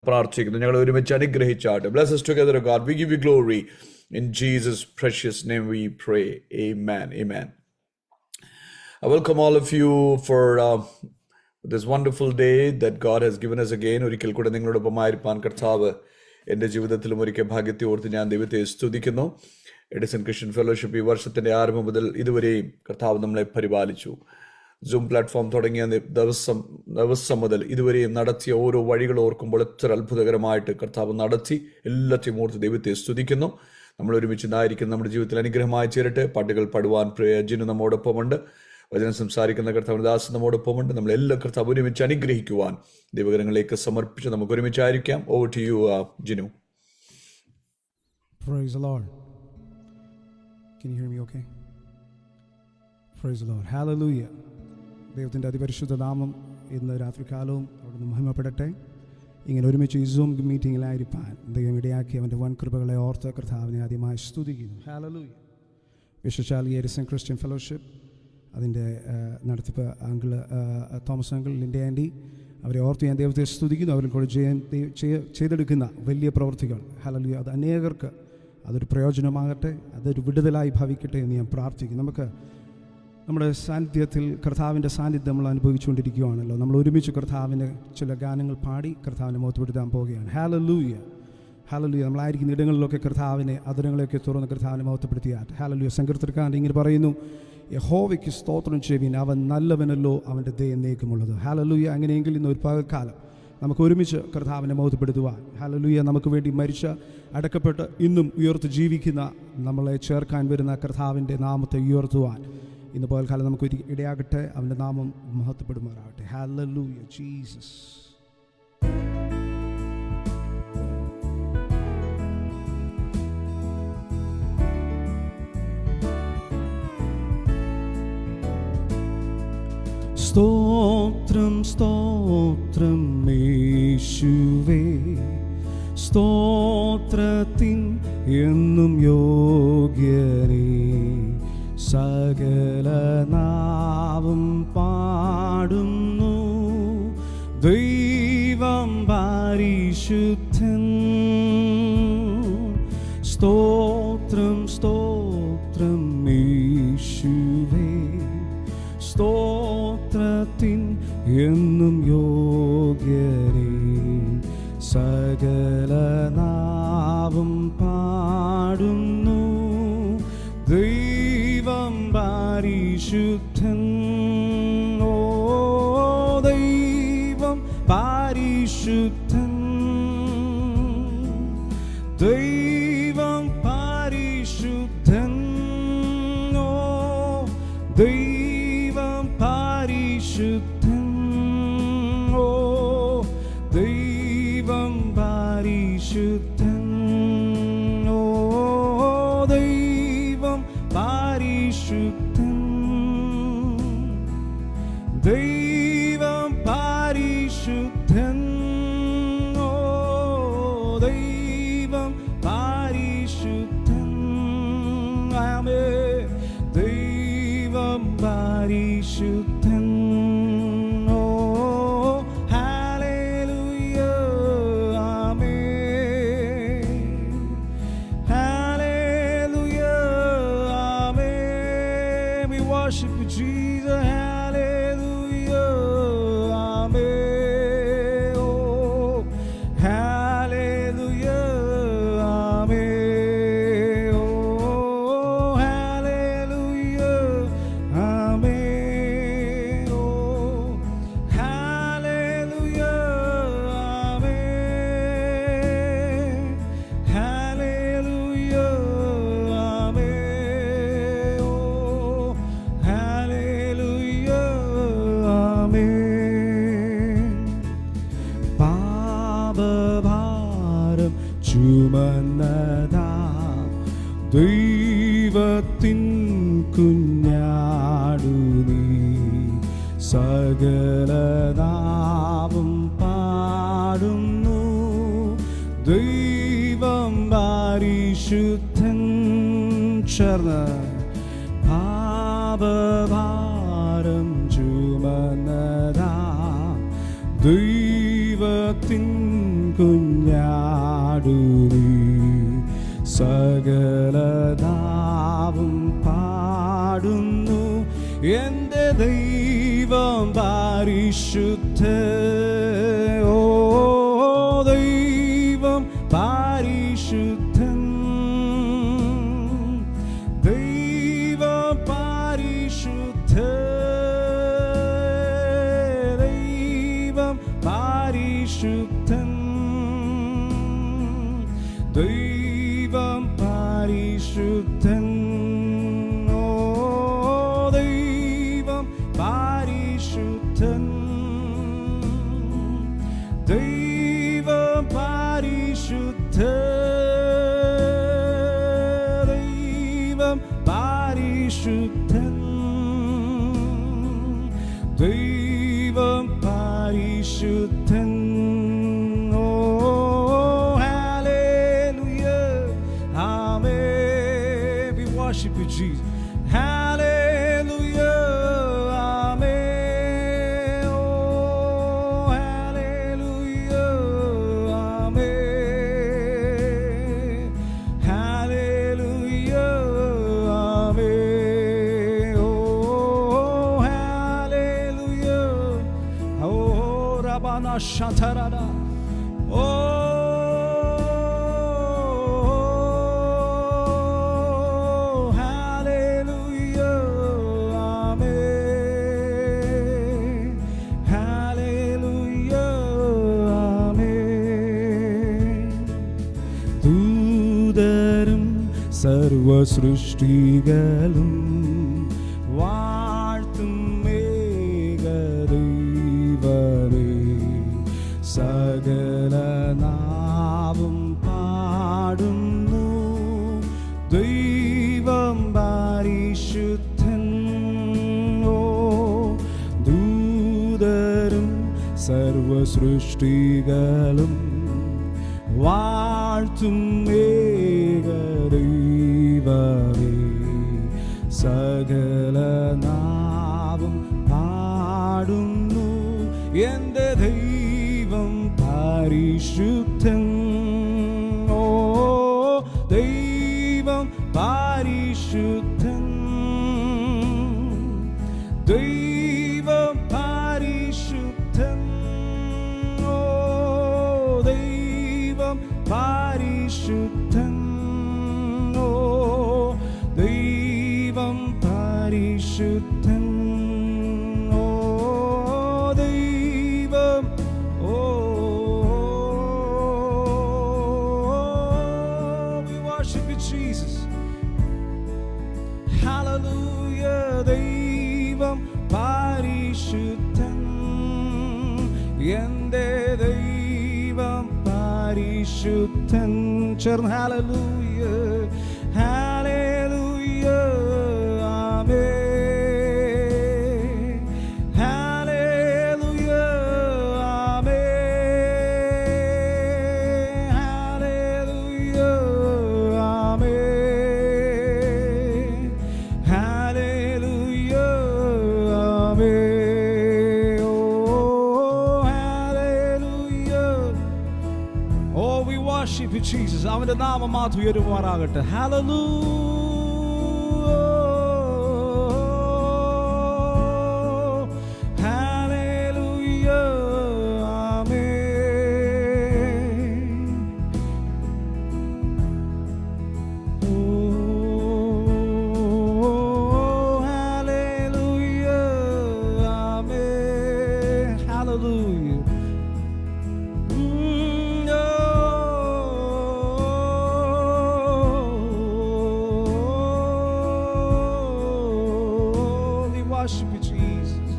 പ്രാർത്ഥിക്കുന്നു. ഞങ്ങൾ ഒരുമിച്ച് അനുഗ്രഹിച്ചാട്ടെ. Bless us together, God. We give you glory. In Jesus' precious name we pray. Amen. Amen. I welcome all of you for this wonderful day that God has given us again. ഒരിക്കൽ കൂടെ നിങ്ങളോടൊപ്പമായിരിക്കാൻ കർത്താവ് എൻ്റെ ജീവിതത്തിലും ഒരിക്കൽ ഭാഗ്യത്തെ ഓർത്ത് ഞാൻ ദൈവത്തെ സ്തുതിക്കുന്നു. എഡിസൺ ക്രിസ്ത്യൻ ഫെലോഷിപ്പ് ഈ വർഷത്തിൻ്റെ ആരംഭം മുതൽ ഇതുവരെയും കർത്താവ് നമ്മളെ പരിപാലിച്ചു. സൂം പ്ലാറ്റ്ഫോം തുടങ്ങിയ ദിവസം മുതൽ ഇതുവരെയും നടത്തിയ ഓരോ വഴികൾ ഓർക്കുമ്പോൾ എത്ര അത്ഭുതകരമായിട്ട് കർത്താവ് നടത്തി. എല്ലാത്തെയും ഓർത്ത് ദൈവത്തെ സ്തുതിക്കുന്നു. നമ്മൾ ഒരുമിച്ച് ഇന്നായിരിക്കും നമ്മുടെ ജീവിതത്തിൽ അനുഗ്രഹമായി ചേരട്ടെ. പാട്ടുകൾ പാടുവാൻ ജിനു നമ്മോടൊപ്പമുണ്ട്. വചനം സംസാരിക്കുന്ന കർത്താവ് ദാസ് നമ്മോടൊപ്പമുണ്ട്. നമ്മളെല്ലാം കർത്താവ് ഒരുമിച്ച് അനുഗ്രഹിക്കുവാൻ ദൈവകരങ്ങളിലേക്ക് സമർപ്പിച്ച് നമുക്ക് ഒരുമിച്ചായിരിക്കാം. Over to you Jinu. Praise the Lord. Can you hear me okay? Praise the Lord. Hallelujah. ദൈവത്തിൻ്റെ അതിപരിശുദ്ധ നാമം ഇന്ന് രാത്രികാലവും അവിടുന്ന് മഹിമപ്പെടട്ടെ. ഇങ്ങനെ ഒരുമിച്ച് ഈ സൂം മീറ്റിങ്ങിലായിരിക്കാൻ ദൈവം ഇടയാക്കി അവൻ്റെ വൻ കൃപകളെ ഓർത്ത് കർത്താവിനെ ആദ്യമായി സ്തുതിക്കുന്നു. ഹാലലൂയ. വിശേഷാൽ എഡിസൺ ക്രിസ്ത്യൻ ഫെലോഷിപ്പ് അതിൻ്റെ നടത്തിപ്പ് തോമസ് അങ്കിൾ, ലിൻഡെ ആൻറ്റി, അവരെ ഓർത്ത് ഞാൻ ദൈവത്തെ സ്തുതിക്കുന്നു. അവരിൽ കൂടെ ചെയ്തെടുക്കുന്ന വലിയ പ്രവൃത്തികൾ ഹല്ലേലൂയ, അത് അനേകർക്ക് അതൊരു പ്രയോജനമാകട്ടെ, അതൊരു വിടുതലായി ഭവിക്കട്ടെ എന്ന് ഞാൻ പ്രാർത്ഥിക്കുന്നു. നമുക്ക് നമ്മുടെ സാന്നിധ്യത്തിൽ കർത്താവിൻ്റെ സാന്നിധ്യം നമ്മൾ അനുഭവിച്ചുകൊണ്ടിരിക്കുകയാണല്ലോ. നമ്മൾ ഒരുമിച്ച് കർത്താവിന് ചില ഗാനങ്ങൾ പാടി കർത്താവിനെ മഹത്വപ്പെടുത്താൻ പോവുകയാണ്. Hallelujah, hallelujah. നമ്മളായിരിക്കുന്ന ഇടങ്ങളിലൊക്കെ കർത്താവിനെ അതിരങ്ങളെയൊക്കെ തുറന്ന് കർത്താവിനെ മഹത്വപ്പെടുത്തിയാൽ ഹല്ലേലൂയ. സങ്കീർത്തനക്കാരൻ ഇങ്ങനെ പറയുന്നു, യഹോവയ്ക്ക് സ്തോത്രം ചെയ്യുവിൻ, അവൻ നല്ലവനല്ലോ, അവൻ്റെ ദയ എന്നേക്കുമുള്ളത്. ഹല്ലേലൂയ. അങ്ങനെയെങ്കിൽ ഇന്ന് ഒരു പകൽക്കാലം നമുക്ക് ഒരുമിച്ച് കർത്താവിനെ മഹത്വപ്പെടുത്തുവാൻ ഹല്ലേലൂയ. നമുക്ക് വേണ്ടി മരിച്ച അടക്കപ്പെട്ട് ഇന്നും ഉയർത്ത് ജീവിക്കുന്ന നമ്മളെ ചേർക്കാൻ വരുന്ന കർത്താവിൻ്റെ നാമത്തെ ഉയർത്തുവാൻ ഇന്ന് പകൽക്കാലം നമുക്ക് ഇടയാകട്ടെ. അവൻ്റെ നാമം മഹത്വപ്പെടുമാറാകട്ടെ. Hallelujah Jesus. സ്തോത്രം സ്തോത്രം യേശുവേ, സ്തോത്രത്തിൻ എന്നും യോഗ്യനേ, സകല നാവും പാടുന്നു ദൈവം പരിശുദ്ധൻ. സ്തോത്രം സ്തോത്രം യേശുവേ, സ്തോത്രത്തിൻ എന്നും യോഗ്യനേ, സകല നാവും പാടുന്നു ദൈവം പരിശുദ്ധൻ. ഓ ദൈവം പരിശുദ്ധൻ, ദൈവം പരിശുദ്ധൻ. ഓ ദൈവം പരിശുദ്ധൻ, ഓ ദൈവം പരിശുദ്ധൻ, ഓ ദൈവം പരിശുദ്ധൻ, ദൈവം പരിശുദ്ധൻ, ഓ ദൈവം പരിശുദ്ധൻ. ആമേൻ. ദൈവം പരിശുദ്ധൻ. ഓ ഹല്ലേലൂയ. ആമേൻ. ഹല്ലേലൂയ. ആമേൻ. We worship you, Jesus. Hallelujah. Amen. Oh, hallelujah. Amen. Oh, hallelujah. Amen. Oh, hallelujah. Amen. Hallelujah. Amen. Oh, hallelujah. Amen. പാപഭാരം ചുമന്നതാ ദൈവത്തിൻ കുഞ്ഞാടു നീ, സകല നാവും പാടുന്നു ദൈവം പരിശുദ്ധൻ. ചേർന്ന് പാപഭാരം ചുമന്നതാ ദൈവത്തിൻ കുഞ്ഞാടു നീ, സകലനാവും പാടുന്നു എൻ്റെ ദൈവം പരിശുദ്ധൻ. ഓ ദൈവം പരിശുദ്ധൻ, ദൈവം പരിശുദ്ധൻ, ദൈവം പരിശുദ്ധൻ, ദൈവം പരിശുദ്ധൻ. ഓ ദൈവം പരിശുദ്ധൻ, ദൈവം പരിശുദ്ധൻ, ദൈവം പരിശുദ്ധൻ, ദൈവം പരിശുദ്ധൻ. ഓ hallelujah, amen. We worship you, Jesus. Hallelujah, amen. Oh hallelujah, amen. Hallelujah, amen. Oh hallelujah. Oh Rabana Shantarada. Oh hallelujah, amen. Hallelujah, amen. ദൂതരും സർവസൃഷ്ടികളും വാഴ്ത്തും ഏകദൈവമേ, സകലനാവും പാടുന്നു ദൈവം പരിശുദ്ധൻ. ഓ ദൂതരും സർവസൃഷ്ടികളും വാഴ്ത്തും ഏകദൈവമേ, സകലനാവും പാടുന്നു എൻ്റെ ദൈവം പരിശുദ്ധൻ. ഓ ദൈവം പരിശുദ്ധൻ, ദൈവം പരിശുദ്ധൻ, ഓ ദൈവം പരിശുദ്ധൻ, ഓ ദൈവം പരിശുദ്ധൻ, ഓ ദൈവം. ഓ we worship you, Jesus. Hallelujah, ദൈവം പരിശുദ്ധൻ, എൻ്റെ ദൈവം പരിശുദ്ധൻ. ചേർന്ന് hallelujah, hallelujah, amen. Hallelujah, amen. Hallelujah, amen. Hallelujah, amen. Oh hallelujah. Oh we worship you, Jesus. അവന്റെ നാമം മാത്രം ഉയരുമാറാകട്ടെ. Hallelujah. Hallelujah, amen. Oh hallelujah, amen. Hallelujah. We worship you, Jesus.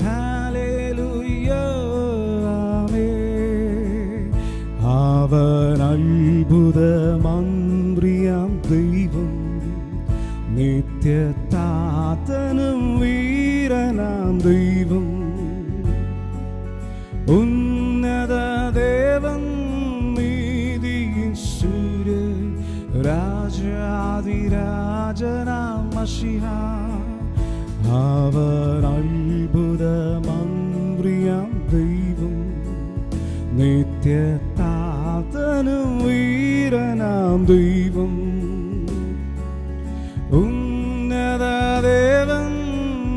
Hallelujah, amen. അവൻ അത്ഭുതമന്ത്രിയാം ദൈവം, നിത്യതാതനും വീരനാം ദൈവം, ഉന്നത ദേവൻ നീതിയിൻ സൂര്യൻ, രാജാതിരാജനാം മശിഹ. അവൻ അത്ഭുതമന്ത്രിയാം ദൈവം, നിത്യത ശക്തനും വീരനാം ദൈവം, ഉന്നതദേവൻ,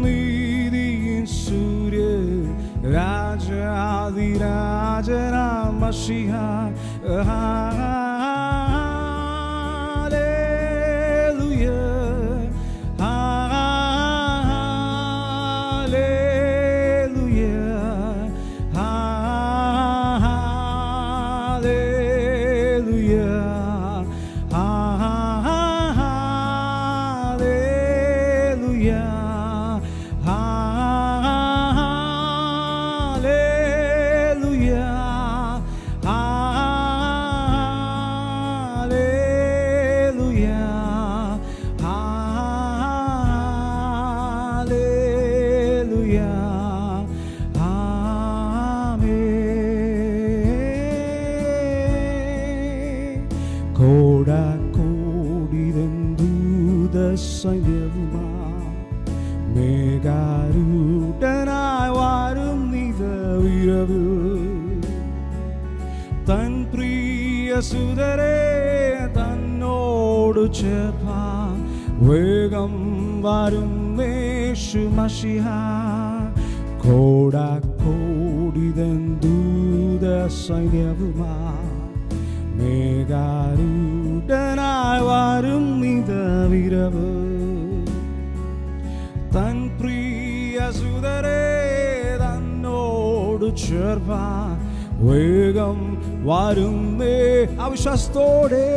നീതിயின் സൂര്യൻ, രാജാധിരാജനാം മശിഹ. മേഘാരൂഢനായി വാരും നിലവിരവിൽ തൻ പ്രിയ സുതരെ തന്നോട് ചേർപ്പാൻ വേഗം വരും യേശു മശിഹ. കോടാക്കോടിതൻ ദൂത സൈന്യവുമായി മേഘാരൂഢനായി വാരും നിലവിരവ് തൻ പ്രിയ സുതരെ തന്നോട് ചേർപ്പാൻ വേഗം വരുന്നേ. അവിശ്വാസത്തോടെ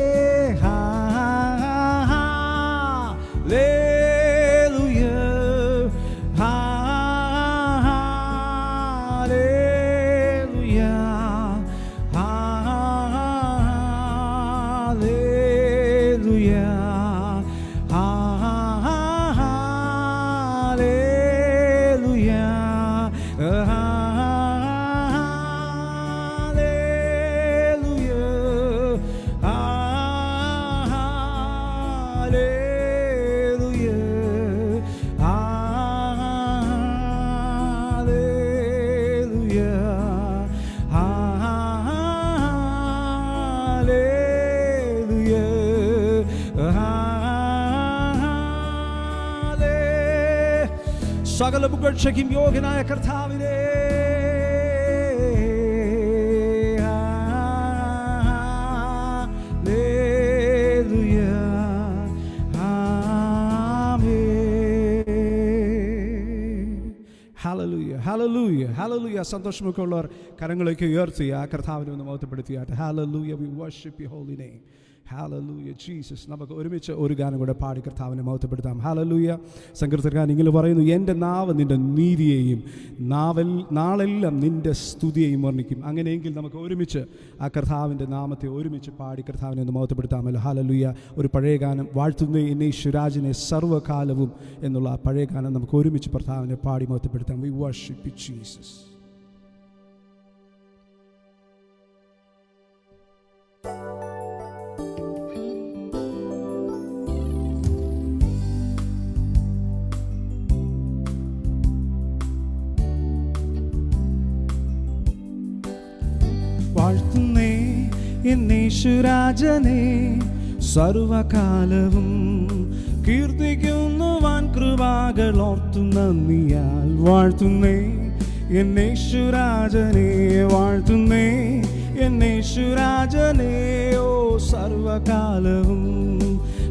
ഹല്ലേലൂയ, ഹല്ലേലൂയ, ഹല്ലേലൂയ, സകല പുകഴ്ചയ്ക്കും യോഗ്യനായ കർത്താവിനെ ഹല്ലേലൂയ, ഹല്ലേലൂയ, ഹല്ലേലൂയ. സന്തോഷമൊക്കെ ഉള്ളവർ കരങ്ങളൊക്കെ ഉയർത്തി ആ കർത്താവിനെ ഒന്ന് മഹത്വപ്പെടുത്തിയാട്ടെ. ഹല്ലേലൂയ, we worship your holy name. ഹല്ലേലൂയ ജീസസ്. നമുക്ക് ഒരുമിച്ച് ഒരു ഗാനം കൂടെ പാടി കർത്താവിനെ മഹത്വപ്പെടുത്താം. ഹല്ലേലൂയ. സങ്കീർത്തനക്കാരൻ ഇങ്ങനെ പറയുന്നു, എൻ്റെ നാവ് നിൻ്റെ നീതിയെയും നാളെല്ലാം നിൻ്റെ സ്തുതിയെയും വർണ്ണിക്കും. അങ്ങനെയെങ്കിൽ നമുക്ക് ഒരുമിച്ച് ആ കർത്താവിൻ്റെ നാമത്തെ ഒരുമിച്ച് പാടി കർത്താവിനെ ഒന്ന് മഹത്വപ്പെടുത്താമല്ലോ. ഹല്ലേലൂയ. ഒരു പഴയ ഗാനം, വാഴ്ത്തുന്ന എന്നേശുരാജനെ സർവ്വകാലവും എന്നുള്ള ആ പഴയ ഗാനം നമുക്ക് ഒരുമിച്ച് കർത്താവിനെ പാടി മഹത്വപ്പെടുത്താം. We worship you, Jesus. വാഴ്ത്തുന്നേ എന്നേശുരാജനെ സർവകാലവും, കീർത്തിക്കുന്നു വൻ കൃപകൾ ഓർത്തു നന്ദിയാൽ. വാഴ്ത്തുന്നേ എന്നേശുരാജനെ, വാഴ്ത്തുന്നേ എന്നേശുരാജനെ, ഓ സർവകാലവും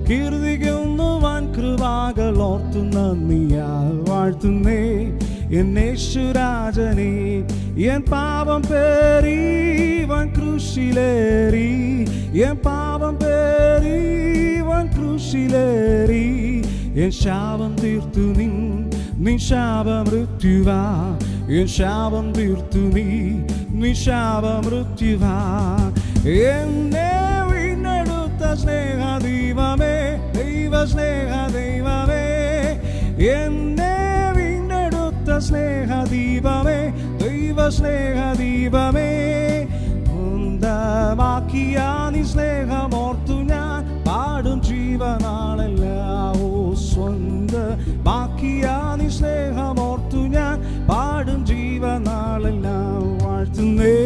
കീർത്തിക്കുന്നു വൻ കൃപകൾ ഓർത്തു നന്ദിയാൽ. വാഴ്ത്തുന്നേ എന്നേശുരാജനെ. എൻ പാപം പേറി വൻ ക്രൂശിലേറി, എൻ പാപം പേറി വൻ ക്രൂശിലേറി, എൻ ശാപം തീർത്തു നിൻ ശാപമൃത്യുവാ, എൻ ശാപം തീർത്തു നീ ശാപമൃത്യുവാ. എന്നെ വീണ്ടെടുത്ത സ്നേഹദൈവമേ, ദൈവസ്നേഹദൈവമേ, എന്നെ സ്നേഹദീപമേ, ദൈവസ്നേഹദീപമേ, സ്വന്തമാക്കിയ നീ സ്നേഹമോർത്തു ഞാൻ പാടും ജീവനാളെല്ലാം. ഓ സ്വന്തമാക്കിയ നീ സ്നേഹമോർത്തു ഞാൻ പാടും ജീവനാളെല്ലാം. വാഴ്ത്തുന്നേ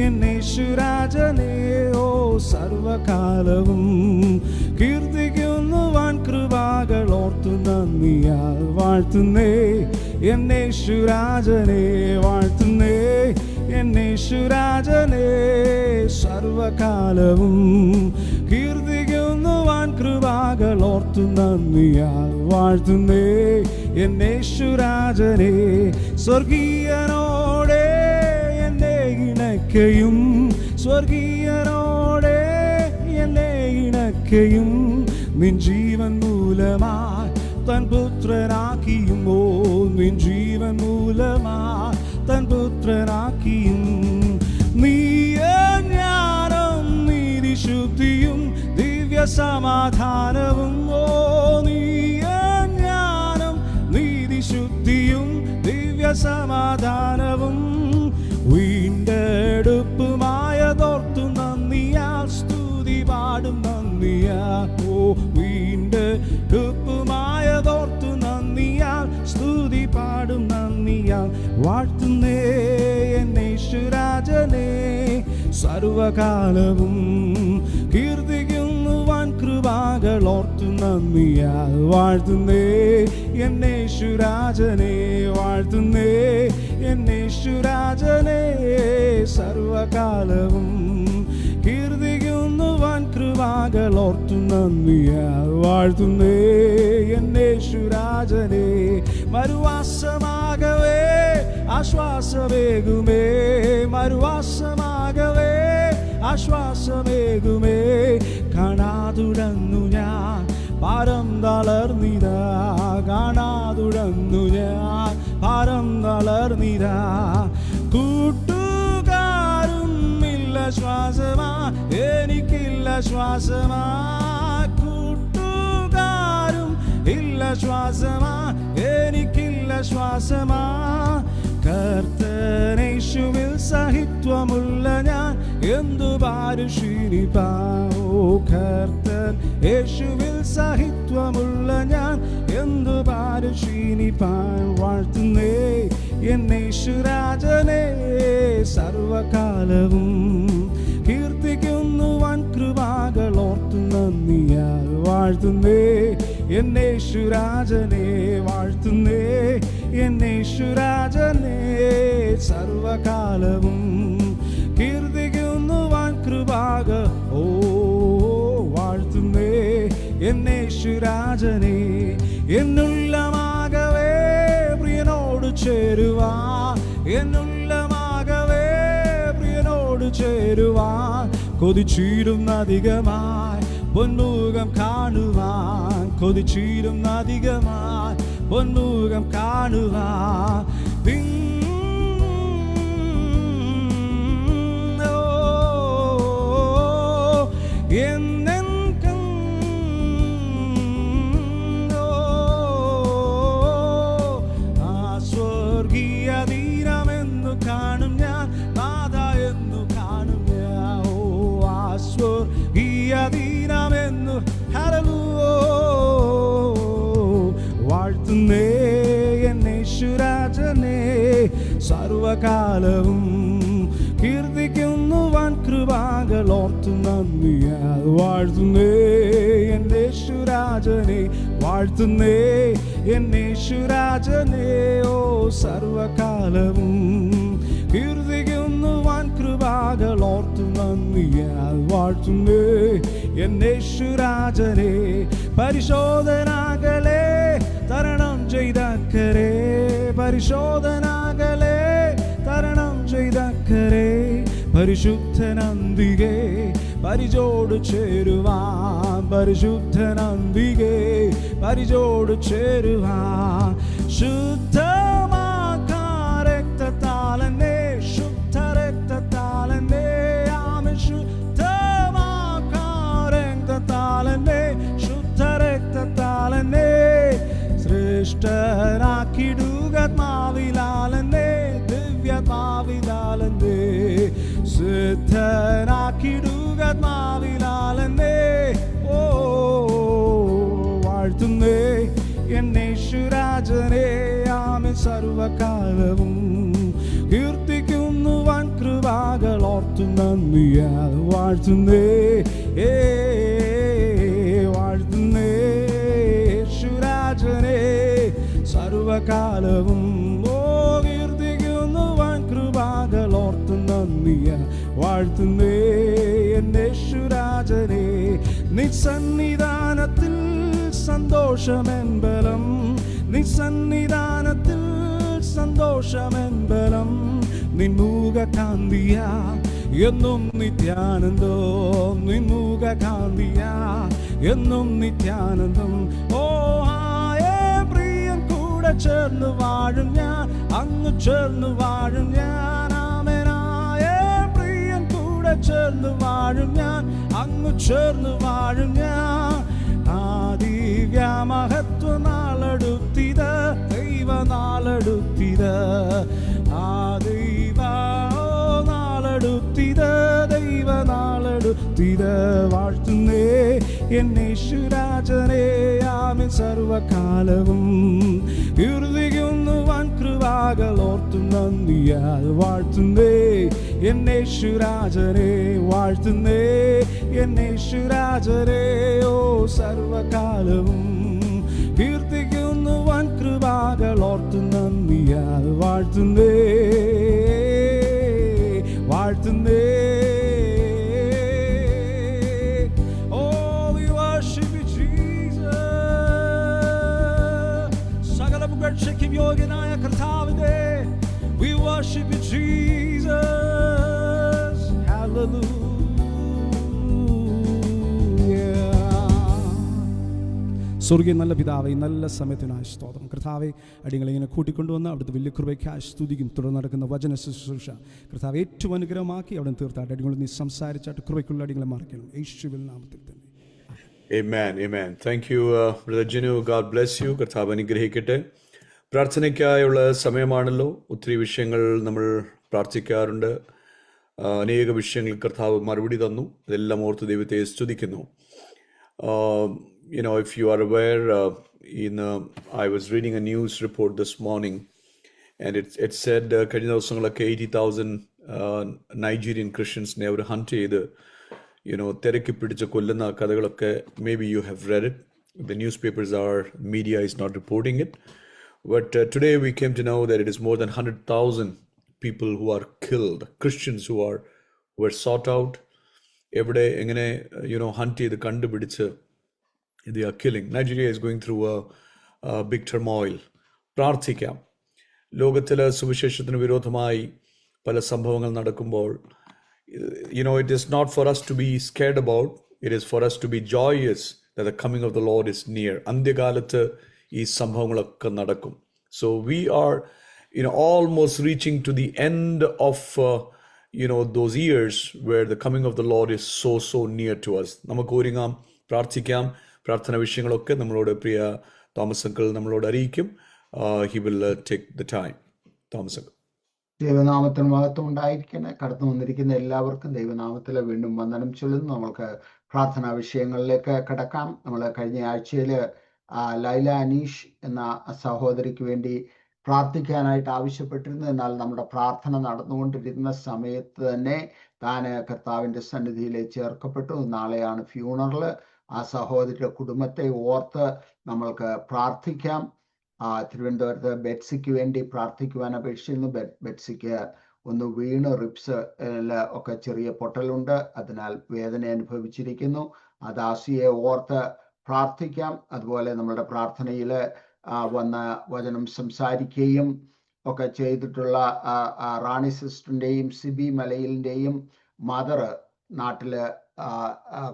എന്നേശുരാജനെ, ഓ സർവകാലവും കീർത്തിക്കുന്നു വൻ കൃപകൾ ഓർത്തു നന്ദിയാൽ വാഴ്ത്തുന്നേ എന്നേശുരാജനെ വാഴ്ത്തുന്നേ എന്നേശുരാജനെ സർവകാലവും കീർത്തിക്കുന്നു വൻ കൃപകൾ ഓർത്തു നന്ദിയാൽ വാഴ്ത്തുന്നേ എന്നേശുരാജനെ സ്വർഗീയനോടെ എന്നെ ഇണയ്ക്കയും സ്വർഗീയനോടെ എന്നെ ഇണയ്ക്കയും നിൻ ജീവൻ മൂലമായി തൻ പുത്രനാക്കിയും ഓ നിൻ ജീവൻ മൂലമായി തൻ പുത്രനാക്കിയും ജ്ഞാനം നീതിശുദ്ധിയും ദിവ്യ സമാധാനവും ഓ ജ്ഞാനം നീതിശുദ്ധിയും ദിവ്യ സമാധാനവും വീണ്ടെടുപ്പുമായതോർത്തു നന്ദിയാൽ സ്തുതി പാടും നന്ദിയാ ഓ വീണ്ടെടുപ്പുമായതോർത്തു നന്ദിയാൽ സ്തുതി പാടും നന്ദിയാൽ വാഴ്ത്തുന്നേ എന്നേശുരാജനെ സർവകാലവും കീർത്തിക്കുന്നു വൻ കൃപകൾ ഓർത്തു നന്ദിയാൽ വാഴ്ത്തുന്നേ എന്നേശുരാജനെ വാഴ്ത്തുന്നേ എന്നേശുരാജനെ സർവകാലവും കീർത്തിക്കുന്നു വൻ കൃപകൾ ഓർത്തു നന്ദിയാൽ വാഴ്ത്തുന്നേ എന്നേശുരാജനെ മരുവാസമാകവേ ആശ്വാസമേകുമേ മരുവാസമാകവേ ആശ്വാസമേകുമേ കാണാതുടന്നു ഞാൻ ഭാരം തളർന്നിരാ കാണാതുടന്നു ഞാൻ ഭാരം തളർന്നിരാ കൂട്ടുകാരും ഇല്ല ശ്വാസമാ എനിക്കില്ല ശ്വാസമാ കൂട്ടുകാരും ഇല്ല ശ്വാസമാ എനിക്കില്ല ശ്വാസമാ കർത്തനേശുവിൽ സഹിത്വമുള്ള ഞാൻ എന്തു പാരുഷീനിപ്പാ ഓ കർത്തൻ യേശുവിൽ സഹിത്വമുള്ള ഞാൻ എന്തു പാരുഷീനിപ്പാൻ വാഴ്ത്തുന്നേ എന്നേശുരാജനെ സർവകാലവും കീർത്തിക്കുന്നു വൻ കൃപകൾ ഓർത്തു നന്ദിയാൽ വാഴ്ത്തുന്നേ എന്നേശുരാജനെ വാഴ്ത്തുന്നേ എന്നേശുരാജനെ സർവകാലവും കീർത്തിക്കുന്നു വൻ കൃപകൾ ഓ വാഴ്ത്തുന്നേ എന്നേശുരാജനെ എന്നുള്ളമാകവേ പ്രിയനോട് ചേരുവാ എന്നുള്ളമാകവേ പ്രിയനോട് ചേരുവാ കൊതിച്ചിരുന്നധികമായി പൊന്മുഖം കാണുവാൻ കൊതിച്ചിരുന്നധികമായി പൊന്മുഖം കാണുവാൻ സ്വർഗീയതീരമെന്നു കാണും ഞാൻ നാഥ എന്നു കാണും ഞാൻ ഓ സ്വർഗീയതീരമെന്നു വാഴ്ത്തുന്നേ എന്നേശുരാജനെ സർവകാലവും കീർത്തിക്കുന്നു വൻ കൃപകൾ ഓർത്തു നന്ദിയാൽ വാഴ്ത്തുന്നേ എന്നേശുരാജനെ വാഴ്ത്തുന്നേ എന്നേശുരാജനെ ഓ സർവകാലവും കീർത്തിക്കുന്നു വൻ കൃപകൾ ഓർത്തു നന്ദിയാൽ വാഴ്ത്തുന്നേ എന്നേശുരാജനെ പരിശോധനകളെ തരണം ചെയ്തക്കരെ പരിശോധനകളെ തരണം ചെയ്തക്കരെ പരിശുദ്ധനന്തികെ പരിചോട് ചേരുവാൻ പരിശുദ്ധനന്തികെ പരിചോട് ചേരുവാൻ ശുദ്ധമാക്കാൻ രക്തത്താലന്നെ ശുദ്ധ രക്തത്താലന്നെ ആമേ ശുദ്ധമാക്കാൻ രക്തത്താലന്നെ ശുദ്ധ രക്തത്താലന്നെ ശ്രേഷ്ഠനാക്കിടുകത്മാവിലാലന്നെ ദിവ്യത്മാവിലാലന്നെ സിദ്ധനാക്കിടുകത്മാവിലാലന്നെ ഓ വാഴ്ത്തുന്നേ എന്നേശുരാജനെ ആമേ സർവകാലവും കീർത്തിക്കുന്നു വൻ കൃപകൾ ഓർത്തു നന്ദിയാൽ വാഴ്ത്തുന്നേ, വാഴ്ത്തുന്നേ യേശുരാജനെ സർവകാലവും. കീർത്തിക്കുന്നു വൻ കൃപകൾ ഓർത്തു നന്ദിയാൽ വാഴ്ത്തുന്നേ എന്നെ യേശുരാജനെ. നിസന്നിധാനത്തിൽ സന്തോഷമെൻബലം, നിസന്നിധാനത്തിൽ സന്തോഷമെൻബലം. നിൻമുഖ കാന്തിയാ എന്നും നിത്യാനന്ദം, നിൻമുഖ കാന്തിയാ എന്നും നിത്യാനന്ദം. ഓ ആയേ പ്രിയൻ കൂടെ ചേർന്ന് വാഴും ഞാൻ, അങ്ങ് ചേർന്ന് വാഴും ഞാൻ. ആമേനായേ പ്രിയൻ കൂടെ ചേർന്ന് വാഴും ഞാൻ, അങ്ങ് ചേർന്ന് വാഴും ഞാൻ. ആദിവ്യ മഹത്വ നാളെടുത്തിത്, ദൈവ നാളെടുത്തിത്, ആദൈവ നാളെടുത്തിത്, ദൈവ നാളെടുത്തിത്. വാഴ്ത്തുന്നേ എന്നെ യേശുരാജനെ, ആമേൻ സർവകാലവും. കീർത്തിക്കുന്നു വൻ കൃപകൾ ഓർത്തു നന്ദിയാൽ വാഴ്ത്തുന്നേ എന്നെ യേശുരാജനെ, വാഴ്ത്തുന്നേ എന്നെ യേശുരാജനെ. ഓ സർവകാലവും കീർത്തിക്കുന്നു വൻ കൃപകൾ ഓർത്തു നന്ദിയാൽ വാഴ്ത്തുന്നേ, വാഴ്ത്തുന്നേ. സകലപുകഴ്ചയ്ക്കും യോഗ്യനായ കർത്താവിനെ, we worship you Jesus, hallelujah. സ്വർഗീയ നല്ല പിതാവേ, നല്ല സമയത്തിനായി സ്തോത്രം കർത്താവെ. അടിയങ്ങളെ ഇങ്ങനെ കൂട്ടിക്കൊണ്ടുവന്ന് അവിടുത്തെ വലിയ കൃപയ്ക്കായി സ്തുതിക്കും. തുടർന്ന് നടക്കുന്ന വചന ശുശ്രൂഷ കർത്താവ് ഏറ്റവും അനുഗ്രഹമാക്കി അവിടെ തീർത്താട്ട് അടിയങ്ങളോട് നീ സംസാരിച്ചാട്ട് കൃപയ്ക്കുള്ള അടിയങ്ങളെ മറിക്കണം യേശുവിൻ നാമത്തിൽ തന്നെ. Amen, amen. Thank you, Brother Jinu. God bless you. കർത്താവ് അനുഗ്രഹിക്കട്ടെ. പ്രാർത്ഥനയ്ക്കായുള്ള സമയമാണല്ലോ. ഒത്തിരി വിഷയങ്ങൾ നമ്മൾ പ്രാർത്ഥിക്കാറുണ്ട്. അനേക വിഷയങ്ങൾ കർത്താവ് മറുപടി തന്നു. ഇതെല്ലാം ഓർത്ത് ദൈവത്തെ സ്തുതിക്കുന്നു. If you are aware, I was reading a news report this morning, and it said കഴിഞ്ഞ ദിവസങ്ങളൊക്കെ 80,000 Nigerian Christians അവർ ഹണ്ട് ചെയ്ത് തിരക്കി പിടിച്ച് കൊല്ലുന്ന കഥകളൊക്കെ maybe you have read it. The newspapers media is not reporting it. But today we came to know that it is more than 100,000 people who are killed, Christians who were sought out. എവിടെ എങ്ങനെ hunt ചെയ്ത് കണ്ടുപിടിച്ച് they are killing. Nigeria is going through a big turmoil. പ്രാർത്ഥിക്കാം. ലോകത്തിൽ സുവിശേഷത്തിന് വിരോധമായി പല സംഭവങ്ങൾ നടക്കുമ്പോൾ it is not for us to be scared about. It is for us to be joyous that the coming of the Lord is near. അന്ത്യകാലത്ത് ഈ സംഭവങ്ങളൊക്കെ നടക്കും. So we are almost reaching to the end of those years where the coming of the Lord is so near to us. നമുക്ക് ഒരുങ്ങാം, പ്രാർത്ഥിക്കാം. പ്രാർത്ഥന വിഷയങ്ങളൊക്കെ നമ്മളോട് പ്രിയ Thomas uncle നമ്മളോട് അറിയിക്കും. He will take the time. Thomas uncle. ദൈവനാമത്തിന് മഹത്വം ഉണ്ടായിരിക്കണേ. കടന്നു വന്നിരിക്കുന്ന എല്ലാവർക്കും ദൈവനാമത്തിൽ വീണ്ടും വന്ദനം ചൊല്ലുന്നു. നമ്മൾക്ക് പ്രാർത്ഥനാ വിഷയങ്ങളിലേക്ക് കടക്കാം. നമ്മൾ കഴിഞ്ഞ ആഴ്ചയിൽ ലൈല അനീഷ് എന്ന സഹോദരിക്ക് വേണ്ടി പ്രാർത്ഥിക്കാനായിട്ട് ആവശ്യപ്പെട്ടിരുന്നു. എന്നാൽ നമ്മുടെ പ്രാർത്ഥന നടന്നുകൊണ്ടിരുന്ന സമയത്ത് തന്നെ താൻ കർത്താവിൻ്റെ സന്നിധിയിലേക്ക് ചേർക്കപ്പെട്ടു. നാളെയാണ് ഫ്യൂണറൽ. ആ സഹോദരിയുടെ കുടുംബത്തെ ഓർത്ത് നമ്മൾക്ക് പ്രാർത്ഥിക്കാം. തിരുവനന്തപുരത്ത് ബെറ്റ്സിക്ക് വേണ്ടി പ്രാർത്ഥിക്കുവാൻ അപേക്ഷിച്ചിരുന്നു. ബെറ്റ്സിക്ക് ഒന്ന് വീണ് റിബ്സ് ഒക്കെ ചെറിയ പൊട്ടലുണ്ട്, അതിനാൽ വേദന അനുഭവിച്ചിരിക്കുന്നു. ആ ദാസിയെ ഓർത്ത് പ്രാർത്ഥിക്കാം. അതുപോലെ നമ്മുടെ പ്രാർത്ഥനയിൽ വന്ന് വചനം സംസാരിക്കുകയും ഒക്കെ ചെയ്തിട്ടുള്ള റാണി സിസ്റ്ററിൻ്റെയും സിബി മലയിലിൻ്റെയും മദർ നാട്ടില്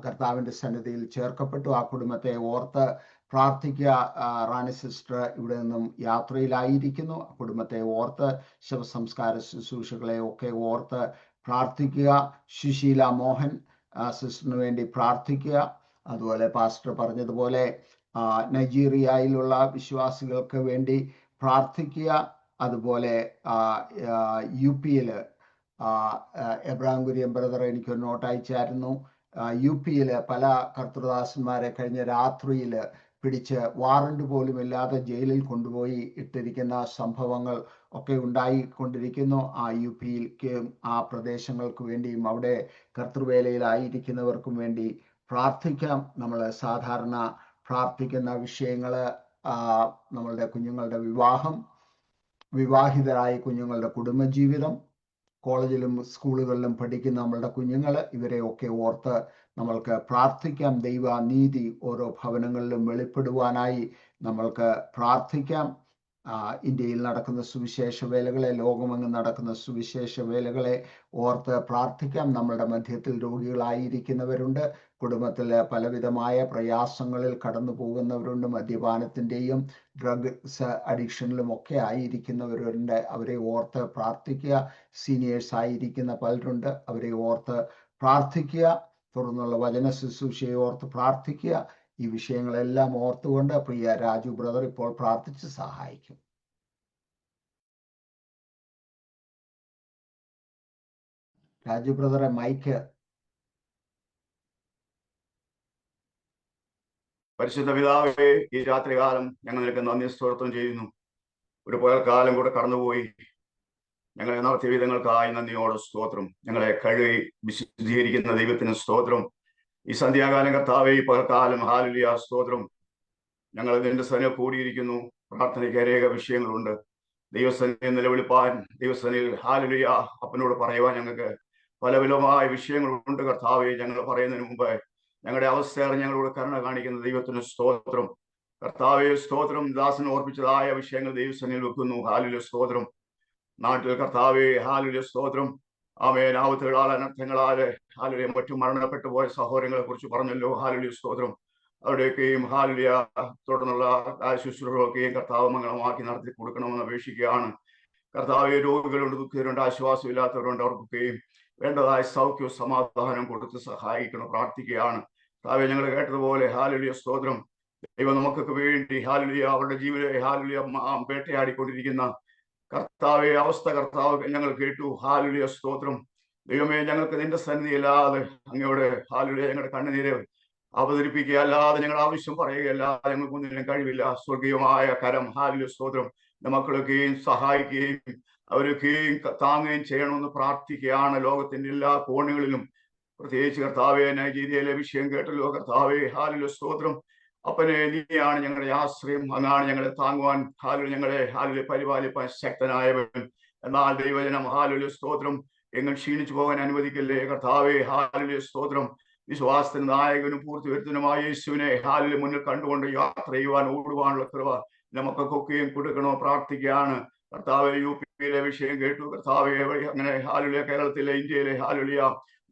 കർത്താവിൻ്റെ സന്നിധിയിൽ ചേർക്കപ്പെട്ടു. ആ കുടുംബത്തെ ഓർത്ത് പ്രാർത്ഥിക്കുക. റാണി സിസ്റ്റർ ഇവിടെ നിന്നും യാത്രയിലായിരിക്കുന്നു. ആ കുടുംബത്തെ ഓർത്ത് ശവസംസ്കാര ശുശ്രൂഷകളെ ഒക്കെ ഓർത്ത് പ്രാർത്ഥിക്കുക. സുശീല മോഹൻ സിസ്റ്ററിന് വേണ്ടി പ്രാർത്ഥിക്കുക. അതുപോലെ പാസ്റ്റർ പറഞ്ഞതുപോലെ നൈജീരിയയിലുള്ള വിശ്വാസികൾക്ക് വേണ്ടി പ്രാർത്ഥിക്കുക. അതുപോലെ UP-യിൽ എബ്രഹാം കുര്യൻ ബ്രദർ എനിക്കൊരു നോട്ട് അയച്ചായിരുന്നു. UP-യിൽ പല കർത്തൃദാസന്മാരെ കഴിഞ്ഞ രാത്രിയിൽ പിടിച്ച് വാറണ്ട് പോലും ഇല്ലാതെ ജയിലിൽ കൊണ്ടുപോയി ഇട്ടിരിക്കുന്ന സംഭവങ്ങൾ ഒക്കെ ഉണ്ടായിക്കൊണ്ടിരിക്കുന്നു. ആ UP-യിലേക്കും ആ പ്രദേശങ്ങൾക്ക് വേണ്ടിയും അവിടെ കർത്തൃവേലയിലായിരിക്കുന്നവർക്കും വേണ്ടി പ്രാർത്ഥിക്കാം. നമ്മൾ സാധാരണ പ്രാർത്ഥിക്കുന്ന വിഷയങ്ങൾ നമ്മളുടെ കുഞ്ഞുങ്ങളുടെ വിവാഹം, വിവാഹിതരായ കുഞ്ഞുങ്ങളുടെ കുടുംബജീവിതം, കോളേജിലും സ്കൂളുകളിലും പഠിക്കുന്ന നമ്മളുടെ കുഞ്ഞുങ്ങൾ, ഇവരെയൊക്കെ ഓർത്ത് നമ്മൾക്ക് പ്രാർത്ഥിക്കാം. ദൈവനീതി ഓരോ ഭവനങ്ങളിലും വെളിപ്പെടുവാനായി നമ്മൾക്ക് പ്രാർത്ഥിക്കാം. ഇന്ത്യയിൽ നടക്കുന്ന സുവിശേഷ വേലകളെ, ലോകമെങ്ങും നടക്കുന്ന സുവിശേഷ വേലകളെ ഓർത്ത് പ്രാർത്ഥിക്കാം. നമ്മളുടെ മധ്യത്തിൽ രോഗികളായിരിക്കുന്നവരുണ്ട്, കുടുംബത്തിൽ പലവിധമായ പ്രയാസങ്ങളിൽ കടന്നു പോകുന്നവരുണ്ട്, മദ്യപാനത്തിൻ്റെയും ഡ്രഗ്സ് അഡിക്ഷനിലും ഒക്കെ ആയിരിക്കുന്നവരുണ്ട്. അവരെ ഓർത്ത് പ്രാർത്ഥിക്കുക. സീനിയേഴ്സ് ആയിരിക്കുന്ന പലരുണ്ട്, അവരെ ഓർത്ത് പ്രാർത്ഥിക്കുക. തുടർന്നുള്ള വചന ശുശ്രൂഷയെ ഓർത്ത് പ്രാർത്ഥിക്കുക. ഈ വിഷയങ്ങളെല്ലാം ഓർത്തുകൊണ്ട് പ്രിയ രാജു ബ്രദർ ഇപ്പോൾ പ്രാർത്ഥിച്ച് സഹായിക്കും. രാജു ബ്രദറെ മൈക്ക്. പരിശുദ്ധ പിതാവേ, ഈ രാത്രികാലം ഞങ്ങൾ നിനക്ക് നന്ദി സ്തോത്രം ചെയ്യുന്നു. ഒരു പകൽക്കാലം കൂടെ കടന്നുപോയി. ഞങ്ങളെ നടത്തിയ വിധങ്ങൾക്കായി നന്ദിയോടെ സ്തോത്രം. ഞങ്ങളെ കഴുകി വിശുദ്ധീകരിക്കുന്ന ദൈവത്തിന് സ്തോത്രം. ഈ സന്ധ്യാകാലം കർത്താവേ, ഈ പകൽക്കാലം ഹല്ലേലൂയ സ്തോത്രം. ഞങ്ങൾ നിന്റെ സന്നിധിയിൽ കൂടിയിരിക്കുന്നു. പ്രാർത്ഥനയ്ക്ക് അനേക വിഷയങ്ങളുണ്ട്. ദൈവസന്നിധിയിൽ നിലവിളിപ്പാൻ, ദൈവസന്നിധിയിൽ ഹല്ലേലൂയ അപ്പനോട് പറയുവാൻ ഞങ്ങൾക്ക് പല വിധമായ വിഷയങ്ങളുണ്ട് കർത്താവേ. ഞങ്ങൾ പറയുന്നതിന് മുമ്പ് ഞങ്ങളുടെ അവസ്ഥയാണ് ഞങ്ങളോട് കരുണ കാണിക്കുന്ന ദൈവത്തിന് സ്തോത്രം. കർത്താവേ സ്തോത്രം. ദാസന് ഓർപ്പിച്ചതായ വിഷയങ്ങൾ ദൈവസന്നിധിയിൽ വെക്കുന്നു. ഹല്ലേലൂയ സ്തോത്രം. നാട്ടിൽ കർത്താവേ ഹല്ലേലൂയ സ്തോത്രം. ആമേൻ. ആപത്തുകളാൽ, അനർത്ഥങ്ങളാല് ഹല്ലേലൂയ മറ്റും മരണപ്പെട്ടു പോയ സഹോദരങ്ങളെ കുറിച്ച് പറഞ്ഞല്ലോ. ഹല്ലേലൂയ സ്തോത്രം. അവിടെയൊക്കെയും ഹല്ലേലൂയ തുടർന്നുള്ള ശുശ്രൂഷകളൊക്കെയും കർത്താവ് മംഗളമാക്കി നടത്തി കൊടുക്കണമെന്ന് അപേക്ഷിക്കുകയാണ്. കർത്താവെ, രോഗികളുണ്ട്, ദുഃഖിതരുണ്ട്, ആശ്വാസമില്ലാത്തവരുണ്ട്, അവർക്കൊക്കെയും വേണ്ടതായ സൗഖ്യവും സമാധാനം കൊടുത്ത് സഹായിക്കണം പ്രാർത്ഥിക്കുകയാണ്. കർത്താവെ, ഞങ്ങൾ കേട്ടതുപോലെ ഹല്ലേലൂയ സ്തോത്രം. ദൈവം നമുക്കൊക്കെ വേണ്ടി ഹല്ലേലൂയ അവരുടെ ജീവിത ഹല്ലേലൂയ വേട്ടയാടിക്കൊണ്ടിരിക്കുന്ന കർത്താവെ അവസ്ഥ കർത്താവ് ഞങ്ങൾ കേട്ടു. ഹല്ലേലൂയ സ്തോത്രം. ദൈവമേ, ഞങ്ങൾക്ക് നിന്റെ സന്നിധിയല്ലാതെ അങ്ങയോട് ഹല്ലേലൂയ ഞങ്ങളുടെ കണ്ണുനീര് അവതരിപ്പിക്കുക അല്ലാതെ, ഞങ്ങളുടെ ആവശ്യം പറയുകയല്ലാതെ ഞങ്ങൾക്ക് ഒന്നിനും കഴിവില്ല. സ്വർഗീയമായ കരം ഹല്ലേലൂയ സ്തോത്രം മക്കളൊക്കെയും സഹായിക്കുകയും അവരൊക്കെയും താങ്ങുകയും ചെയ്യണമെന്ന് പ്രാർത്ഥിക്കുകയാണ്. ലോകത്തിന്റെ എല്ലാ കോണുകളിലും, പ്രത്യേകിച്ച് കർത്താവെ നൈജീരിയയിലെ വിഷയം കേട്ടല്ലോ കർത്താവെ. ഹല്ലേലൂയ സ്തോത്രം. അപ്പനെ, നീയാണ് ഞങ്ങളുടെ ആശ്രയം, അങ്ങാണ് ഞങ്ങളെ താങ്ങുവാൻ ഞങ്ങളെ പരിപാലിപ്പാൻ ശക്തനായവൻ. എന്നാൽ ദൈവജനം ഹല്ലേലൂയ സ്തോത്രം എങ്ങും ക്ഷീണിച്ചു പോകാൻ അനുവദിക്കല്ലേ കർത്താവെ. ഹല്ലേലൂയ സ്തോത്രം. വിശ്വാസത്തിന് നായകനും പൂർത്തിവരുത്തനുമായ യേശുവിനെ ഹല്ലേലൂയ മുന്നിൽ കണ്ടുകൊണ്ട് യാത്ര ചെയ്യുവാൻ, ഓടുവാനുള്ള കൃപ നമുക്കൊക്കെയും കൊടുക്കണോ പ്രാർത്ഥിക്കുകയാണ്. കർത്താവെ, UP-യിലെ വിഷയം കേട്ടു കർത്താവെ. അങ്ങനെ ഹല്ലേലൂയ കേരളത്തിലെ, ഇന്ത്യയിലെ ഹല്ലേലൂയ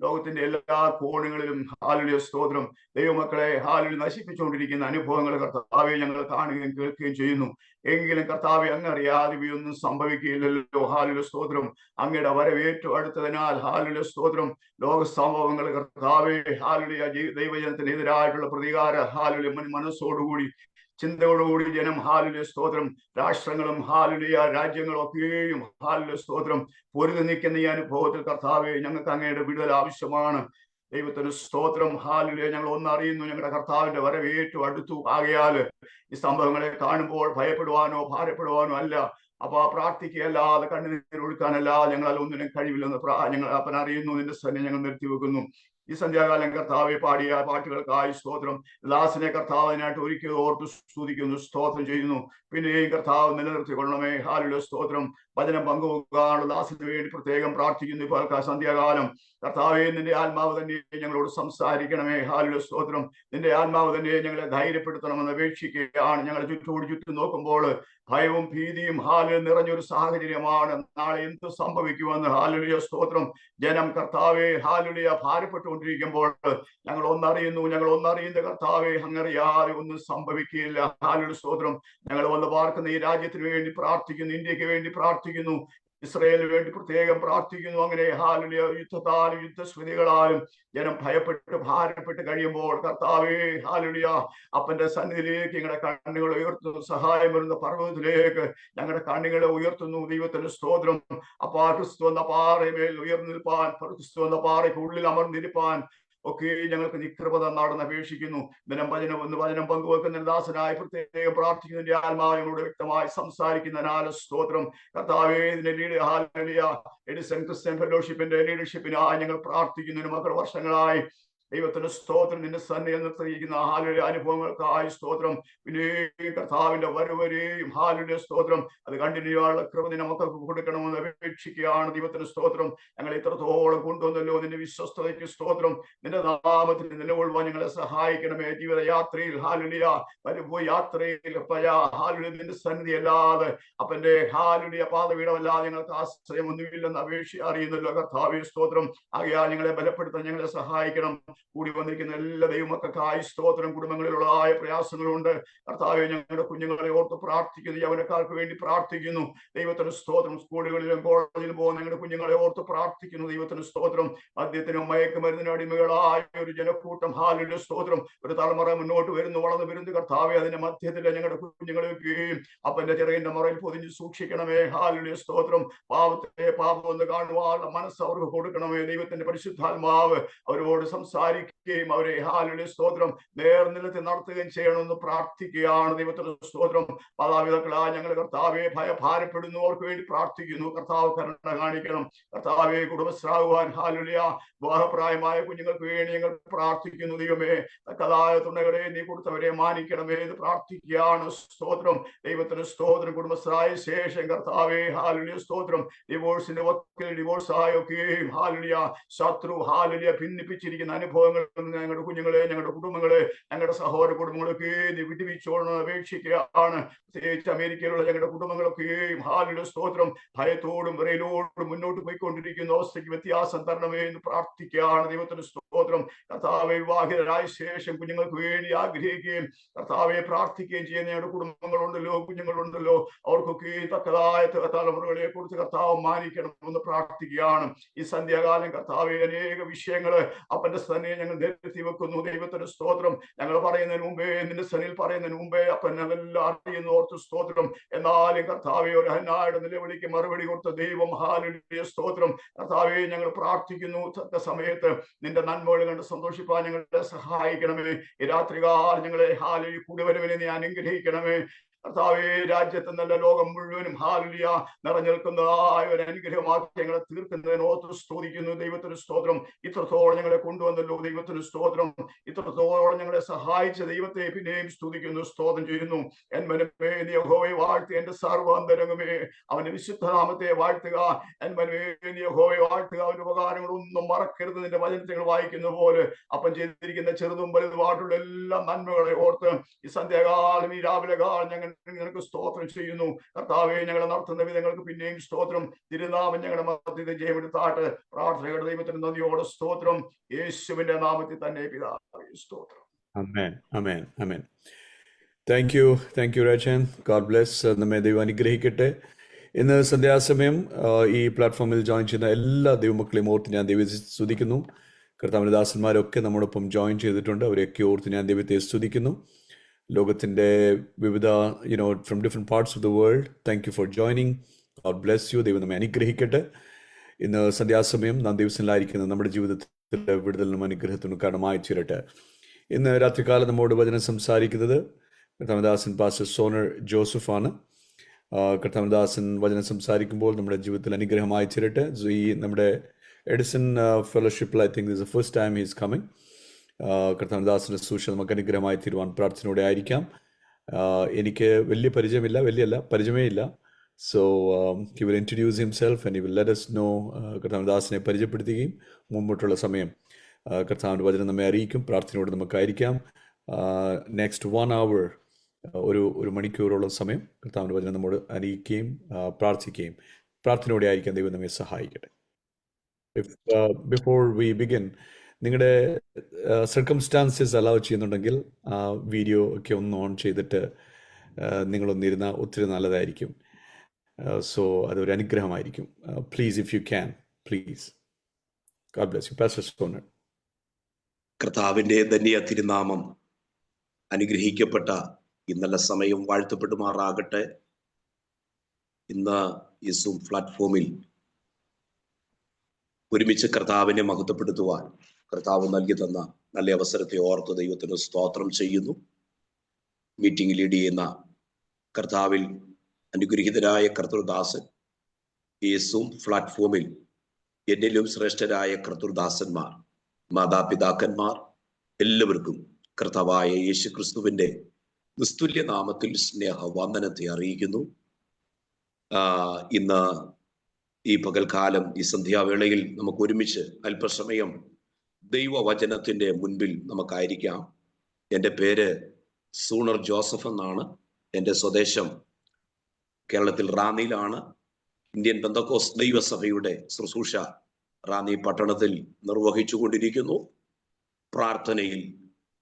ലോകത്തിന്റെ എല്ലാ കോണുകളിലും ഹല്ലേലൂയ സ്തോത്രം ദൈവമക്കളെ ഹല്ലേലൂയ നശിപ്പിച്ചുകൊണ്ടിരിക്കുന്ന അനുഭവങ്ങൾ കർത്താവെ ഞങ്ങൾ കാണുകയും കേൾക്കുകയും ചെയ്യുന്നു. എങ്കിലും കർത്താവെ, അങ്ങ് അറിയാതെ ഇവയൊന്നും സംഭവിക്കില്ലല്ലോ. ഹല്ലേലൂയ സ്തോത്രം. അങ്ങയുടെ വരവേറ്റു അടുത്തതിനാൽ ഹല്ലേലൂയ സ്തോത്രം ലോക സംഭവങ്ങൾ കർത്താവെ ഹല്ലേലൂയ ദൈവജനത്തിനെതിരായിട്ടുള്ള പ്രതികാര ഹല്ലേലൂയ മനസ്സോടുകൂടി, ചിന്തയോടുകൂടി ജനം ഹല്ലേലൂയ സ്തോത്രം, രാഷ്ട്രങ്ങളും ഹല്ലേലൂയ രാജ്യങ്ങളും ഒക്കെയും ഹല്ലേലൂയ സ്തോത്രം പൊരുതി നിൽക്കുന്ന ഈ അനുഭവത്തിൽ കർത്താവെ ഞങ്ങൾക്ക് അങ്ങയുടെ വിടുതൽ ആവശ്യമാണ്. ദൈവത്തിന് സ്തോത്രം. ഹല്ലേലൂയ. ഞങ്ങൾ ഒന്നറിയുന്നു, ഞങ്ങളുടെ കർത്താവിന്റെ വരവേറ്റു അടുത്തു. ആകയാൽ ഈ സംഭവങ്ങളെ കാണുമ്പോൾ ഭയപ്പെടുവാനോ ഭാരപ്പെടുവാനോ അല്ല, അപ്പൊ പ്രാർത്ഥിക്കുകയല്ലാതെ കണ്ണുനീർ ഒഴുക്കാനല്ലാതെ ഞങ്ങളാൽ ഒന്നിനും കഴിവില്ലെന്ന് ഞങ്ങൾ അപ്പൻ അറിയുന്നു. നിന്റെ സന്നിധി ഞങ്ങൾ നിർത്തിവെക്കുന്നു. ഈ സന്ധ്യാകാലം കർത്താവെ പാടിയ പാട്ടുകൾക്കായി സ്തോത്രം. ദാസിനെ കർത്താവ് അതിനായിട്ട് ഒരിക്കൽ ഓർത്ത് സ്തുതിക്കുന്നു, സ്തോത്രം ചെയ്യുന്നു. പിന്നെയും കർത്താവ് നിലനിർത്തിക്കൊള്ളണമേ. ഹല്ലേലൂയ സ്തോത്രം. വചനം പങ്കുവെക്കാനുള്ള ദാസിന് വേണ്ടി പ്രത്യേകം പ്രാർത്ഥിക്കുന്നു. ഇപ്പോൾ സന്ധ്യാകാലം കർത്താവെ, നിന്റെ ആത്മാവ് തന്നെ ഞങ്ങളോട് സംസാരിക്കണമേ. ഹല്ലേലൂയ സ്തോത്രം. നിന്റെ ആത്മാവ് തന്നെ ഞങ്ങളെ ധൈര്യപ്പെടുത്തണമെന്ന് അപേക്ഷിക്കുകയാണ്. ഞങ്ങളെ ചുറ്റും നോക്കുമ്പോൾ ഭയവും ഭീതിയും നിറഞ്ഞൊരു സാഹചര്യമാണ്. നാളെ എന്ത് സംഭവിക്കുമെന്ന് ഹല്ലേലൂയ സ്തോത്രം ജനം കർത്താവെ ഹല്ലേലൂയ ഭാരപ്പെട്ടുകൊണ്ടിരിക്കുമ്പോൾ ഞങ്ങൾ ഒന്നറിയുന്ന കർത്താവെ, അങ്ങറിയാതെ ഒന്നും സംഭവിക്കില്ല. ഹല്ലേലൂയ സ്തോത്രം. ഞങ്ങൾ വന്ന് പാർക്കുന്ന ഈ രാജ്യത്തിന് വേണ്ടി പ്രാർത്ഥിക്കുന്നു, ഇന്ത്യക്ക് വേണ്ടി പ്രാർത്ഥിക്കുന്നു, ഇസ്രായേലിന് വേണ്ടി പ്രത്യേകം പ്രാർത്ഥിക്കുന്നു. അങ്ങനെ ഹല്ലേലൂയ യുദ്ധത്താലും യുദ്ധസ്മൃതികളാലും ജനം ഭയപ്പെട്ട് ഭാരപ്പെട്ട് കഴിയുമ്പോൾ കർത്താവേ ഹല്ലേലൂയ അപ്പന്റെ സന്നിധിയിലേക്ക് ഞങ്ങളുടെ കണ്ണുകൾ ഉയർത്തുന്നു. സഹായം വരുന്ന പർവ്വതത്തിലേക്ക് ഞങ്ങളുടെ കണ്ണുകളെ ഉയർത്തുന്നു. ദൈവത്തിന്റെ സ്തോത്രം. അപ്പാ ക്രിസ്തു എന്ന പാറമേൽ ഉയർന്നു നിൽപ്പാൻ, ക്രിസ്തു എന്ന പാറയ്ക്ക് ഉള്ളിൽ അമർന്നിരിപ്പാൻ ഒക്കെ ഞങ്ങൾക്ക് നികൃപ തന്നാടെന്ന് അപേക്ഷിക്കുന്നു. വചനം പങ്കുവെക്കുന്ന ദാസനായി പ്രത്യേകം പ്രാർത്ഥിക്കുന്നതിന്റെ ആത്മാവിനോട് വ്യക്തമായി സംസാരിക്കുന്നതിനാൽ സ്തോത്രം. കർത്താവേ, ഇതിന്റെ എഡിസൺ ക്രിസ്ത്യൻ ഫെലോഷിപ്പിന്റെ ലീഡർഷിപ്പിനായി ഞങ്ങൾ പ്രാർത്ഥിക്കുന്നതിന് മക്കൾ വർഷങ്ങളായി ദൈവത്തിന്റെ സ്തോത്രം നിന്റെ സന്നിധിയിൽ നിർത്തിയിരിക്കുന്ന ഹാലുടെ അനുഭവങ്ങൾക്കായി സ്തോത്രം. പിന്നെ കർത്താവിന്റെ വരവരെയും ഹാലുടെ സ്തോത്രം അത് കണ്ടിന്യൂള്ള കൃപ നിന്റെ മക്കൾക്ക് കൊടുക്കണമെന്ന് അപേക്ഷിക്കുകയാണ്. ദൈവത്തിന്റെ സ്തോത്രം ഞങ്ങളെ ഇത്രത്തോളം കൊണ്ടുവന്നല്ലോ. നിന്റെ വിശ്വസ്തതയ്ക്ക് സ്തോത്രം. നിന്റെ നാമത്തിൽ നിലകൊള്ളുവാൻ ഞങ്ങളെ സഹായിക്കണമേ. ജീവിതയാത്രയിൽ ഹാലുലിയ വരുമ്പോ യാത്രയിൽ ഹാലുലിയ നിന്റെ സന്നിധി അല്ലാതെ അപ്പന്റെ ഹാലുലിയ പാതവീടമല്ലാതെ ഞങ്ങൾക്ക് ആശ്രയം ഒന്നുമില്ലെന്ന് അറിയുന്നല്ലോ കർത്താവേ സ്തോത്രം. ആകയാൽ ഞങ്ങളെ ബലപ്പെടുത്താൻ ഞങ്ങളെ സഹായിക്കണം. കൂടി വന്നിരിക്കുന്ന എല്ലാ ദൈവമക്കൾക്കായി സ്തോത്രം. കുടുംബങ്ങളിലുള്ളതായ പ്രയാസങ്ങളുണ്ട് കർത്താവേ, ഞങ്ങളുടെ കുഞ്ഞുങ്ങളെ ഓർത്ത് പ്രാർത്ഥിക്കുന്നു. യൗവനക്കാർക്ക് വേണ്ടി പ്രാർത്ഥിക്കുന്നു. ദൈവത്തിന് സ്തോത്രം. സ്കൂളുകളിലും കോളേജിലും പോകുന്ന ഞങ്ങളുടെ കുഞ്ഞുങ്ങളെ ഓർത്ത് പ്രാർത്ഥിക്കുന്നു. ദൈവത്തിന് സ്തോത്രം. മദ്യത്തിനും മയക്കുമരുന്നിനും അടിമകളായ ഒരു ജനക്കൂട്ടം ഹാലുടെ സ്തോത്രം ഒരു തലമുറ മുന്നോട്ട് വരുന്നു, വളർന്നു വരുന്നു കർത്താവേ. അതിന്റെ മധ്യത്തിൽ ഞങ്ങളുടെ കുഞ്ഞുങ്ങളെയൊക്കെയും അപ്പന്റെ ചിറകിന്റെ മുറയിൽ പൊതിഞ്ഞ് സൂക്ഷിക്കണമേ. ഹാലുടെ സ്തോത്രം. പാപം ഒന്ന് കാണുവാനുള്ള മനസ്സ് അവർക്ക് കൊടുക്കണമേ. ദൈവത്തിന്റെ പരിശുദ്ധാത്മാവ് അവരോട് സംസാരിക്കുകയും അവരെ ഹാലുടെ സ്തോത്രം നേർനിലത്തിൽ നടത്തുകയും ചെയ്യണമെന്ന് പ്രാർത്ഥിക്കുകയാണ്. ദൈവത്തിന്റെ സ്തോത്രം. മാതാപിതാക്കളാ ഞങ്ങൾ കർത്താവെ ഭാരപ്പെടുന്നവർക്ക് വേണ്ടി പ്രാർത്ഥിക്കുന്നു. കർത്താവ് കരുണ കാണിക്കണം. കർത്താവെ കുടുംബശ്രാവുവാൻ ഹാലുലിയ വിവാഹപ്രായമായ കുഞ്ഞുങ്ങൾക്ക് വേണ്ടി ഞങ്ങൾ പ്രാർത്ഥിക്കുന്നു. ദൈവമേ തക്കതായ തുണകളെ നീ കൊടുത്തവരെ മാനിക്കണമേ എന്ന് പ്രാർത്ഥിക്കുകയാണ്. സ്തോത്രം. ദൈവത്തിന് സ്തോത്രം. കുടുംബശ്രായ ശേഷം കർത്താവെ ഹാലുലിയ സ്തോത്രം ഡിവോഴ്സിന്റെ വക്കിൽ ഡിവോഴ്സ് ആയൊക്കെയും ഹാലുലിയ ശത്രു ഹാലുലിയ ഭിന്നിപ്പിച്ചിരിക്കുന്ന അനുഭവങ്ങൾ ഞങ്ങളുടെ കുഞ്ഞുങ്ങളെ, ഞങ്ങളുടെ കുടുംബങ്ങളെ, ഞങ്ങളുടെ സഹോദര കുടുംബങ്ങളൊക്കെ നീ വിടുവിച്ചോളണം അപേക്ഷിക്കുകയാണ്. പ്രത്യേകിച്ച് അമേരിക്കയിലുള്ള ഞങ്ങളുടെ കുടുംബങ്ങളൊക്കെയും ഹാലുടെ സ്തോത്രം ഭയത്തോടും വിറയിലോടും മുന്നോട്ട് പോയിക്കൊണ്ടിരിക്കുന്ന അവസ്ഥയ്ക്ക് വ്യത്യാസം തരണമേ എന്ന് പ്രാർത്ഥിക്കുകയാണ്. ദൈവത്തിന് സ്തോത്രം. കർത്താവെ വിവാഹിതരായ ശേഷം കുഞ്ഞുങ്ങൾക്ക് വേണ്ടി ആഗ്രഹിക്കുകയും കർത്താവെ പ്രാർത്ഥിക്കുകയും ചെയ്യുന്ന ഞങ്ങളുടെ കുഞ്ഞുങ്ങളുണ്ടല്ലോ അവർക്കൊക്കെ തക്കതായ തലമുറകളെ കുറിച്ച് കർത്താവ് മാനിക്കണമെന്ന് പ്രാർത്ഥിക്കുകയാണ്. ഈ സന്ധ്യാകാലം കർത്താവെ അനേക വിഷയങ്ങള് അപ്പന്റെ സന്നിധിയിൽ ഞങ്ങൾ നിരത്തി വെക്കുന്നു. ദൈവത്തിന്റെ സ്തോത്രം. ഞങ്ങൾ പറയുന്നതിന് മുമ്പേ നിന്റെ സന്നിധിയിൽ പറയുന്നതിന് മുമ്പേ അപ്പൻ അതെല്ലാം അറിയുന്ന ഓർത്ത് സ്തോത്രം. എന്നാലും കർത്താവെ ഒരു ഹന്നായുടെ നിലവിളിക്ക് മറുപടി കൊടുത്ത ദൈവം ഹാലുലിയ സ്തോത്രം. കർത്താവെ ഞങ്ങൾ പ്രാർത്ഥിക്കുന്നു. തക്ക സമയത്ത് നിന്റെ നന്മകൾ കണ്ട് സന്തോഷിപ്പാൻ ഞങ്ങളെ സഹായിക്കണമേ. ഈ രാത്രികാലം ഞങ്ങളെ ഹാലുലി കൂടിവരവിനെ നീ അനുഗ്രഹിക്കണമേ. കർത്താവേ രാജ്യത്ത് നല്ല ലോകം മുഴുവനും ഹാലുലിയ നിറഞ്ഞേൽക്കുന്നതായ ഒരു അനുഗ്രഹമാക്കി ഞങ്ങളെ തീർക്കുന്നതിന് ഓർത്ത് സ്തുതിക്കുന്നു. ദൈവത്തിന് സ്തോത്രം. ഇത്രത്തോളം ഞങ്ങളെ കൊണ്ടുവന്നല്ലോ. ദൈവത്തിന് സ്തോത്രം. ഇത്രത്തോളം ഞങ്ങളെ സഹായിച്ച ദൈവത്തെ പിന്നെയും സ്തുതിക്കുന്നു, സ്തോത്രം ചെയ്യുന്നു. എൻ മനമേ നീ യഹോവയെ വാഴ്ത്തി എന്റെ സർവാന്തരംഗമേ അവന്റെ വിശുദ്ധനാമത്തെ വാഴ്ത്തുക. എൻ മനമേ നീ യഹോവയെ വാഴ്ത്തുക. അവന്റെ ഉപകാരങ്ങളൊന്നും മറക്കരുത്. നിന്റെ വചനങ്ങൾ വായിക്കുന്ന പോലെ അപ്പം ചെയ്തിരിക്കുന്ന ചെറുതും വലുതുമായിട്ടുള്ള എല്ലാ നന്മകളെ ഓർത്ത് ഈ സന്ധ്യാകാലം ഈ രാവിലെ കാലം ഞങ്ങൾ നിനക്ക് സ്തോത്രം ചെയ്യുന്നു. കർത്താവെ ഞങ്ങളെ നടത്തുന്ന വിധങ്ങൾക്ക് പിന്നെയും സ്തോത്രം. തിരുനാമം ഞങ്ങളുടെ മധ്യത്തിൽ ജയമെടുത്താട്ട്. പ്രാർത്ഥനയുടെ ദൈവത്തിന് നന്ദിയോടെ സ്തോത്രം. യേശുവിന്റെ നാമത്തിൽ തന്നെ പിതാവേ സ്തോത്രം. ആമേൻ, ആമേൻ, ആമേൻ. Thank you Rajan. God bless. നമ്മെ ദൈവം അനുഗ്രഹിക്കട്ടെ. ഇന്ന് സന്ധ്യാസമയം ഈ പ്ലാറ്റ്ഫോമിൽ ജോയിൻ ചെയ്യുന്ന എല്ലാ ദൈവമക്കളെയും ഓർത്ത് ഞാൻ ദൈവത്തെ സ്തുതിക്കുന്നു. കർത്താവിന്റെ ദാസന്മാരൊക്കെ നമ്മോടൊപ്പം ജോയിൻ ചെയ്തിട്ടുണ്ട്. അവരെയൊക്കെ ഓർത്ത് ഞാൻ ദൈവത്തെ സ്തുതിക്കുന്നു. ലോകത്തിൻ്റെ വിവിധ from different parts of the world. Thank you for joining. God bless U. ദൈവം നമ്മെ അനുഗ്രഹിക്കട്ടെ. ഇന്ന് സന്ധ്യാസമയം നാം ദിവസത്തിലായിരിക്കുന്ന നമ്മുടെ ജീവിതത്തിലെ വിടുതലിനും അനുഗ്രഹത്തിനും കാരണമായി തീരട്ടെ. ഇന്ന് രാത്രികാലം നമ്മോട് വചനം സംസാരിക്കുന്നത് കർത്താവദാസൻ പാസ്റ്റർ സോണർ ജോസഫാണ്. കർത്താവദാസൻ വചനം സംസാരിക്കുമ്പോൾ നമ്മുടെ ജീവിതത്തിൽ അനുഗ്രഹമായി തീരട്ടെ. ഈ നമ്മുടെ എഡിസൺ ഫെലോഷിപ്പിൽ I think this the first time he is coming. കർത്താവദാസൻ്റെ സൂക്ഷ്മം നമുക്ക് അനുഗ്രഹമായി തീരുവാൻ പ്രാർത്ഥനയോടെ ആയിരിക്കാം. എനിക്ക് പരിചയമേ ഇല്ല. So he will introduce himself and he will let us know. കർത്താവദാസനെ പരിചയപ്പെടുത്തുകയും മുമ്പോട്ടുള്ള സമയം കർത്താവിൻ്റെ വചനം നമ്മെ അറിയിക്കും. പ്രാർത്ഥനയോടെ നമുക്കായിരിക്കാം. നെക്സ്റ്റ് 1 hour ഒരു മണിക്കൂറോളം സമയം കർത്താവിൻ്റെ വചനം നമ്മോട് അറിയിക്കുകയും പ്രാർത്ഥിക്കുകയും പ്രാർത്ഥനയോടെ ആയിരിക്കാൻ ദൈവം നമ്മെ സഹായിക്കട്ടെ. ബിഫോർ വി ബിഗിൻ, നിങ്ങളുടെ സർക്കംസ്റ്റാൻസസ് അലൗ ചെയ്യുന്നുണ്ടെങ്കിൽ വീഡിയോ ഒക്കെ ഒന്ന് ഓൺ ചെയ്തിട്ട് നിങ്ങളൊന്നിരുന്നാൽ ഒത്തിരി നല്ലതായിരിക്കും. സോ അതൊരു അനുഗ്രഹമായിരിക്കും. Please, if you can, please. God bless you. Pastor Soner. കർത്താവിൻ്റെ ധന്യ തിരുനാമം അനുഗ്രഹിക്കപ്പെട്ട ഇന്നലെ സമയം വാഴ്ത്തപ്പെടുമാറാകട്ടെ. ഇന്ന് ഈ സൂം പ്ലാറ്റ്ഫോമിൽ ഒരുമിച്ച് കർത്താവിനെ മഹത്വപ്പെടുത്തുവാൻ കർത്താവ് നൽകി തന്ന നല്ല അവസരത്തെ ഓർത്ത് ദൈവത്തിന് സ്തോത്രം ചെയ്യുന്നു. മീറ്റിംഗ് ലീഡ് ചെയ്യുന്ന കർത്താവിൽ അനുഗ്രഹീതരായ കർത്തൃദാസൻ, ഈ സൂം പ്ലാറ്റ്ഫോമിൽ എന്നിലും ശ്രേഷ്ഠരായ കർത്തൃദാസന്മാർ, മാതാപിതാക്കന്മാർ, എല്ലാവർക്കും കർത്താവായ യേശു ക്രിസ്തുവിന്റെ നിസ്തുല്യ നാമത്തിൽ സ്നേഹവന്ദനത്തെ അറിയിക്കുന്നു. ഇന്ന് ഈ പകൽക്കാലം, ഈ സന്ധ്യാവേളയിൽ നമുക്ക് ഒരുമിച്ച് അല്പസമയം ദൈവവചനത്തിന്റെ മുൻപിൽ നമുക്കായിരിക്കാം. എൻ്റെ പേര് സൂണർ ജോസഫ് എന്നാണ്. എൻ്റെ സ്വദേശം കേരളത്തിൽ റാന്നിയിലാണ്. ഇന്ത്യൻ പെന്തക്കോസ്ത് ദൈവസഭയുടെ ശുശ്രൂഷ റാന്നി പട്ടണത്തിൽ നിർവഹിച്ചു കൊണ്ടിരിക്കുന്നു. പ്രാർത്ഥനയിൽ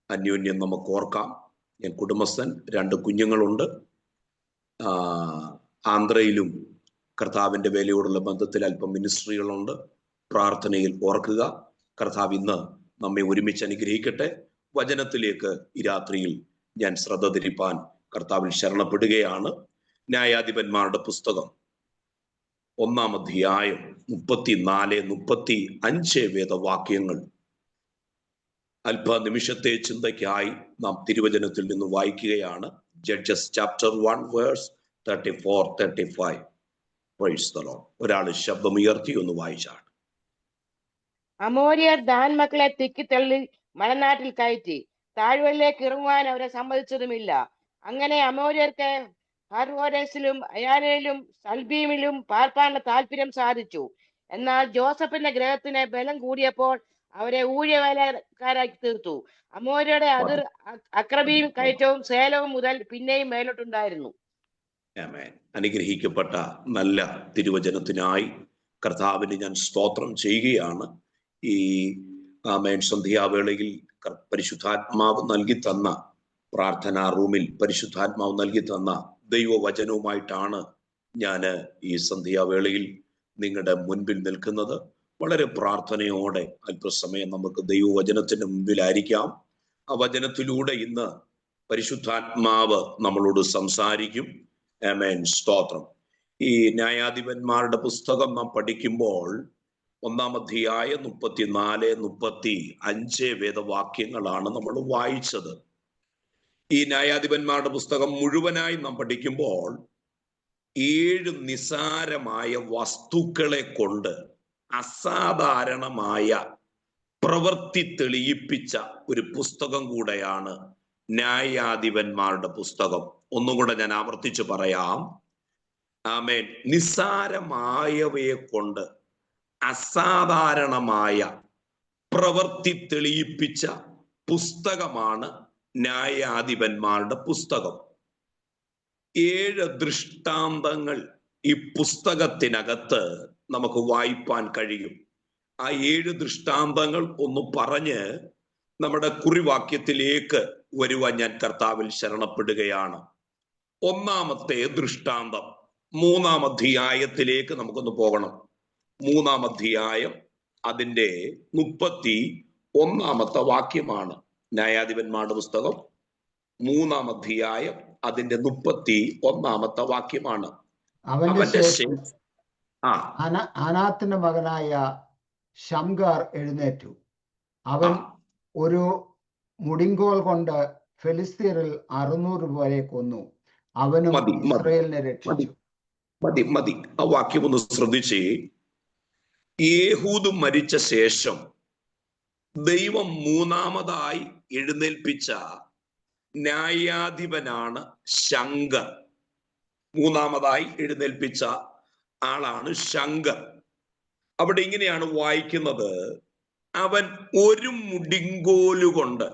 അന്യോന്യം നമുക്ക് ഓർക്കാം. ഞാൻ കുടുംബസ്ഥൻ, 2 കുഞ്ഞുങ്ങളുണ്ട്. ആന്ധ്രയിലും കർത്താവിന്റെ വേലയോടുള്ള ബന്ധത്തിൽ അല്പം മിനിസ്ട്രികളുണ്ട്. പ്രാർത്ഥനയിൽ ഓർക്കുക. കർത്താവ് ഇന്ന് നമ്മെ ഒരുമിച്ച് അനുഗ്രഹിക്കട്ടെ. വചനത്തിലേക്ക് ഈ രാത്രിയിൽ ഞാൻ ശ്രദ്ധ തിരിപ്പാൻ കർത്താവിൽ ശരണപ്പെടുകയാണ്. ന്യായാധിപന്മാരുടെ പുസ്തകം 1-ാം അധ്യായം 34-35 വേദവാക്യങ്ങൾ അല്പനിമിഷത്തെ ചിന്തയ്ക്കായി നാം തിരുവചനത്തിൽ നിന്ന് വായിക്കുകയാണ്. Judges chapter 1 verse 34-35. Praise the Lord. ഒരാൾ ശബ്ദമുയർത്തി ഒന്ന് വായിച്ചാണ്. അമോര്യർ ദാൻ മക്കളെ തിക്കിത്തള്ളി മലനാട്ടിൽ കയറ്റി, താഴ്വരയിലേക്ക് ഇറങ്ങുവാൻ അവരെ സമ്മതിച്ചതുമില്ല. അങ്ങനെ അമോര്യർക്ക് ഹർവോരസിലും അയാനയിലും സൽബീമിലും പാർപ്പാനുള്ള താല്പര്യം സാധിച്ചു. എന്നാൽ ജോസഫിന്റെ ഗ്രഹത്തിന് ബലം കൂടിയപ്പോൾ അവരെ ഊഴിയവേലക്കാരാക്കി തീർത്തു. അമോര്യരുടെ അതിർ അക്രബീം കയറ്റവും സേലവും മുതൽ പിന്നെയും മേലോട്ടുണ്ടായിരുന്നു. അനുഗ്രഹിക്കപ്പെട്ട നല്ല തിരുവചനത്തിനായി കർത്താവിന് ഞാൻ സ്തോത്രം ചെയ്യുകയാണ്. ഈ സന്ധ്യാവേളയിൽ പരിശുദ്ധാത്മാവ് നൽകി തന്ന പ്രാർത്ഥനാ റൂമിൽ പരിശുദ്ധാത്മാവ് നൽകി തന്ന ദൈവവചനവുമായിട്ടാണ് ഞാൻ ഈ സന്ധ്യാവേളയിൽ നിങ്ങളുടെ മുൻപിൽ നിൽക്കുന്നത്. വളരെ പ്രാർത്ഥനയോടെ അല്പസമയം നമുക്ക് ദൈവവചനത്തിന് മുൻപിലായിരിക്കാം. ആ വചനത്തിലൂടെ ഇന്ന് പരിശുദ്ധാത്മാവ് നമ്മളോട് സംസാരിക്കും. ആമേൻ, സ്തോത്രം. ഈ ന്യായാധിപന്മാരുടെ പുസ്തകം നാം പഠിക്കുമ്പോൾ 1-ാം അധ്യായം 34-35 വേദവാക്യങ്ങളാണ് നമ്മൾ വായിച്ചത്. ഈ ന്യായാധിപന്മാരുടെ പുസ്തകം മുഴുവനായി നാം പഠിക്കുമ്പോൾ 7 നിസാരമായ വസ്തുക്കളെ കൊണ്ട് അസാധാരണമായ പ്രവൃത്തി തെളിയിപ്പിച്ച ഒരു പുസ്തകം കൂടെയാണ് ന്യായാധിപന്മാരുടെ പുസ്തകം. ഒന്നും കൂടെ ഞാൻ ആവർത്തിച്ച് പറയാം. ആമേൻ. നിസാരമായവയെ കൊണ്ട് അസാധാരണമായ പ്രവൃത്തി തെളിയിപ്പിച്ച പുസ്തകമാണ് ന്യായാധിപന്മാരുടെ പുസ്തകം. 7 ദൃഷ്ടാന്തങ്ങൾ ഈ പുസ്തകത്തിനകത്ത് നമുക്ക് വായിപ്പാൻ കഴിയും. ആ 7 ദൃഷ്ടാന്തങ്ങൾ ഒന്ന് പറഞ്ഞ് നമ്മുടെ കുറിവാക്യത്തിലേക്ക് വരുവാൻ ഞാൻ കർത്താവിൽ ശരണപ്പെടുകയാണ്. 1-ാമത്തെ ദൃഷ്ടാന്തം 3-ാം അധ്യായത്തിലേക്ക് നമുക്കൊന്ന് പോകണം. 3-ാം അധ്യായം അതിൻ്റെ 31-ാമത്തെ വാക്യമാണ്. ന്യായാധിപന്മാരുടെ പുസ്തകം 3-ാം അധ്യായം അതിൻ്റെ 31-ാമത്തെ വാക്യമാണ്. അവന്റെ അനാത്തിന്റെ മകനായ ശംഗാർ എഴുന്നേറ്റു. അവൻ ഒരു മുടിങ്കോൽ കൊണ്ട് ഫെലിസ്തീനിൽ 600 പേരെ കൊന്നു. അവനും ഇസ്രായേലിനെ രക്ഷിച്ചു. മതി. ആ വാക്യം ഒന്ന് ശ്രദ്ധിച്ചേ. യേഹൂദ് മരിച്ച ശേഷം ദൈവം 3-ാമതായി എഴുന്നേൽപ്പിച്ച ന്യായാധിപനാണ് ശംഗർ. 3-ാമതായി എഴുന്നേൽപ്പിച്ച ആളാണ് ശംഗർ. അവിടെ ഇങ്ങനെയാണ് വായിക്കുന്നത്: അവൻ ഒരു മുടിങ്കോലുകൊണ്ട്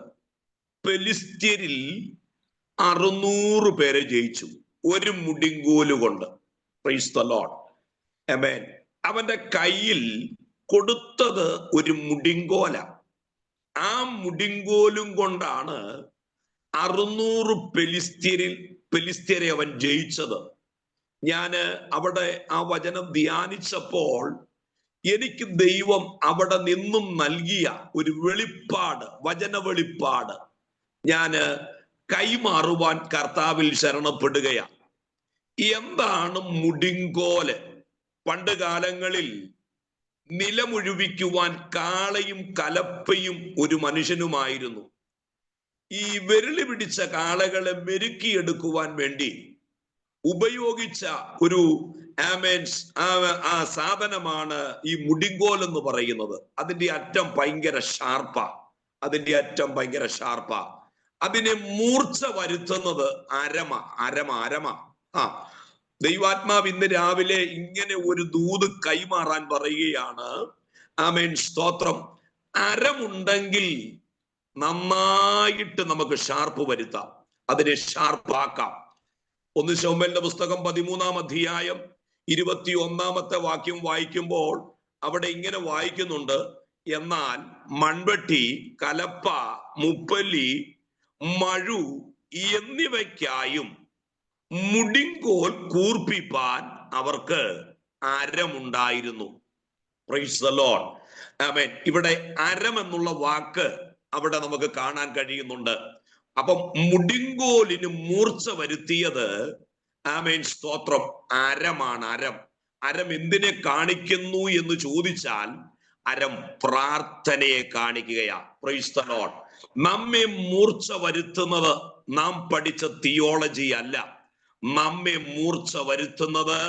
ഫെലിസ്ത്യരിൽ 600 പേരെ ജയിച്ചു. ഒരു മുടിങ്കോലുകൊണ്ട്. Praise the Lord. ആമേൻ. അവന്റെ കയ്യിൽ കൊടുത്തത് ഒരു മുടിങ്കോല. ആ മുടിങ്കോലും കൊണ്ടാണ് 600 ഫെലിസ്ത്യരെ അവൻ ജയിച്ചത്. ഞാന് അവിടെ ആ വചനം ധ്യാനിച്ചപ്പോൾ എനിക്ക് ദൈവം അവിടെ നിന്നും നൽകിയ ഒരു വെളിപ്പാട്, വചന വെളിപ്പാട് ഞാന് കൈമാറുവാൻ കർത്താവിൽ ശരണപ്പെടുകയാണ്. എന്താണ് മുടിങ്കോല്? പണ്ട് കാലങ്ങളിൽ നിലമൊഴുവിക്കുവാൻ കാളയും കലപ്പയും ഒരു മനുഷ്യനുമായിരുന്നു. ഈ വിരളി പിടിച്ച കാളകളെ മെരുക്കിയെടുക്കുവാൻ വേണ്ടി ഉപയോഗിച്ച ഒരു ആ സാധനമാണ് ഈ മുടിങ്കോൽ എന്ന് പറയുന്നത്. അതിന്റെ അറ്റം ഭയങ്കര ഷാർപ്പാ. അതിനെ മൂർച്ച വരുത്തുന്നത് അരമ. ദൈവാത്മാവ് ഇന്ന് രാവിലെ ഇങ്ങനെ ഒരു ദൂത് കൈമാറാൻ പറയുകയാണ്. സ്തോത്രം. അരമുണ്ടെങ്കിൽ നന്നായിട്ട് നമുക്ക് ഷാർപ്പ് വരുത്താം, അതിനെ ഷാർപ്പാക്കാം. 1 ശമൂവേലിന്റെ പുസ്തകം 13-ാം അധ്യായം 21-ാമത്തെ വാക്യം വായിക്കുമ്പോൾ അവിടെ ഇങ്ങനെ വായിക്കുന്നുണ്ട്: എന്നാൽ മൺവെട്ടി, കലപ്പ, മുപ്പല്ലി, മഴു എന്നിവയ്ക്കായും മുടിങ്കോൽ കൂർപ്പിപ്പാൻ അവർക്ക് അരമുണ്ടായിരുന്നു. Praise the Lord. ആമേൻ. ഇവിടെ അരം എന്നുള്ള വാക്ക് അവിടെ നമുക്ക് കാണാൻ കഴിയുന്നുണ്ട്. അപ്പം മുടിങ്കോലിന് മൂർച്ച വരുത്തിയത് സ്തോത്രം അരമാണ്. അരം എന്തിനെ കാണിക്കുന്നു എന്ന് ചോദിച്ചാൽ അരം പ്രാർത്ഥനയെ കാണിക്കുകയാ. Price the Lord. നമ്മെ മൂർച്ച വരുത്തുന്നത് നാം പഠിച്ച തിയോളജി അല്ല. നമ്മെ മൂർച്ച വരുത്തുന്നത്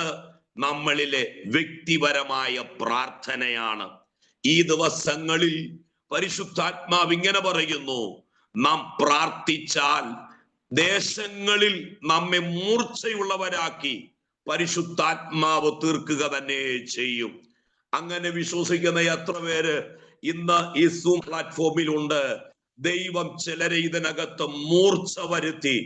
നമ്മളിലെ വ്യക്തിപരമായ പ്രാർത്ഥനയാണ്. ഈ ദിവസങ്ങളിൽ പരിശുദ്ധാത്മാവ് ഇങ്ങനെ പറയുന്നു: നാം പ്രാർത്ഥിച്ചാൽ ദേശങ്ങളിൽ നമ്മെ മൂർച്ചയുള്ളവരാക്കി പരിശുദ്ധാത്മാവ് തീർക്കുക തന്നെ ചെയ്യും. അങ്ങനെ വിശ്വസിക്കുന്ന എത്ര പേര് ഇന്ന് ഈ സൂം പ്ലാറ്റ്ഫോമിലുണ്ട്? ദൈവം ചിലരെ ഇതിനകത്ത് മൂർച്ച വരുത്തി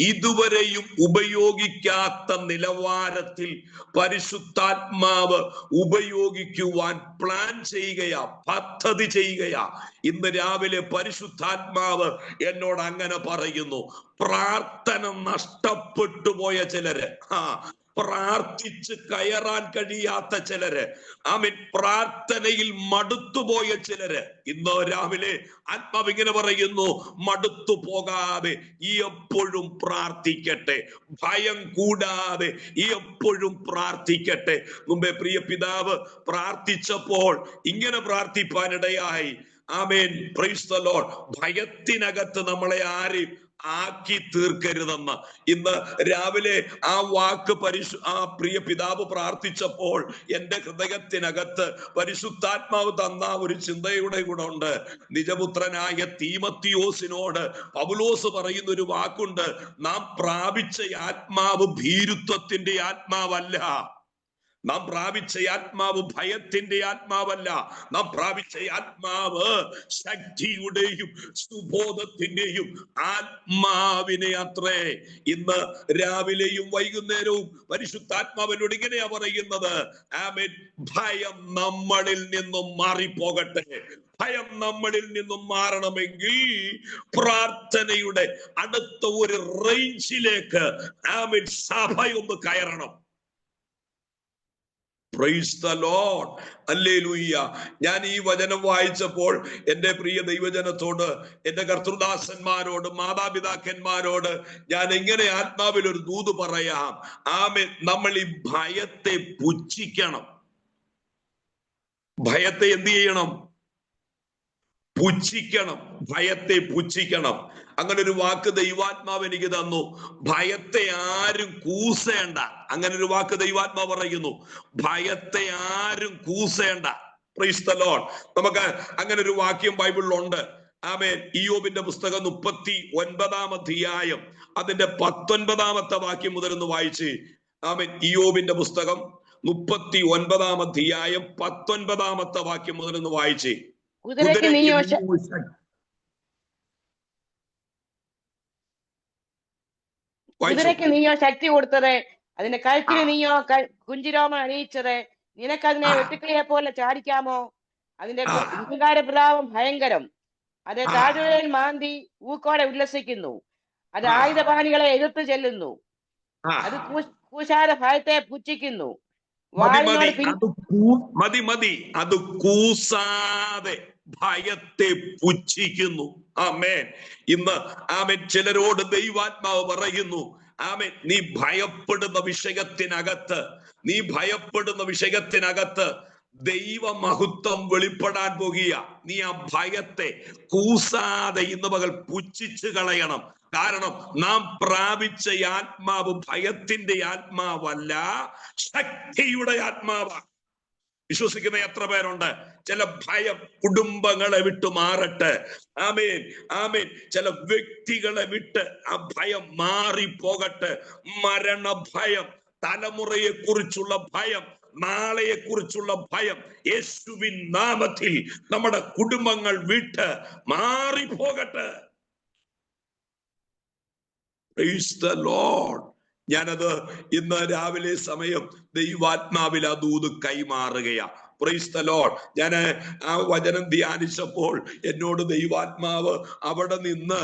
ഇതുവരെയും ഉപയോഗിക്കാത്ത നിലവാരത്തിൽ പരിശുദ്ധാത്മാവ് ഉപയോഗിക്കുവാൻ പ്ലാൻ ചെയ്യുകയാ, പദ്ധതി ചെയ്യുകയാ. ഇന്ന് രാവിലെ പരിശുദ്ധാത്മാവ് എന്നോട് അങ്ങനെ പറയുന്നു: പ്രാർത്ഥന നഷ്ടപ്പെട്ടു പോയ ചിലര്, പ്രാർത്ഥിച്ച് കയറാൻ കഴിയാത്ത ചിലര്, പ്രാർത്ഥനയിൽ മടുത്തുപോയ ചിലര്, ഇന്ന് രാവിലെ ആത്മാവ് ഇങ്ങനെ പറയുന്നു: മടുത്തു പോകാതെ എപ്പോഴും പ്രാർത്ഥിക്കട്ടെ, ഭയം കൂടാതെ എപ്പോഴും പ്രാർത്ഥിക്കട്ടെ. മുമ്പേ പ്രിയ പിതാവ് പ്രാർത്ഥിച്ചപ്പോൾ ഇങ്ങനെ പ്രാർത്ഥിപ്പാനിടയായി. ആമേൻ. Praise the Lord. ഭയത്തിനകത്ത് നമ്മളെ ആരെയും ആക്കി തീർക്കരുതെന്ന്. ഇന്ന് രാവിലെ ആ വാക്ക് പ്രിയ പിതാവ് പ്രാർത്ഥിച്ചപ്പോൾ എന്റെ ഹൃദയത്തിനകത്ത് പരിശുദ്ധാത്മാവ് തന്ന ഒരു ചിന്തയുടെ കൂടെ ഉണ്ട്. നിജപുത്രനായ തീമത്തിയോസിനോട് പൗലോസ് പറയുന്ന ഒരു വാക്കുണ്ട്: നാം പ്രാപിച്ച ആത്മാവ് ഭീരുത്വത്തിന്റെ ആത്മാവല്ല, നാം പ്രാപിച്ച ആത്മാവ് ഭയത്തിന്റെ ആത്മാവല്ല, നാം പ്രാപിച്ച ആത്മാവ് ശക്തിയുടെയും സുബോധത്തിന്റെയും ആത്മാവിനെ അത്രേ. ഇന്ന് രാവിലെയും വൈകുന്നേരവും പരിശുദ്ധാത്മാവിനോട് ഇങ്ങനെയാ പറയുന്നത്: ആമേൻ. ഭയം നമ്മളിൽ നിന്നും മാറിപ്പോകട്ടെ. ഭയം നമ്മളിൽ നിന്നും മാറണമെങ്കിൽ പ്രാർത്ഥനയുടെ അടുത്ത ഒരു റേഞ്ചിലേക്ക് ആമേൻ സഭയൊന്ന് കയറണം. Price the Lord. ഹല്ലേലൂയ. ഞാൻ ഈ വചനം വായിച്ചപ്പോൾ എൻ്റെ പ്രിയ ദൈവജനത്തോട്, എൻ്റെ കർത്തൃദാസന്മാരോട്, മാതാപിതാക്കന്മാരോട് ഞാൻ എങ്ങനെ ആത്മാവിൽ ഒരു ദൂത് പറയാം. ആമേൻ. നമ്മൾ ഈ ഭയത്തെ പുച്ഛിക്കണം. ഭയത്തെ എന്ത് ചെയ്യണം? പുച്ഛിക്കണം. ഭയത്തെ പുച്ഛിക്കണം. അങ്ങനെ ഒരു വാക്ക് ദൈവാത്മാവ് എനിക്ക് തന്നു: ഭയത്തെ ആരും കൂസേണ്ട. അങ്ങനെ ഒരു വാക്ക് ദൈവാത്മാവ് പറയുന്നു: ഭയത്തെ ആരും കൂസേണ്ട. Price the Lord. നമുക്ക് അങ്ങനെ ഒരു വാക്യം ബൈബിളിലുണ്ട്. ആമേൻ. ഇയ്യോബിന്റെ പുസ്തകം 39-ാം അധ്യായം അതിന്റെ 19-ാമത്തെ വാക്യം മുതൽ ഒന്ന് വായിച്ച്. ആമേൻ. ഇയ്യോബിന്റെ പുസ്തകം 39-ാം അധ്യായം 19-ാമത്തെ വാക്യം മുതൽ ഒന്ന് വായിച്ച്. കുതിരയ്ക്ക് നീയോ ശക്തി കൊടുത്തത്, അതിന്റെ കഴുത്തിന് നീയോ കുഞ്ചിരോമം അണിയിച്ചത്. നിനക്കതിനെ വെട്ടുക്കിളിയെ പോലെ ചാടിക്കാമോ? അതിന്റെ അഹങ്കാര പ്രതാപം ഭയങ്കരം. അത് താഴ്വരയിൽ മാന്തി ഊക്കോടെ ഉല്ലസിക്കുന്നു. അത് ആയുധപാണികളെ എതിർത്ത് ചെല്ലുന്നു. അത് കൂശാര ഭയത്തെ പുച്ഛിക്കുന്നു. മതി. അത് കൂസാതെ ഭയത്തെ പുച്ഛിക്കുന്നു. ആമേൻ. ഇന്ന് ആമേൻ ചിലരോട് ദൈവാത്മാവ് പറയുന്നു: ആമേൻ, നീ ഭയപ്പെടുന്ന വിഷയത്തിനകത്ത് ദൈവമഹത്വം വെളിപ്പെടാൻ പോകുക. നീ ആ ഭയത്തെ കൂസാതെ ഇന്ന് പകൽ പുച്ഛിച്ചു കളയണം. കാരണം നാം പ്രാപിച്ച ആത്മാവ് ഭയത്തിന്റെ ആത്മാവല്ല, ശക്തിയുടെ ആത്മാവാണ്. വിശ്വസിക്കുന്ന എത്ര പേരുണ്ട്? ചില ഭയം കുടുംബങ്ങളെ വിട്ടു മാറട്ടെ. ആമേൻ, ആമേൻ. ചില വ്യക്തികളെ വിട്ട് ആ ഭയം മാറിപ്പോകട്ടെ. മരണഭയം, തലമുറയെ കുറിച്ചുള്ള ഭയം, നാളെയെ കുറിച്ചുള്ള ഭയം യേശുവിൻ നാമത്തിൽ നമ്മുടെ കുടുംബങ്ങൾ വിട്ട് മാറിപ്പോകട്ടെ. Praise the Lord. ഞാനത് ഇന്ന് രാവിലെ സമയം ദൈവാത്മാവിൽ ആ ദൂത് കൈമാറുകയാ. Praise the Lord. ഞാൻ ആ വചനം ധ്യാനിച്ചപ്പോൾ എന്നോട് ദൈവാത്മാവ് അവിടെ നിന്ന്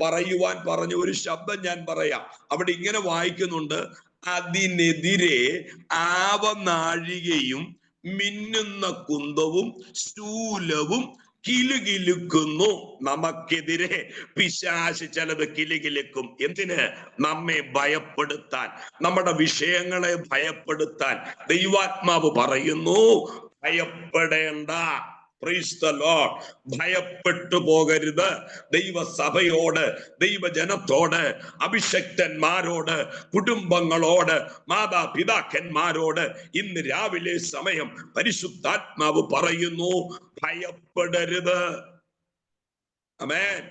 പറയുവാൻ പറഞ്ഞ ഒരു ശബ്ദം ഞാൻ പറയാം. അവിടെ ഇങ്ങനെ വായിക്കുന്നുണ്ട്: അതിനെതിരെ ആവനാഴികയും മിന്നുന്ന കുന്തവും ശൂലവും കിലുകിലുക്കുന്നു. നമുക്കെതിരെ പിശാച് ചിലത് കിലുകിലുക്കും. എന്തിന്? നമ്മെ ഭയപ്പെടുത്താൻ, നമ്മുടെ വിഷയങ്ങളെ ഭയപ്പെടുത്താൻ. ദൈവാത്മാവ് പറയുന്നു, ഭയപ്പെടേണ്ട. Praise the Lord. ഭയപ്പെട്ടു പോകരുത്. ദൈവസഭയോട്, ദൈവജനത്തോട്, അഭിഷക്തന്മാരോട്, കുടുംബങ്ങളോട്, മാതാപിതാക്കന്മാരോട് ഇന്ന് രാവിലെ സമയം പരിശുദ്ധാത്മാവ് പറയുന്നു, ഭയപ്പെടരുത്. ആമേൻ,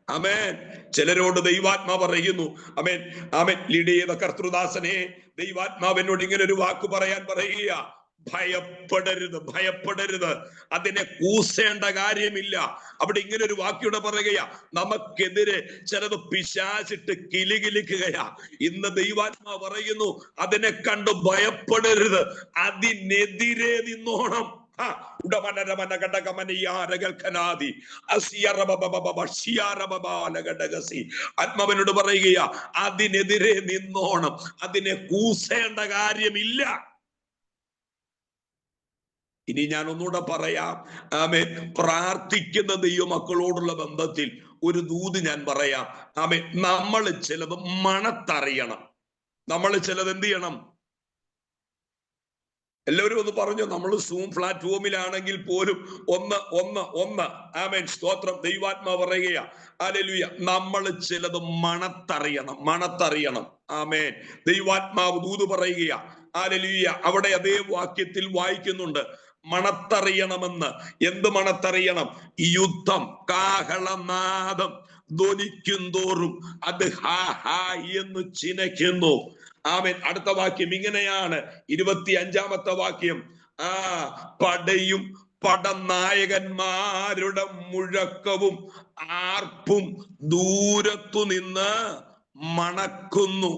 ആമേൻ. ചിലരോട് ദൈവാത്മാവ് പറയുന്നു, ആമേൻ, ആമേൻ. ലീഡിയ കർത്തൃദാസനെ ദൈവാത്മാവിനോട് ഇങ്ങനെ ഒരു വാക്ക് പറയാൻ പറയുക: ഭയപ്പെടരുത്, ഭയപ്പെടരുത്. അതിനെ കൂസേണ്ട കാര്യമില്ല. അവിടെ ഇങ്ങനെ ഒരു വാക്യോടെ പറയുകയാ: നമുക്കെതിരെ ചിലത് പിശാചിട്ട് കിലുകിലുക്കുകയാ. ഇന്ന് ദൈവാത്മാവ് പറയുന്നു, അതിനെ കണ്ട് ഭയപ്പെടരുത്, അതിനെതിരെ നിന്നോണം. ആത്മാവിനോട് പറയുകയാ, അതിനെതിരെ നിന്നോണം, അതിനെ കൂസേണ്ട കാര്യമില്ല. ഇനി ഞാൻ ഒന്നുകൂടെ പറയാം. ആമേൻ. പ്രാർത്ഥിക്കുന്ന ദൈവമക്കളോടുള്ള ബന്ധത്തിൽ ഒരു ദൂത് ഞാൻ പറയാം. ആമേൻ. നമ്മൾ ചിലത് മണത്തറിയണം. നമ്മൾ ചിലത് എന്ത് ചെയ്യണം? എല്ലാവരും ഒന്ന് പറഞ്ഞു. നമ്മൾ സൂം പ്ലാറ്റ്ഫോമിലാണെങ്കിൽ പോലും ഒന്ന് ആമേൻ, സ്തോത്രം. ദൈവാത്മാവ് പറയുകയാ, ഹല്ലേലൂയ, നമ്മൾ ചിലത് മണത്തറിയണം. ആമേൻ. ദൈവാത്മാവ് ദൂത് പറയുകയാ, ഹല്ലേലൂയ. അവിടെ അതേ വാക്യത്തിൽ വായിക്കുന്നുണ്ട്, മണത്തറിയണമെന്ന്. എന്ത് മണത്തറിയണം? യുദ്ധം, കാഹളനാദം ധ്വനിക്കും തോറും അത് ഹാ ഹാ എന്ന് ചിനയ്ക്കുന്നു. ആമേൻ. അടുത്ത വാക്യം ഇങ്ങനെയാണ്, 25-ാമത്തെ വാക്യം: പടയും പടനായകന്മാരുടെ മുഴക്കവും ആർപ്പും ദൂരത്തു നിന്ന് മണക്കുന്നു.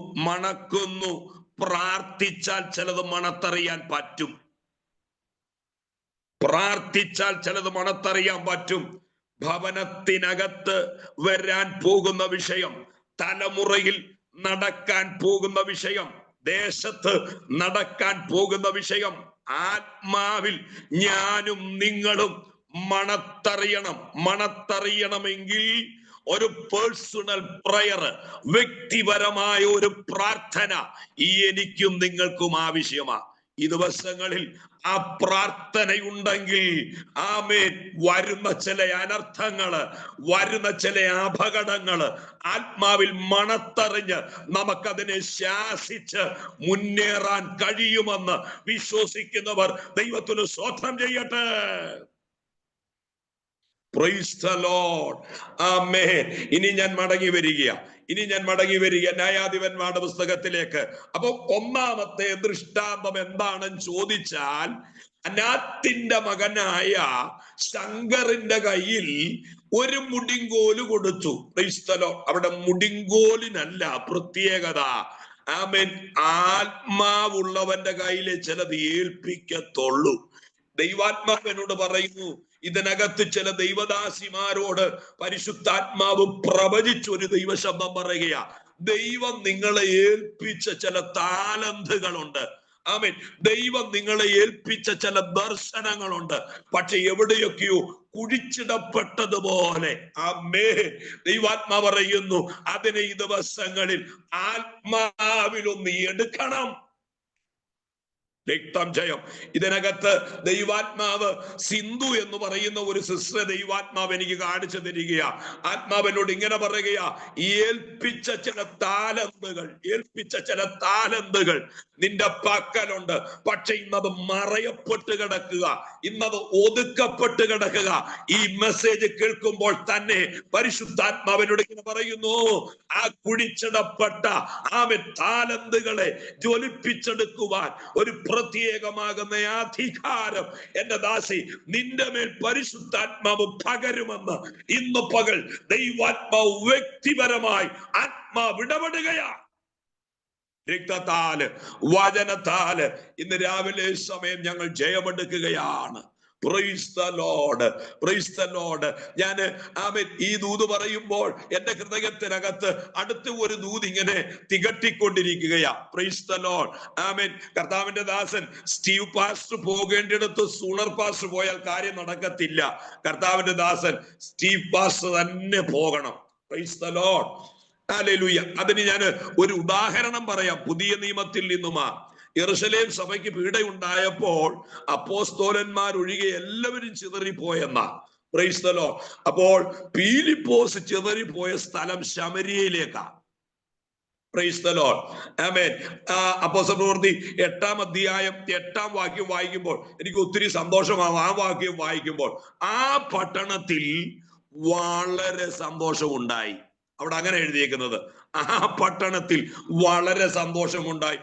പ്രാർത്ഥിച്ചാൽ ചിലത് മണത്തറിയാൻ പറ്റും. പ്രാർത്ഥിച്ചാൽ ചിലത് മണത്തറിയാൻ പറ്റും. ഭവനത്തിനകത്ത് വരാൻ പോകുന്ന വിഷയം, തലമുറയിൽ നടക്കാൻ പോകുന്ന വിഷയം, ദേശത്ത് നടക്കാൻ പോകുന്ന വിഷയം, ആത്മാവിൽ ഞാനും നിങ്ങളും മണത്തറിയണമെങ്കിൽ ഒരു പേഴ്സണൽ പ്രയർ, വ്യക്തിപരമായ ഒരു പ്രാർത്ഥന എനിക്കും നിങ്ങൾക്കും ആവശ്യമാണ്. ഈ ദിവസങ്ങളിൽ ആ പ്രാർത്ഥനയുണ്ടെങ്കിൽ ആമേൻ, വരുന്ന ചില അനർത്ഥങ്ങള്, വരുന്ന ചില അപകടങ്ങള് ആത്മാവിൽ മണത്തറിഞ്ഞ് നമുക്കതിനെ ശാസിച്ച് മുന്നേറാൻ കഴിയുമെന്ന് വിശ്വസിക്കുന്നവർ ദൈവത്തിന് സ്തോത്രം ചെയ്യട്ടെ. Praise the Lord. ആമേൻ. ഇനി ഞാൻ മടങ്ങി വരിക ന്യായാധിപന്മാരുടെ പുസ്തകത്തിലേക്ക്. അപ്പൊ ഒന്നാമത്തെ ദൃഷ്ടാന്തം എന്താണെന്ന് ചോദിച്ചാൽ, അനാത്തിന്റെ മകനായ ശങ്കറിന്റെ കയ്യിൽ ഒരു മുടിങ്കോല് കൊടുത്തു. Praise the Lord. അവിടെ മുടിങ്കോലിനല്ല പ്രത്യേകത. ആമേൻ. ആത്മാവുള്ളവന്റെ കയ്യിലെ ചിലത് ഏൽപ്പിക്കത്തുള്ളൂ. ദൈവാത്മാവിനോട് പറയുന്നു, ഇതിനകത്ത് ചില ദൈവദാസിമാരോട് പരിശുദ്ധാത്മാവ് പ്രവചിച്ചൊരു ദൈവശബ്ദം പറയുകയാ: ദൈവം നിങ്ങളെ ഏൽപ്പിച്ച ചില താലന്തുകളുണ്ട്. ആമേൻ. ദൈവം നിങ്ങളെ ഏൽപ്പിച്ച ചില ദർശനങ്ങളുണ്ട്. പക്ഷെ എവിടെയൊക്കെയോ കുഴിച്ചിടപ്പെട്ടതുപോലെ. ആമേൻ. ദൈവാത്മാവ് പറയുന്നു, അതിനെ ഈ ദിവസങ്ങളിൽ ആത്മാവിലൊന്ന് എടുക്കണം. രക്തം ജയം. ഇതിനകത്ത് ദൈവാത്മാവ് സിന്ധു എന്ന് പറയുന്ന ഒരു സിസ്റ്റർ ദൈവാത്മാവ് എനിക്ക് കാണിച്ചു തരികയാ. ആത്മാവിനോട് ഇങ്ങനെ പറയുകയാ, ഏൽപ്പിച്ച ചില താലന്തുകൾ നിന്റെ പക്കലുണ്ട്. പക്ഷെ ഇന്നത് മറയപ്പെട്ട് കിടക്കുക, ഇന്നത് ഒതുക്കപ്പെട്ട് കിടക്കുക. ഈ മെസ്സേജ് കേൾക്കുമ്പോൾ തന്നെ പരിശുദ്ധാത്മാവിനോട് ഇങ്ങനെ പറയുന്നു, ആ കുഴിച്ചിടപ്പെട്ട താലന്തുകളെ ജ്വലിപ്പിച്ചെടുക്കുവാൻ ഒരു പ്രത്യേകമാകുന്ന അധികാരം എന്റെ ദാസി നിന്റെ മേൽ പരിശുദ്ധാത്മാവ് പകരുമെന്ന് ഇന്ന് പകൽ ദൈവാത്മാവ് വ്യക്തിപരമായി ആത്മാവ് ഇടപെടുകയാണ്. രക്തത്താല് വചനത്താല് ഇന്ന് രാവിലെ സമയം ഞങ്ങൾ ജയമെടുക്കുകയാണ്. Praise the Lord, praise the Lord. ഞാൻ ഈ ദൂത് പറയുമ്പോൾ എന്റെ ഹൃദയത്തിനകത്ത് അടുത്ത് ഒരു ദൂത് ഇങ്ങനെ തികട്ടിക്കൊണ്ടിരിക്കുകയാ. Praise the Lord. ആമേൻ. കർത്താവിന്റെ ദാസൻ സ്റ്റീവ് പാസ്റ്റർ പോകേണ്ടിടത്ത് സൂണർ പാസ്റ്റർ പോയാൽ കാര്യം നടക്കത്തില്ല. കർത്താവിന്റെ ദാസൻ സ്റ്റീവ് പാസ്റ്റർ തന്നെ പോകണം. Praise the Lord. ഹല്ലേലൂയ. അതിന് ഞാൻ ഒരു ഉദാഹരണം പറയാം. പുതിയ നിയമത്തിൽ നിന്നുമാ. യെരൂശലേം സഭയ്ക്ക് പീഡയുണ്ടായപ്പോൾ അപ്പോസ്തലന്മാരൊഴികെ എല്ലാവരും ചിതറിപ്പോയെന്നാ. Price the Lord. അപ്പോൾ പീലിപ്പോസ് ചിതറിപ്പോയ സ്ഥലം ശമരിയയിലേക്കാ. Praise the Lord. ആമേൻ. അപ്പോസ്തലപ്രവൃത്തി 8-ാം അധ്യായം 8-ാം വാക്യം വായിക്കുമ്പോൾ എനിക്ക് ഒത്തിരി സന്തോഷമാവും. ആ വാക്യം വായിക്കുമ്പോൾ ആ പട്ടണത്തിൽ വളരെ സന്തോഷമുണ്ടായി. അവിടെ അങ്ങനെ എഴുതിയേക്കുന്നത്, ആ പട്ടണത്തിൽ വളരെ സന്തോഷമുണ്ടായി.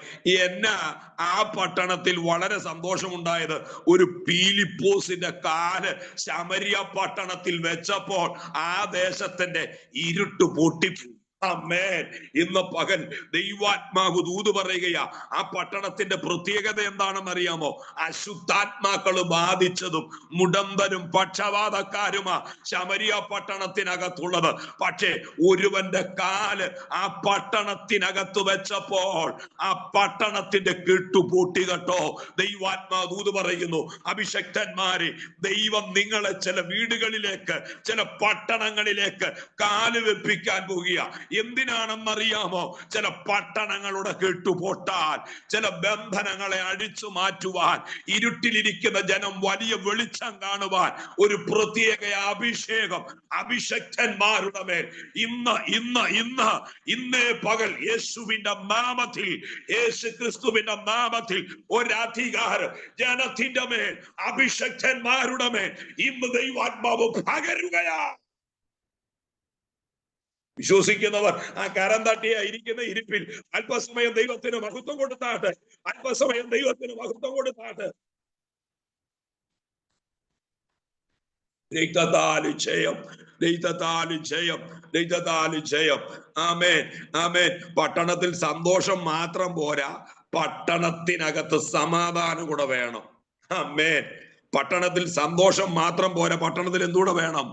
എന്നാ ആ പട്ടണത്തിൽ വളരെ സന്തോഷമുണ്ടായത്? ഒരു പീലിപ്പോസിന്റെ കാല് ശമരിയ പട്ടണത്തിൽ വെച്ചപ്പോൾ ആ ദേശത്തിന്റെ ഇരുട്ട് പൊട്ടിപ്പോയി. ആമേൻ. ഇന്ന് പകൽ ദൈവാത്മാവ് ദൂത് പറയുകയാ. ആ പട്ടണത്തിന്റെ പ്രത്യേകത എന്താണെന്ന് അറിയാമോ? അശുദ്ധാത്മാക്കള് ബാധിച്ചതും മുടന്തനും പക്ഷപാതക്കാരുമാ ശമരിയ പട്ടണത്തിനകത്തുള്ളത്. പക്ഷേ ഒരുവന്റെ കാല് ആ പട്ടണത്തിനകത്ത് വെച്ചപ്പോൾ ആ പട്ടണത്തിന്റെ കെട്ടുപൂട്ടി കേട്ടോ. ദൈവാത്മാവ് ദൂത് പറയുന്നു, അഭിഷക്തന്മാരെ, ദൈവം നിങ്ങളെ ചില വീടുകളിലേക്ക്, ചില പട്ടണങ്ങളിലേക്ക് കാല് വെപ്പിക്കാൻ പോകുക. എന്തിനാണെന്നറിയാമോ? ചില പട്ടണങ്ങളുടെ കെട്ടുപൊട്ടാൻ, ചില ബന്ധനങ്ങളെ അടിച്ചു മാറ്റുവാൻ, ഇരുട്ടിലിരിക്കുന്ന ജനം വലിയ വെളിച്ചം കാണുവാൻ ഒരു പ്രത്യേക അഭിഷേകം അഭിഷക്തന്മാരുടെ മേൽ ഇന്നേ പകൽ യേശുവിന്റെ നാമത്തിൽ, യേശു ക്രിസ്തുവിന്റെ നാമത്തിൽ ഒരധികാരം ജനത്തിന്റെ മേൽ, അഭിഷക്തന്മാരുടെ മേൽ ഇന്ന് ദൈവാത്മാവ് പകരുകയാ. വിശ്വസിക്കുന്നവർ ആ കരം തട്ടിയായിരിക്കുന്ന ഇരിപ്പിൽ അല്പസമയം ദൈവത്തിന് മഹത്വം കൊടുത്താട്ട്, അല്പസമയം ദൈവത്തിന് മഹത്വം കൊടുത്താട്ട്. രക്തത്താല് ജയം, രക്തത്താല് ജയം, രക്തത്താല് ജയം. ആമേൻ, ആമേൻ. പട്ടണത്തിൽ സന്തോഷം മാത്രം പോരാ, പട്ടണത്തിനകത്ത് സമാധാനം കൂടെ വേണം. ആമേൻ. പട്ടണത്തിൽ സന്തോഷം മാത്രം പോരാ, പട്ടണത്തിൽ എന്തുകൂടെ വേണം?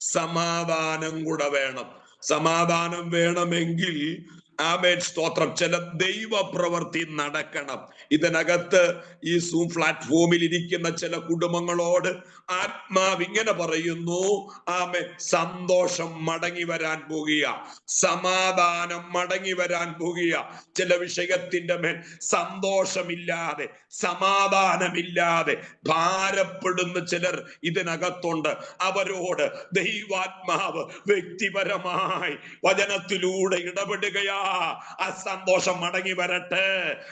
സമാധാനം കൂടെ വേണം. സമാധാനം വേണമെങ്കിൽ ആമേൻ, സ്തോത്രം, ചില ദൈവ പ്രവൃത്തി നടക്കണം. ഇതിനകത്ത് ഈ സൂം പ്ലാറ്റ്ഫോമിൽ ഇരിക്കുന്ന ചില കുടുംബങ്ങളോട് ആത്മാവ് ഇങ്ങനെ പറയുന്നു, ആമേൻ, സന്തോഷം മടങ്ങി വരാൻ പോകുക, സമാധാനം മടങ്ങി വരാൻ പോകുക. ചില വിഷയത്തിന്റെ മേൽ സന്തോഷമില്ലാതെ, സമാധാനമില്ലാതെ ഭാരപ്പെടുന്ന ചിലർ ഇതിനകത്തുണ്ട്. അവരോട് ദൈവാത്മാവ് വ്യക്തിപരമായി വചനത്തിലൂടെ ഇടപെടുകയാ. ആ സന്തോഷം മടങ്ങി വരട്ടെ,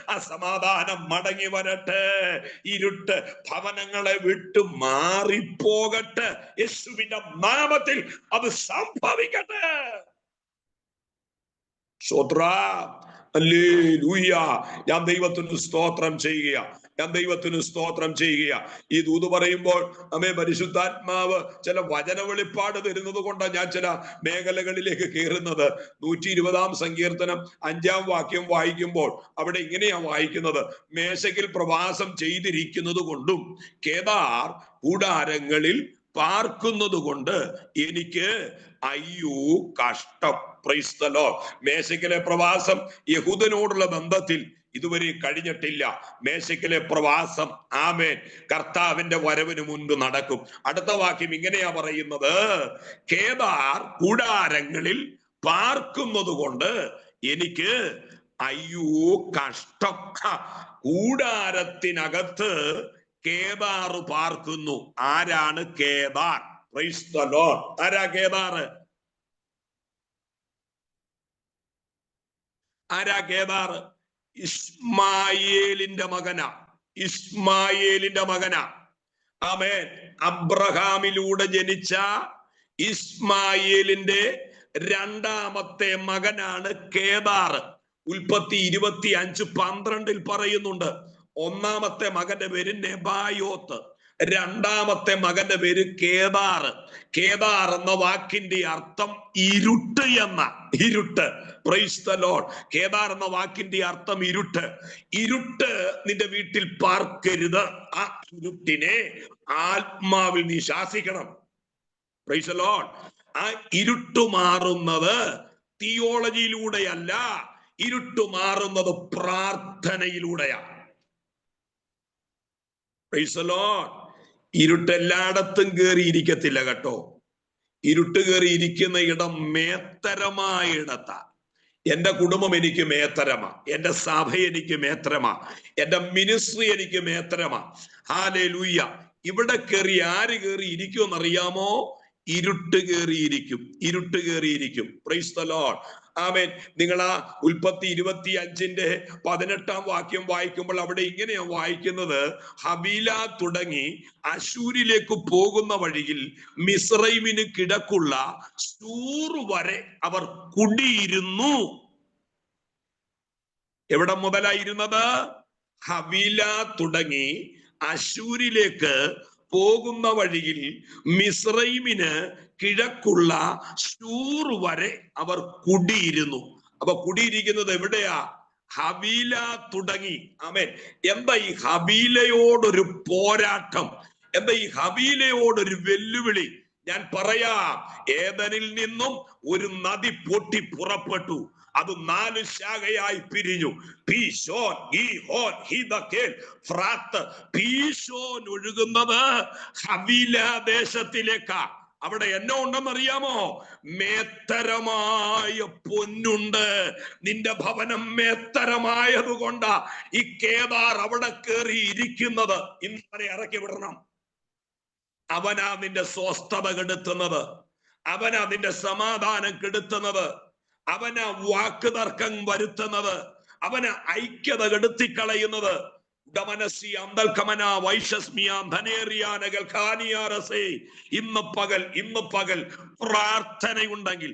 ആ സമാധാനം മടങ്ങി വരട്ടെ. ഇരുട്ട് ഭവനങ്ങളെ വിട്ടു മാറിപ്പോകട്ടെ. യേശുവിന്റെ നാമത്തിൽ അത് സംഭവിക്കട്ടെ. സ്തോത്രം, ഹല്ലേലൂയ. ഞാൻ ദൈവത്തിന് സ്തോത്രം ചെയ്യുക, ഞാൻ ദൈവത്തിന് സ്തോത്രം ചെയ്യുക. ഈ ദൂത് പറയുമ്പോൾ നമ്മെ പരിശുദ്ധാത്മാവ് ചില വചന വെളിപ്പാട് തരുന്നത് കൊണ്ടാണ് ഞാൻ ചില മേഖലകളിലേക്ക് കയറുന്നത്. 120-ാം സങ്കീർത്തനം 5-ാം വാക്യം വായിക്കുമ്പോൾ അവിടെ ഇങ്ങനെയാ വായിക്കുന്നത്, മേശകിൽ പ്രവാസം ചെയ്തിരിക്കുന്നത് കൊണ്ടും കേദാർ കൂടാരങ്ങളിൽ പാർക്കുന്നത് കൊണ്ട് എനിക്ക് അയ്യോ കഷ്ടം. Price the Lord. മേശക്കിലെ പ്രവാസം യഹൂദനോടുള്ള ബന്ധത്തിൽ ഇതുവരെ കഴിഞ്ഞിട്ടില്ല. മേശക്കിലെ പ്രവാസം, ആമേൻ, കർത്താവിന്റെ വരവിന് മുൻപ് നടക്കും. അടുത്ത വാക്യം ഇങ്ങനെയാ പറയുന്നത്, കേദാർ കൂടാരങ്ങളിൽ പാർക്കുന്നത് കൊണ്ട് എനിക്ക് അയ്യോ കഷ്ടം. കൂടാരത്തിനകത്ത് കേദാറ് പാർക്കുന്നു. ആരാണ് കേദാർ? Price the Lord. ആരാ കേദാറ്? ആരാ കേദാറ്? ഇസ്മായേലിന്റെ മകനാ. ഇസ്മായേലിന്റെ മകനാ. ആമേൻ. അബ്രഹാമിലൂടെ ജനിച്ച ഇസ്മായേലിന്റെ രണ്ടാമത്തെ മകനാണ് കേദാറ്. ഉൽപ്പത്തി 25:12 പറയുന്നുണ്ട്. ഒന്നാമത്തെ മകന്റെ പേര് നെബായോത്ത്, രണ്ടാമത്തെ മകന്റെ പേര് കേദാറ്. കേദാർ എന്ന വാക്കിന്റെ അർത്ഥം ഇരുട്ട് എന്ന. ഇരുട്ട്. Price the Lord. കേദാർ എന്ന വാക്കിന്റെ അർത്ഥം ഇരുട്ട്. ഇരുട്ട് നിന്റെ വീട്ടിൽ പാർക്കരുത്. ആ ഇരുട്ടിനെ ആത്മാവിൽ നീ ശാസിക്കണം. Price the Lord. ആ ഇരുട്ട് മാറുന്നത് തിയോളജിയിലൂടെയല്ല, ഇരുട്ട് മാറുന്നത് പ്രാർത്ഥനയിലൂടെയാണ്. Price the Lord. ഇരുട്ട് എല്ലായിടത്തും കയറി ഇരിക്കത്തില്ല കേട്ടോ. ഇരുട്ട് കയറി ഇരിക്കുന്ന ഇടം മേത്തരമായ ഇടത്താ. എന്റെ കുടുംബം എനിക്ക് മേത്തരമാ, എന്റെ സഭ എനിക്ക് മേത്തരമാ, എന്റെ മിനിസ്ട്രി എനിക്ക് മേത്തരമാ. ഹല്ലേലൂയ. ഇവിടെ കയറി ആര് കയറി ഇരിക്കുമെന്നറിയാമോ? ഇരുട്ട് കയറിയിരിക്കും. ഇരുട്ട് കയറിയിരിക്കും. Praise the Lord. ആമേൻ. നിങ്ങൾ ആ ഉൽപ്പത്തി 25:18 വാക്യം വായിക്കുമ്പോൾ അവിടെ ഇങ്ങനെയാ വായിക്കുന്നത്. ഹബീല തുടങ്ങി അശൂരിലേക്ക് പോകുന്ന വഴിയിൽ മിസ്രൈമിന് കിഴക്കുള്ള ശൂർ വരെ അവർ കുടിയിരുന്നു. എവിടെ മുതലായിരുന്നത്? ഹബീല തുടങ്ങി അശൂരിലേക്ക് പോകുന്ന വഴിയിൽ മിസ്രൈമിന് കിഴക്കുള്ള ശൂർ വരെ അവർ കുടിയിരുന്നു. അപ്പൊ കുടിയിരിക്കുന്നത് എവിടെയാ? ഹബീല തുടങ്ങി. ആമേൻ. എന്താ ഈ ഹബീലയോടൊരു പോരാട്ടം? എന്താ ഈ ഹബീലയോടൊരു വെല്ലുവിളി? ഞാൻ പറയാം. ഏദനിൽ നിന്നും ഒരു നദി പൊട്ടി പുറപ്പെട്ടു. അത് 4 ശാഖയായി പിരിഞ്ഞു. പീശോൻ, ഗീഹോൻ, ഹിദക്കേൽ, ഫ്രാത്ത്. പീശോൻ ഒഴുകുന്നത് ഹബീല ദേശത്തിലേക്കാ. അവിടെ എന്നോ ഉണ്ടെന്നറിയാമോ? മേത്തരമായ പൊന്നുണ്ട്. നിന്റെ ഭവനം മേത്തരമായത് കൊണ്ടാ ഈ കേദാർ അവിടെ കയറി ഇരിക്കുന്നത്. ഇന്നലെ ഇറക്കി വിടണം. അവനാ നിന്റെ സ്വസ്ഥത കെടുത്തുന്നത്, അവനാ നിന്റെ സമാധാനം കെടുത്തുന്നത്, അവനാ വാക്ക് തർക്കം വരുത്തുന്നത്, അവന് ഐക്യത കെടുത്തിക്കളയുന്നത്. ഇന്ന് പകൽ പ്രാർത്ഥനയുണ്ടെങ്കിൽ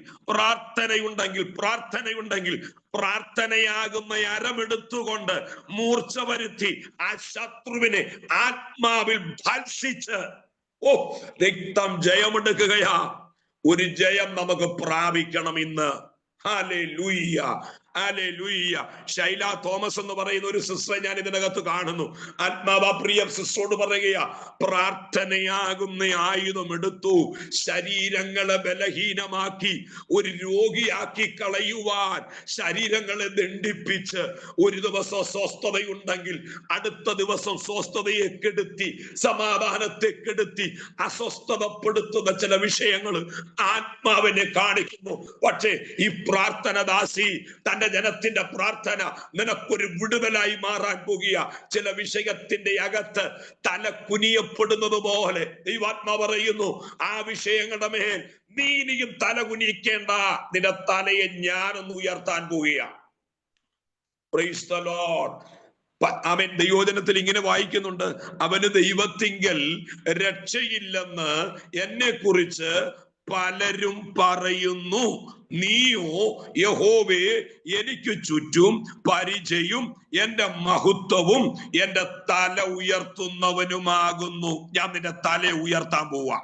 പ്രാർത്ഥനയാകുന്ന അരമെടുത്തുകൊണ്ട് മൂർച്ച വരുത്തി ആ ശത്രുവിനെ ആത്മാവിൽ ഭത്സിച്ച് രക്തം ജയമെടുക്കുകയാ. ഒരു ജയം നമുക്ക് പ്രാപിക്കണം ഇന്ന്. Hallelujah, hallelujah. ശൈല തോമസ് എന്ന് പറയുന്ന ഒരു സിസ്റ്ററെ ഞാൻ ഇതിനകത്ത് കാണുന്നു. ആത്മാവാ പ്രിയ സിസ്റ്ററോട് പറയുകയാ, പ്രാർത്ഥനയാകുന്ന ആയുധം എടുത്തു ശരീരങ്ങളെ ബലഹീനമാക്കി ഒരു രോഗിയാക്കി കളയുവാൻ ശരീരങ്ങളെ ദണ്ഡിപ്പിച്ച് ഒരു ദിവസം സ്വസ്ഥതയുണ്ടെങ്കിൽ അടുത്ത ദിവസം സ്വസ്ഥതയെ കെടുത്തി, സമാധാനത്തെ കെടുത്തി, അസ്വസ്ഥതപ്പെടുത്തുന്ന ചില വിഷയങ്ങൾ ആത്മാവിനെ കാണിക്കുന്നു. പക്ഷേ ഈ പ്രാർത്ഥനദാസി തന്റെ ജനത്തിന്റെ പ്രാർത്ഥന നിനക്കൊരു വിടുതലായി മാറാൻ പോകുക. ചില വിഷയത്തിന്റെ അകത്ത് തല കുനിയപ്പെടുന്നത് പോലെ ദൈവാത്മാ പറയുന്നു, ആ വിഷയങ്ങളുടെ മേൽ നീ ഇനിയും തല കുനിക്കേണ്ട, നിന്റെ തലയെ ഞാനൊന്ന് ഉയർത്താൻ പോവുകയാണ്. Price the Lord. അവൻ ദൈവവചനത്തിൽ ഇങ്ങനെ വായിക്കുന്നുണ്ട്, അവന് ദൈവത്തിങ്കൽ രക്ഷയില്ലെന്ന് എന്നെ കുറിച്ച് പലരും പറയുന്നു. നീയോ യഹോവേ എനിക്ക് ചുറ്റും പരിചയും എന്റെ മഹത്വവും എന്റെ തല ഉയർത്തുന്നവനുമാകുന്നു. ഞാൻ നിന്റെ തല ഉയർത്താൻ പോവാ.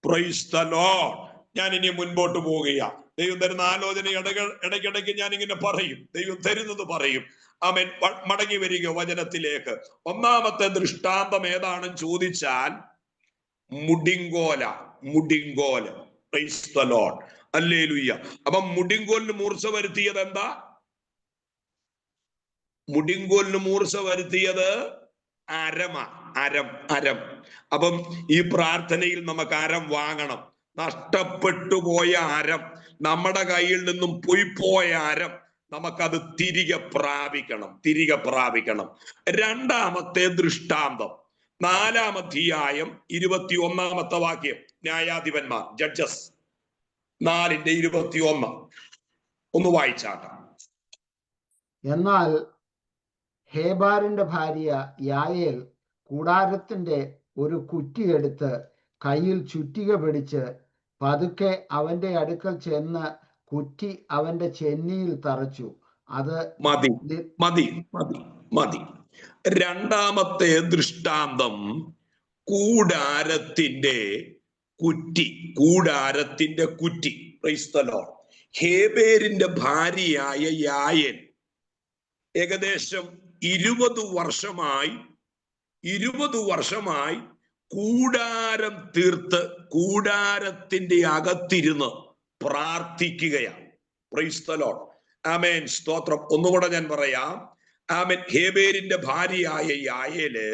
Price the Lord. ഞാൻ ഇനി മുൻപോട്ട് പോവുകയാ. ദൈവം തരുന്ന ആലോചന ഇടയ്ക്കിടയ്ക്ക് ഞാൻ ഇങ്ങനെ പറയും, ദൈവം തരുന്നത് പറയും. ആമേൻ. മടങ്ങി വരിക വചനത്തിലേക്ക്. ഒന്നാമത്തെ ദൃഷ്ടാന്തം ഏതാണെന്ന് ചോദിച്ചാൽ മുടിങ്കോല. Praise the Lord. ഹല്ലേലൂയ. അപ്പൊ മുടിങ്കോലിന് മൂർച്ച വരുത്തിയത് എന്താ? മുടിങ്കോലിന് മൂർച്ച വരുത്തിയത് അരം. അപ്പം ഈ പ്രാർത്ഥനയിൽ നമുക്ക് അരം വാങ്ങണം. നഷ്ടപ്പെട്ടു പോയ ആരം, നമ്മുടെ കയ്യിൽ നിന്നും പോയ ആരം നമുക്കത് തിരികെ പ്രാപിക്കണം. രണ്ടാമത്തെ ദൃഷ്ടാന്തം 4-ാം അധ്യായം 21-ാമത്തെ വാക്യം. ന്യായാധിപന്മാർ, ജഡ്ജസ് 4:21 ഒന്ന് വായിച്ചാട്ടാം. എന്നാൽ ഹേബാറിന്റെ ഭാര്യ യായേൽ കൂടാരത്തിന്റെ ഒരു കുറ്റിയെടുത്ത് കയ്യിൽ ചുറ്റിക പിടിച്ച് പതുക്കെ അവന്റെ അടുക്കൽ ചെന്ന് കുറ്റി അവന്റെ ചെന്നിയിൽ തറച്ചു. അത് മതി. രണ്ടാമത്തെ ദൃഷ്ടാന്തം കൂടാരത്തിന്റെ കുറ്റി. Price the Lord. ഹേബേരിന്റെ ഭാര്യയായ യായേൽ ഏകദേശം 20 വർഷമായി കൂടാരം തീർത്ത് കൂടാരത്തിന്റെ അകത്തിരുന്ന് പ്രാർത്ഥിക്കുകയാണ്. Price the Lord. ആമേൻ, സ്തോത്രം. ഒന്നുകൂടെ ഞാൻ പറയാം. ആമേൻ. ഹേബേരിന്റെ ഭാര്യയായ യായേല്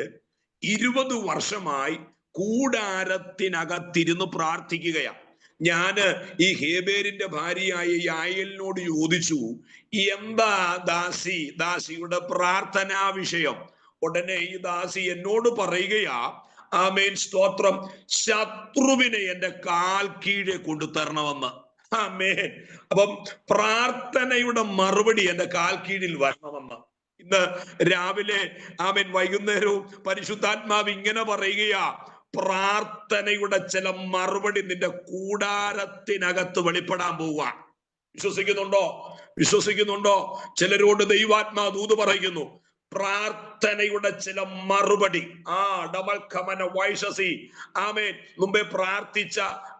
20 വർഷമായി കൂടാരത്തിനകത്തിരുന്ന് പ്രാർത്ഥിക്കുകയാണ്. ഞാന് ഈ ഹേബേരിന്റെ ഭാര്യയായ യായേലിനോട് ചോദിച്ചു, എന്താ ദാസിയുടെ പ്രാർത്ഥനാ വിഷയം? ഉടനെ ഈ ദാസി എന്നോട് പറയുകയാ, ആമേൻ, സ്തോത്രം, ശത്രുവിനെ എന്റെ കാൽ കീഴെ കൊണ്ടുതരണമെന്ന്. ആമേൻ. അപ്പം പ്രാർത്ഥനയുടെ മറുപടി എന്റെ കാൽ കീഴിൽ വരണമെന്ന്. ഇന്ന് രാവിലെ, ആമേൻ, വൈകുന്നേരവും പരിശുദ്ധാത്മാവ് ഇങ്ങനെ പറയുകയാ, പ്രാർത്ഥനയുടെ ചില മറുപടി നിന്റെ കൂടാരത്തിനകത്ത് വെളിപ്പെടാൻ പോവുക. വിശ്വസിക്കുന്നുണ്ടോ? ചിലരോട് ദൈവാത്മാ ദൂത് പറയുന്നു, പ്രാർത്ഥനയുടെ ചില മറുപടി. ആമേൻ. മുമ്പേ പ്രാർത്ഥിച്ച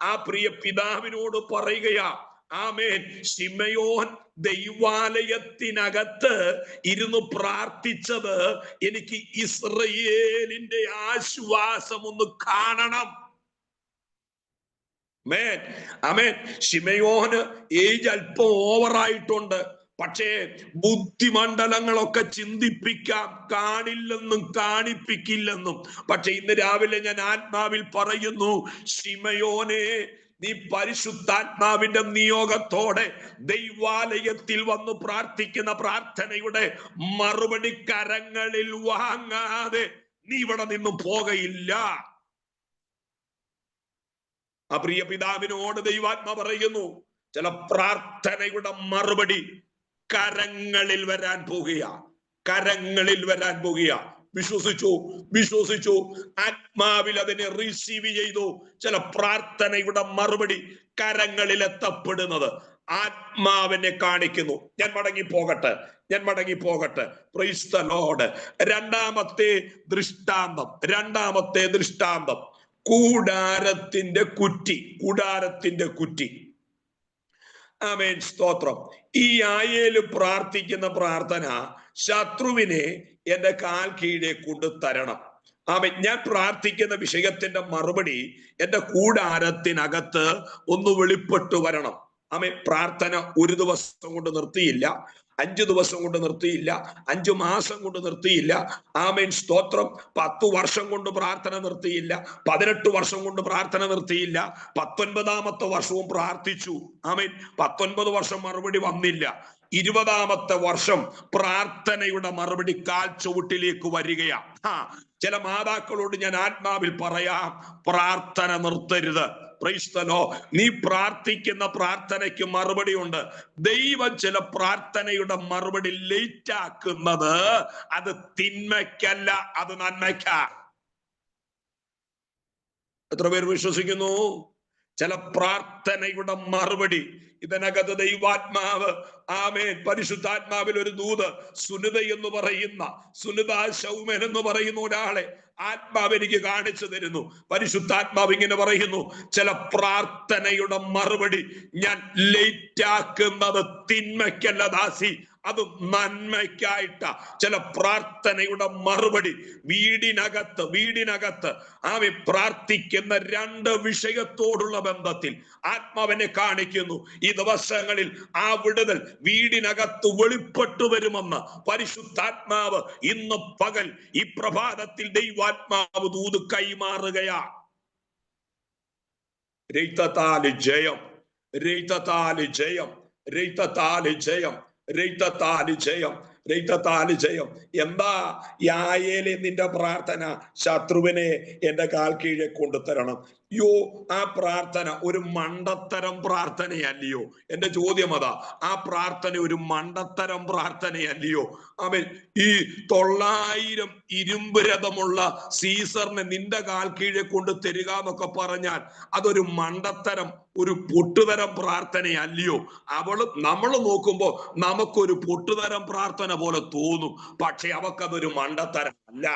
ആ പ്രിയ പിതാവിനോട് പറയുകയാ, ആമേൻ, ശിമയോൻ ദൈവാലയത്തിനകത്ത് ഇരുന്ന് പ്രാർത്ഥിച്ചത് എനിക്ക് ഇസ്രയേലിന്റെ ആശ്വാസം ഒന്ന് കാണണം. ആമേൻ. ശിമയോന് ഏജ് അല്പം ഓവറായിട്ടുണ്ട്. പക്ഷേ ബുദ്ധിമണ്ഡലങ്ങളൊക്കെ ചിന്തിപ്പിക്കാം, കാണില്ലെന്നും കാണിപ്പിക്കില്ലെന്നും. പക്ഷെ ഇന്ന് രാവിലെ ഞാൻ ആത്മാവിൽ പറയുന്നു, ശിമയോനെ, നീ പരിശുദ്ധാത്മാവിന്റെ നിയോഗത്തോടെ ദൈവാലയത്തിൽ വന്നു പ്രാർത്ഥിക്കുന്ന പ്രാർത്ഥനയുടെ മറുപടി കരങ്ങളിൽ വാങ്ങാതെ നീ ഇവിടെ നിന്നും പോകയില്ല. ആ പ്രിയ പിതാവിനോട് ദൈവാത്മ പറയുന്നു, ചില പ്രാർത്ഥനയുടെ മറുപടി കരങ്ങളിൽ വരാൻ പോകുക. വിശ്വസിച്ചു, ആത്മാവിൽ അതിനെ റിസീവ് ചെയ്തു. ചില പ്രാർത്ഥനയുടെ മറുപടി കരങ്ങളിൽ എത്തപ്പെടുന്നത് ആത്മാവിനെ കാണിക്കുന്നു. ഞാൻ മടങ്ങി പോകട്ടെ. Price the Lord. രണ്ടാമത്തെ ദൃഷ്ടാന്തം കൂടാരത്തിന്റെ കുറ്റി. ആമേൻ, സ്തോത്രം. ഈ യായേല് പ്രാർത്ഥിക്കുന്ന പ്രാർത്ഥന, ശത്രുവിനെ എന്റെ കാൽ കീഴെ കൊണ്ടുതരണം. ആമേൻ. ഞാൻ പ്രാർത്ഥിക്കുന്ന വിഷയത്തിന്റെ മറുപടി എന്റെ കൂടാരത്തിനകത്ത് ഒന്ന് വെളിപ്പെട്ടു വരണം. ആമേൻ. പ്രാർത്ഥന ഒരു ദിവസം കൊണ്ട് നിർത്തിയില്ല, 5 ദിവസം കൊണ്ട് നിർത്തിയില്ല, 5 മാസം കൊണ്ട് നിർത്തിയില്ല. ആമേൻ, സ്തോത്രം. 10 വർഷം കൊണ്ട് പ്രാർത്ഥന നിർത്തിയില്ല, 18 വർഷം കൊണ്ട് പ്രാർത്ഥന നിർത്തിയില്ല, 19ാമത്തെ വർഷവും പ്രാർത്ഥിച്ചു. ആമേൻ. 19 വർഷം മറുപടി വന്നില്ല. 20ാമത്തെ വർഷം പ്രാർത്ഥനയുടെ മറുപടി കാൽ ചുവട്ടിലേക്ക് വരികയാ. ചില മാതാക്കളോട് ഞാൻ ആത്മാവിൽ പറയാം, പ്രാർത്ഥന നിർത്തരുത്. Praise the Lord. നീ പ്രാർത്ഥിക്കുന്ന പ്രാർത്ഥനയ്ക്ക് മറുപടി ഉണ്ട്. ദൈവം ചില പ്രാർത്ഥനയുടെ മറുപടി ലേറ്റ് ആക്കുന്നത് അത് തിന്മയ്ക്കല്ല, അത് നന്മയ്ക്കാ. എത്ര പേർ വിശ്വസിക്കുന്നു? ചില പ്രാർത്ഥനയുടെ മറുപടി ഇതിനകത്ത് ദൈവാത്മാവ്, ആമേൻ, പരിശുദ്ധാത്മാവിൽ ഒരു ദൂത്, സുനിത ശൗമൻ എന്ന് പറയുന്ന ഒരാളെ ആത്മാവ് എനിക്ക് കാണിച്ചു തരുന്നു. പരിശുദ്ധാത്മാവ് ഇങ്ങനെ പറയുന്നു, ചില പ്രാർത്ഥനയുടെ മറുപടി ഞാൻ ലേറ്റ് ആക്കുന്നത് തിന്മയ്ക്കല്ല ദാസി, അത് നന്മയ്ക്കായിട്ടാ. ചില പ്രാർത്ഥനയുടെ മറുപടി വീടിനകത്ത് ആമേ പ്രാർത്ഥിക്കുന്ന 2 വിഷയത്തോടുള്ള ബന്ധത്തിൽ ആത്മാവിനെ കാണിക്കുന്നു. ഈ ദിവസങ്ങളിൽ ആ വിടുതൽ വീടിനകത്ത് വെളിപ്പെട്ടു വരുമെന്ന് പരിശുദ്ധാത്മാവ് ഇന്ന് പകൽ ഈ പ്രഭാതത്തിൽ ദൈവാത്മാവ് ദൂത് കൈമാറുകയാ. രക്തത്താല് ജയം, രക്തത്താല് ജയം, രക്തത്താല് ജയം, രക്തത്താല് ജയം, രക്തത്താല് ജയം. എന്താ യായേലെ നിന്റെ പ്രാർത്ഥന? ശത്രുവിനെ എന്റെ കാൽ കീഴെ കൊണ്ടുതരണം. യോ, ആ പ്രാർത്ഥന ഒരു മണ്ടത്തരം പ്രാർത്ഥനയല്ലയോ? എന്റെ ചോദ്യം അതാ, ആ പ്രാർത്ഥന ഒരു മണ്ടത്തരം പ്രാർത്ഥനയല്ലയോ? അവൻ ഈ 900 ഇരുമ്പ് രഥമുള്ള സീസറിനെ നിന്റെ കാൽ കീഴെ കൊണ്ട് തരിക എന്നൊക്കെ പറഞ്ഞാൽ അതൊരു മണ്ടത്തരം, ഒരു പൊട്ടുതരം പ്രാർത്ഥനയല്ലയോ? നമ്മൾ നോക്കുമ്പോ നമുക്കൊരു പൊട്ടുതരം പ്രാർത്ഥന പോലെ തോന്നും, പക്ഷെ അവക്കതൊരു മണ്ടത്തരം അല്ല.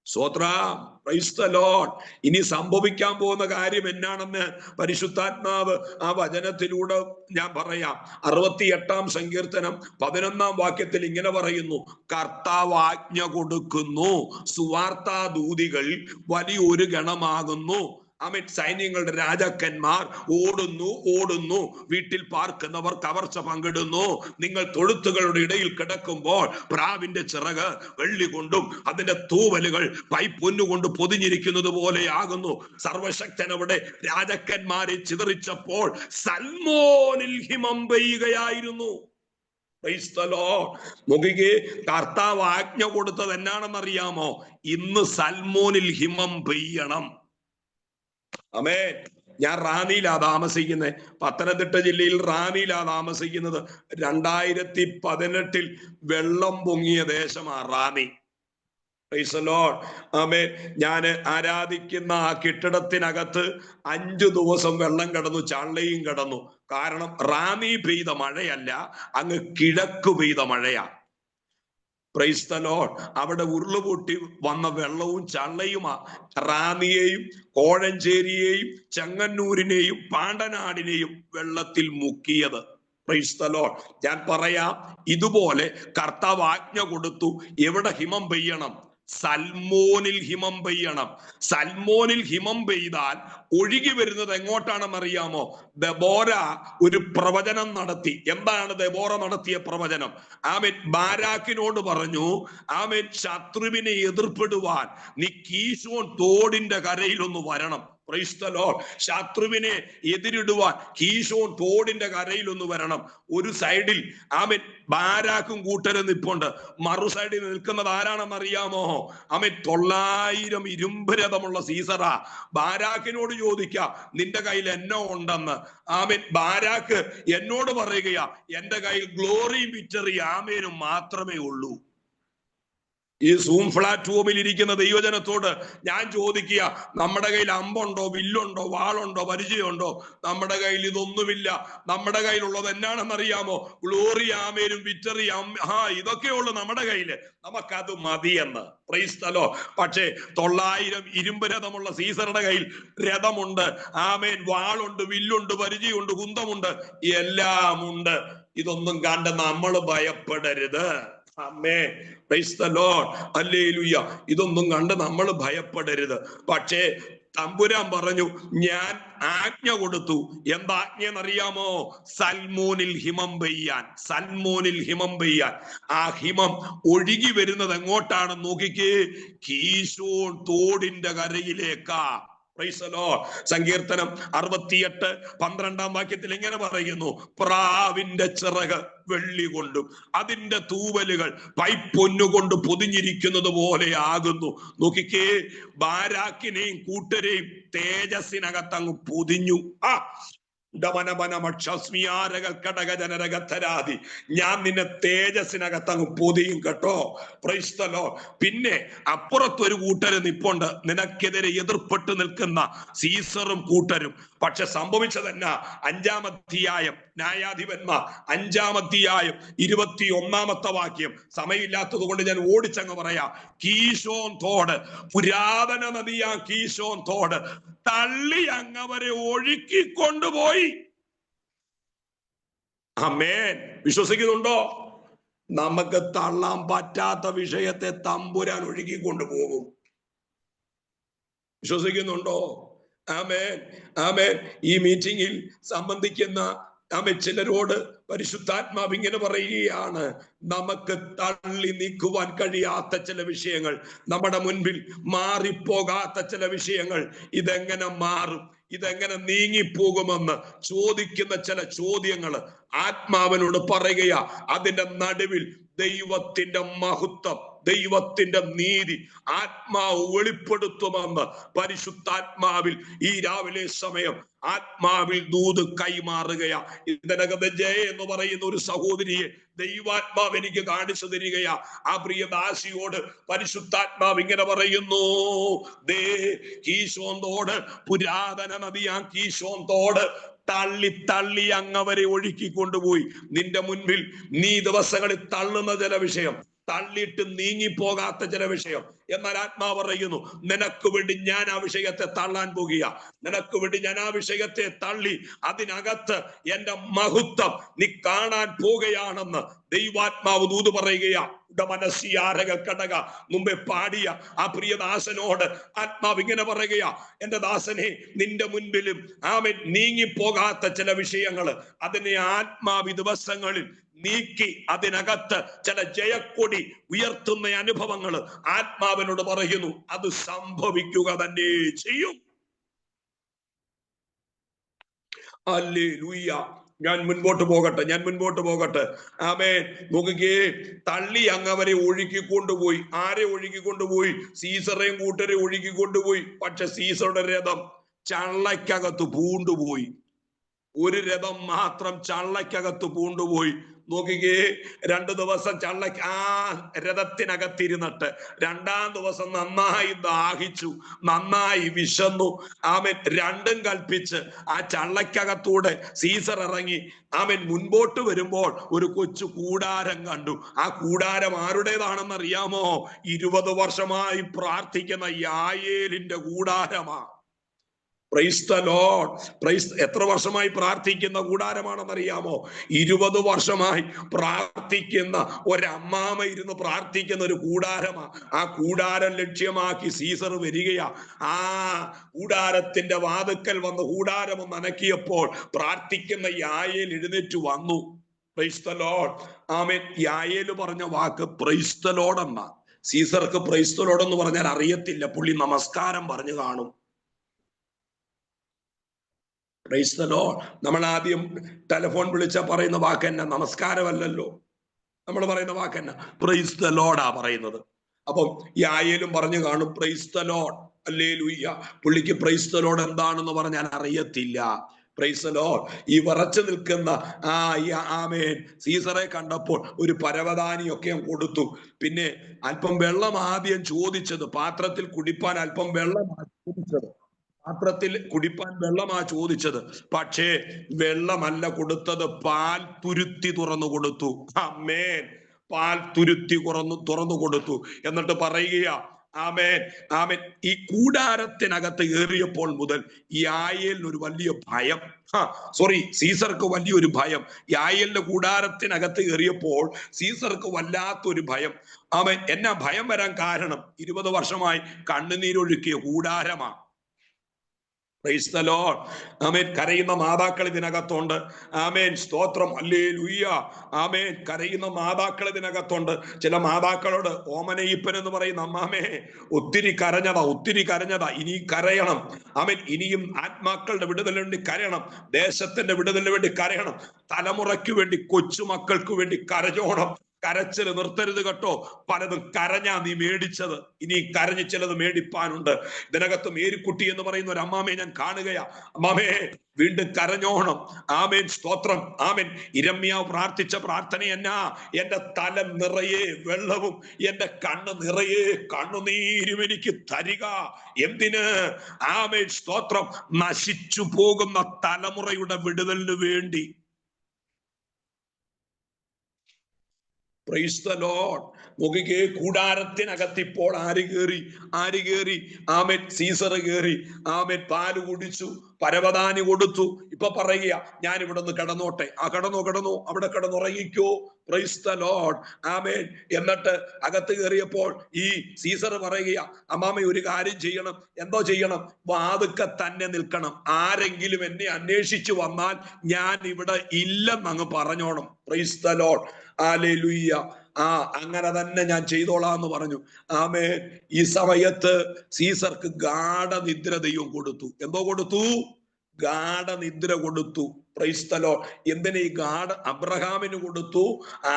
സ്തോത്രം, പ്രൈസ് ദി ലോർഡ്. ഇനി സംഭവിക്കാൻ പോകുന്ന കാര്യം എന്നാണെന്ന് പരിശുദ്ധാത്മാവ് ആ വചനത്തിലൂടെ ഞാൻ പറയാം. 68-ാം സങ്കീർത്തനം 11-ാം വാക്യത്തിൽ ഇങ്ങനെ പറയുന്നു: കർത്താവ് ആജ്ഞ കൊടുക്കുന്നു, സുവാർത്താദൂതികൾ വലിയൊരു ഗണമാകുന്നു. ആമേൻ. സൈന്യങ്ങളുടെ രാജാക്കന്മാർ ഓടുന്നു, ഓടുന്നു. വീട്ടിൽ പാർക്കുന്നവർ കവർച്ച പങ്കിടുന്നു. നിങ്ങൾ തൊഴുത്തുകളുടെ ഇടയിൽ കിടക്കുമ്പോൾ പ്രാവിന്റെ ചിറക് വെള്ളി കൊണ്ടും അതിന്റെ തൂവലുകൾ പൈപ്പൊന്നുകൊണ്ട് പൊതിഞ്ഞിരിക്കുന്നത് പോലെയാകുന്നു. സർവശക്തൻ അവിടെ രാജാക്കന്മാരെ ചിതറിച്ചപ്പോൾ സൽമോനിൽ ഹിമം പെയ്യുകയായിരുന്നു. നോക്കിക്കേ, കർത്താവ് ആജ്ഞ കൊടുത്തത് എന്നാണെന്നറിയാമോ? ഇന്ന് സൽമോനിൽ ഹിമം പെയ്യണം. ആമേൻ. ഞാൻ റാന്നിയിലാ താമസിക്കുന്നത്, പത്തനംതിട്ട ജില്ലയിൽ റാന്നിയിലാ താമസിക്കുന്നത്. 2018 വെള്ളം പൊങ്ങിയ ദേശമാ റാന്നി. Praise the Lord. ആമേൻ. ഞാൻ ആരാധിക്കുന്ന ആ കെട്ടിടത്തിനകത്ത് 5 ദിവസം വെള്ളം കിടന്നു, ചള്ളയും കിടന്നു. കാരണം റാന്നി പെയ്ത മഴയല്ല, അങ്ങ് കിഴക്ക് പെയ്ത മഴയാ. Price the Lord. അവിടെ ഉരുളുപൊട്ടി വന്ന വെള്ളവും ചള്ളയുമാ റാന്നിയെയും കോഴഞ്ചേരിയെയും ചെങ്ങന്നൂരിനെയും പാണ്ടനാടിനെയും വെള്ളത്തിൽ മുക്കിയത്. Price the Lord. ഞാൻ പറയാം, ഇതുപോലെ കർത്താവ് ആജ്ഞ കൊടുത്തു. എവിടെ ഹിമം പെയ്യണം? സൽമോനിൽ ഹിമം പെയ്യണം. സൽമോനിൽ ഹിമം പെയ്താൽ ഒഴുകി വരുന്നത് എങ്ങോട്ടാണെന്നറിയാമോ? ദെബോര ഒരു പ്രവചനം നടത്തി. എന്താണ് ദെബോര നടത്തിയ പ്രവചനം? ആമേൻ. ബാരാക്കിനോട് പറഞ്ഞു, ആമേൻ, ശത്രുവിനെ എതിർപ്പെടുവാൻ നീ കീശോൻ തോടിന്റെ കരയിൽ ഒന്ന് വരണം. Price the Lord. ശത്രുവിനെ എതിരിടുവാൻ കീശോൻ തോടിന്റെ കരയിൽ ഒന്ന് വരണം. ഒരു സൈഡിൽ ആമേൻ ബാരാക്കും കൂട്ടരും നിൽപ്പുണ്ട്, മറു സൈഡിൽ നിൽക്കുന്നത് ആരാണെന്നറിയാമോ? ആമേൻ 900 ഇരുമ്പ് രഥമുള്ള സീസറാ. ബാരാക്കിനോട് ചോദിക്കുക, നിന്റെ കയ്യിൽ എന്നോ ഉണ്ടെന്ന്. ആമേൻ. ബാരാക്ക് എന്നോട് പറയുകയാ, എന്റെ കയ്യിൽ ഗ്ലോറിയും വിക്ടറിയും ആമേനും മാത്രമേ ഉള്ളൂ. ഈ സൂം പ്ലാറ്റ്ഫോമിൽ ഇരിക്കുന്ന ദൈവജനത്തോട് ഞാൻ ചോദിക്കുക, നമ്മുടെ കയ്യിൽ അമ്പുണ്ടോ, വില്ലുണ്ടോ, വാളുണ്ടോ, പരിചയമുണ്ടോ? നമ്മുടെ കയ്യിൽ ഇതൊന്നുമില്ല. നമ്മുടെ കയ്യിലുള്ളത് എന്നാണെന്നറിയാമോ? ഗ്ലോറി, ആമേനും വിക്ടറി, ഇതൊക്കെയുള്ളൂ നമ്മുടെ കയ്യില്. നമുക്കത് മതിയെന്ന്. Price the Lord. പക്ഷേ 900 ഇരുമ്പ് രഥമുള്ള സീസറുടെ കയ്യിൽ രഥമുണ്ട്, ആമേൻ, വാളുണ്ട്, വില്ലുണ്ട്, പരിചയമുണ്ട്, കുന്തമുണ്ട്, എല്ലാം ഉണ്ട്. ഇതൊന്നും കണ്ട് നമ്മൾ ഭയപ്പെടരുത്. ആമേൻ. Praise the Lord. ഹല്ലേലൂയ. ഇതൊന്നും കണ്ട് നമ്മൾ ഭയപ്പെടരുത്. പക്ഷേ തമ്പുരാൻ പറഞ്ഞു, ഞാൻ ആജ്ഞ കൊടുത്തു. എന്താ ആജ്ഞ എന്നറിയാമോ? സൽമോനിൽ ഹിമം പെയ്യാൻ. സൽമോനിൽ ഹിമം പെയ്യാൻ. ആ ഹിമം ഒഴുകി വരുന്നത് എങ്ങോട്ടാണ്? നോക്കിക്കേ, കീശോൻ തോടിന്റെ കരയിലേക്കാ. Praise the Lord. സങ്കീർത്തനം 68 12-ാം വാക്യത്തിൽ ഇങ്ങനെ പറയുന്നു: പ്രാവിന്റെ ചിറക് വെള്ളി കൊണ്ടും അതിന്റെ തൂവലുകൾ പൈപ്പൊന്നുകൊണ്ട് പൊതിഞ്ഞിരിക്കുന്നത് പോലെ ആകുന്നു. നോക്കിക്കേ, ബാരാക്കിനെയും കൂട്ടരെയും തേജസ്സിനകത്ത് അങ്ങ് പൊതിഞ്ഞു. ഞാൻ നിന്നെ തേജസ്സിനകത്ത് അങ്ങ് പൊതിയും കേട്ടോ. Price the Lord. പിന്നെ അപ്പുറത്തൊരു കൂട്ടര് നിപ്പുണ്ട്, നിനക്കെതിരെ എതിർപ്പെട്ട് നിൽക്കുന്ന സീസറും കൂട്ടരും. പക്ഷെ സംഭവിച്ചതെന്നാ? 5-ാം അധ്യായം ന്യായാധിപന്മാർ 5-ാം അധ്യായം 21-ാമത്തെ വാക്യം. സമയമില്ലാത്തത് കൊണ്ട് ഞാൻ ഓടിച്ചങ്ങ് പറയാം. കീശോൻ തോട്, പുരാതന നദിയാ കീശോൻ തോട്, തള്ളി അങ്ങവരെ ഒഴുക്കിക്കൊണ്ടുപോയി. ആമേൻ. വിശ്വസിക്കുന്നുണ്ടോ? നമുക്ക് തള്ളാൻ പറ്റാത്ത വിഷയത്തെ തമ്പുരാൻ ഒഴുകിക്കൊണ്ടുപോകും. വിശ്വസിക്കുന്നുണ്ടോ? ആമേൻ. ആമേൻ. ഈ മീറ്റിംഗിൽ സംബന്ധിക്കുന്ന ചിലരോട് പരിശുദ്ധാത്മാവ് ഇങ്ങനെ പറയുകയാണ്, നമുക്ക് തള്ളി നീക്കുവാൻ കഴിയാത്ത ചില വിഷയങ്ങൾ, നമ്മുടെ മുൻപിൽ മാറിപ്പോകാത്ത ചില വിഷയങ്ങൾ, ഇതെങ്ങനെ മാറും, ഇതെങ്ങനെ നീങ്ങിപ്പോകുമെന്ന് ചോദിക്കുന്ന ചില ചോദ്യങ്ങൾ ആത്മാവിനോട് പറയുകയാ. അതിന്റെ നടുവിൽ ദൈവത്തിന്റെ മഹത്വം, ദൈവത്തിന്റെ നീതി ആത്മാവ് വെളിപ്പെടുത്തുമെന്ന് പരിശുദ്ധാത്മാവിൽ ഈ രാവിലെ സമയം ആത്മാവിൽ ദൂത് കൈമാറുകയാ. ഇതിനകത്ത് ജയ എന്ന് പറയുന്ന ഒരു സഹോദരിയെ ദൈവാത്മാവ് എനിക്ക് കാണിച്ചു തരികയാ. ആ പ്രിയദാസിയോട് പരിശുദ്ധാത്മാവ് ഇങ്ങനെ പറയുന്നു, ദേ കീശോൻ തോട്, പുരാതന നദിയാ കീശോൻ തോട് തള്ളി തള്ളി അങ്ങവരെ ഒഴുക്കി കൊണ്ടുപോയി. നിന്റെ മുൻപിൽ നീ ദിവസങ്ങളിൽ തള്ളുന്ന ചില വിഷയം, തള്ളിയിട്ട് നീങ്ങിപ്പോകാത്ത ചില വിഷയം, എന്നാൽ ആത്മാവ് പറയുന്നു, നിനക്ക് വേണ്ടി ഞാൻ ആ വിഷയത്തെ തള്ളാൻ പോകുക. നിനക്ക് വേണ്ടി ഞാൻ ആ വിഷയത്തെ തള്ളി അതിനകത്ത് എന്റെ മഹത്വം നീ കാണാൻ പോകുകയാണെന്ന് ദൈവാത്മാവ് ദൂത് പറയുകയാ. കടക മുമ്പേ പാടിയ ആ പ്രിയദാസനോട് ആത്മാവ് ഇങ്ങനെ പറയുകയാ, എന്റെ ദാസനെ, നിന്റെ മുൻപിലും ആമേൻ നീങ്ങിപ്പോകാത്ത ചില വിഷയങ്ങള്, അതിനെ ആത്മാവ് ദിവസങ്ങളിൽ നീക്കി അതിനകത്ത് ചില ജയക്കൊടി ഉയർത്തുന്ന അനുഭവങ്ങൾ ആത്മാവിനോട് പറയുന്നു. അത് സംഭവിക്കുക തന്നെ ചെയ്യും. ഹല്ലേലൂയ. ഞാൻ മുൻപോട്ട് പോകട്ടെ. ആമേൻ. നോക്കുകേ, തള്ളി അങ്ങവരെ ഒഴുക്കിക്കൊണ്ടുപോയി. ആരെ ഒഴുക്കിക്കൊണ്ടുപോയി? സീസറേയും കൂട്ടരെ ഒഴുക്കിക്കൊണ്ടുപോയി. പക്ഷെ സീസറുടെ രഥം ചള്ളയ്ക്കകത്ത് പൂണ്ടുപോയി. ഒരു രഥം മാത്രം ചള്ളയ്ക്കകത്ത് പൂണ്ടുപോയി. നോക്കിക്കേ, 2 ദിവസം ആ രഥത്തിനകത്തിരുന്നിട്ട് 2-ാം ദിവസം നന്നായി ദാഹിച്ചു, നന്നായി വിശന്നു. ആമൻ രണ്ടും കൽപ്പിച്ച് ആ ചള്ളയ്ക്കകത്തൂടെ സീസർ ഇറങ്ങി. ആമൻ മുൻപോട്ട് വരുമ്പോൾ ഒരു കൊച്ചു കൂടാരം കണ്ടു. ആ കൂടാരം ആരുടേതാണെന്ന് അറിയാമോ? 20 വർഷമായി പ്രാർത്ഥിക്കുന്ന യായേലിന്റെ കൂടാരമാ. Praise the Lord. എത്ര വർഷമായി പ്രാർത്ഥിക്കുന്ന കൂടാരമാണെന്നറിയാമോ? 20 വർഷമായി പ്രാർത്ഥിക്കുന്ന ഒരമ്മാമ ഇരുന്ന് പ്രാർത്ഥിക്കുന്ന ഒരു കൂടാരമാ. ആ കൂടാരം ലക്ഷ്യമാക്കി സീസർ വരികയാ. ആ കൂടാരത്തിന്റെ വാതുക്കൽ വന്ന് കൂടാരം ഒന്ന് അനക്കിയപ്പോൾ പ്രാർത്ഥിക്കുന്ന യായേൽ എഴുന്നേറ്റ് വന്നു. Praise the Lord. ആമേൻ. യായേല് പറഞ്ഞ വാക്ക് പ്രൈസ് ദ ലോർഡ് എന്നാ. സീസർക്ക് പ്രൈസ് ദ ലോർഡ് എന്ന് പറഞ്ഞാൽ അറിയത്തില്ല. പുള്ളി നമസ്കാരം പറഞ്ഞു കാണും. Price the Lord. നമ്മൾ ആദ്യം ടെലിഫോൺ വിളിച്ചാൽ പറയുന്ന വാക്ക് തന്നെ നമസ്കാരമല്ലല്ലോ. നമ്മൾ പറയുന്ന വാക്ക് തന്നെ പ്രൈസ് ദ ലോർഡാ പറയുന്നത്. അപ്പം യായേലും പറഞ്ഞു കാണും പ്രൈസ് ദ ലോർഡ്. ഹല്ലേലൂയ. പുള്ളിക്ക് പ്രൈസ് ദ ലോർഡ് എന്താണെന്ന് പറഞ്ഞാൽ അറിയത്തില്ല. Price the Lord. ഈ വിറച്ചു നിൽക്കുന്ന ആമേൻ സീസറെ കണ്ടപ്പോൾ ഒരു പരവതാനിയൊക്കെ കൊടുത്തു. പിന്നെ അല്പം വെള്ളം ആദ്യം ചോദിച്ചത്, പാത്രത്തിൽ കുടിപ്പാൻ അല്പം വെള്ളമാണ് ചോദിച്ചത്. പാത്രത്തിൽ കുടിപ്പാൻ വെള്ളമാ ചോദിച്ചത്. പക്ഷേ വെള്ളമല്ല കൊടുത്തത്, പാൽ തുരുത്തി തുറന്നു കൊടുത്തു. ആമേൻ. പാൽ തുരുത്തി തുറന്നു കൊടുത്തു. എന്നിട്ട് പറയുകയാ, ആമേൻ, ആമേൻ. ഈ കൂടാരത്തിനകത്ത് ഏറിയപ്പോൾ മുതൽ യായേലിന് ഒരു വലിയ ഭയം, സീസർക്ക് വലിയൊരു ഭയം. യായേലിന്റെ കൂടാരത്തിനകത്ത് ഏറിയപ്പോൾ സീസർക്ക് വല്ലാത്തൊരു ഭയം. ആമേൻ. എന്നാ ഭയം വരാൻ കാരണം? 20 വർഷമായി കണ്ണുനീരൊഴുക്കിയ കൂടാരമാണ്. Praise the Lord. ആമേൻ. കരയുന്ന മാതാക്കൾ ഇതിനകത്തുണ്ട്. ആമേൻ. സ്തോത്രം. ഹല്ലേലൂയ. ആമേൻ. കരയുന്ന മാതാക്കൾ ഇതിനകത്തുണ്ട്. ചില മാതാക്കളോട് ഓമനയിപ്പൻ എന്ന് പറയുന്ന അമ്മാമേ, ഒത്തിരി കരഞ്ഞതാ, ഇനി കരയണം. ആമേൻ. ഇനിയും ആത്മാക്കളുടെ വിടുതലിന് വേണ്ടി കരയണം, ദേശത്തിന്റെ വിടുതലിന് വേണ്ടി കരയണം, തലമുറയ്ക്ക് വേണ്ടി, കൊച്ചുമക്കൾക്ക് വേണ്ടി കരഞ്ഞോണം. കരച്ചില് നിർത്തരുത് കേട്ടോ. പലതും കരഞ്ഞാ നീ മേടിച്ചത്, ഇനി കരഞ്ഞ് ചിലത് മേടിപ്പാനുണ്ട്. ഇതിനകത്ത് മേരിക്കുട്ടി എന്ന് പറയുന്ന ഒരു അമ്മാമയെ ഞാൻ കാണുകയാ. അമ്മാമേ, വീണ്ടും കരഞ്ഞോണം. ആമേൻ. സ്തോത്രം. ആമേൻ. ഇരമ്യാവ് പ്രാർത്ഥിച്ച പ്രാർത്ഥന എന്നാ? എന്റെ തല നിറയെ വെള്ളവും എന്റെ കണ്ണ് നിറയെ കണ്ണുനീരും എനിക്ക് തരിക. എന്തിന്? ആമേൻ. സ്തോത്രം. നശിച്ചു പോകുന്ന തലമുറയുടെ വിടുതലിന് വേണ്ടി. Price the Lord. നോക്കിക്കേ, കൂടാരത്തിനകത്തിപ്പോൾ ആര് കേറി? ആമേൻ, സീസർ കേറി. ആമേൻ, പാല് കുടിച്ചു, പരവതാനി കൊടുത്തു. ഇപ്പൊ പറയുക, ഞാൻ ഇവിടെ നിന്ന് കിടന്നോട്ടെ. കിടന്നു, അവിടെ കിടന്നുറങ്ങിക്കോ. Praise the Lord. ആമേൻ. എന്നിട്ട് അകത്ത് കയറിയപ്പോൾ ഈ സീസർ പറയുക, അമ്മാമ ഒരു കാര്യം ചെയ്യണം. എന്തോ ചെയ്യണം? വാതുക്കെ തന്നെ നിൽക്കണം. ആരെങ്കിലും എന്നെ അന്വേഷിച്ചു വന്നാൽ ഞാൻ ഇവിടെ ഇല്ലെന്നങ്ങ് പറഞ്ഞോണം. Praise the Lord. ഹല്ലേലൂയ. അങ്ങനെ തന്നെ ഞാൻ ചെയ്തോളാം എന്ന് പറഞ്ഞു. ആമേൻ. ഈ സമയത്ത് സീസർക്ക് ഗാഢനിദ്ര ദൈവം കൊടുത്തു. എന്തോ കൊടുത്തു? ഗാഢനിദ്ര കൊടുത്തു. Price the Lord. എന്തിനാ ഈ അബ്രഹാമിന് കൊടുത്തു,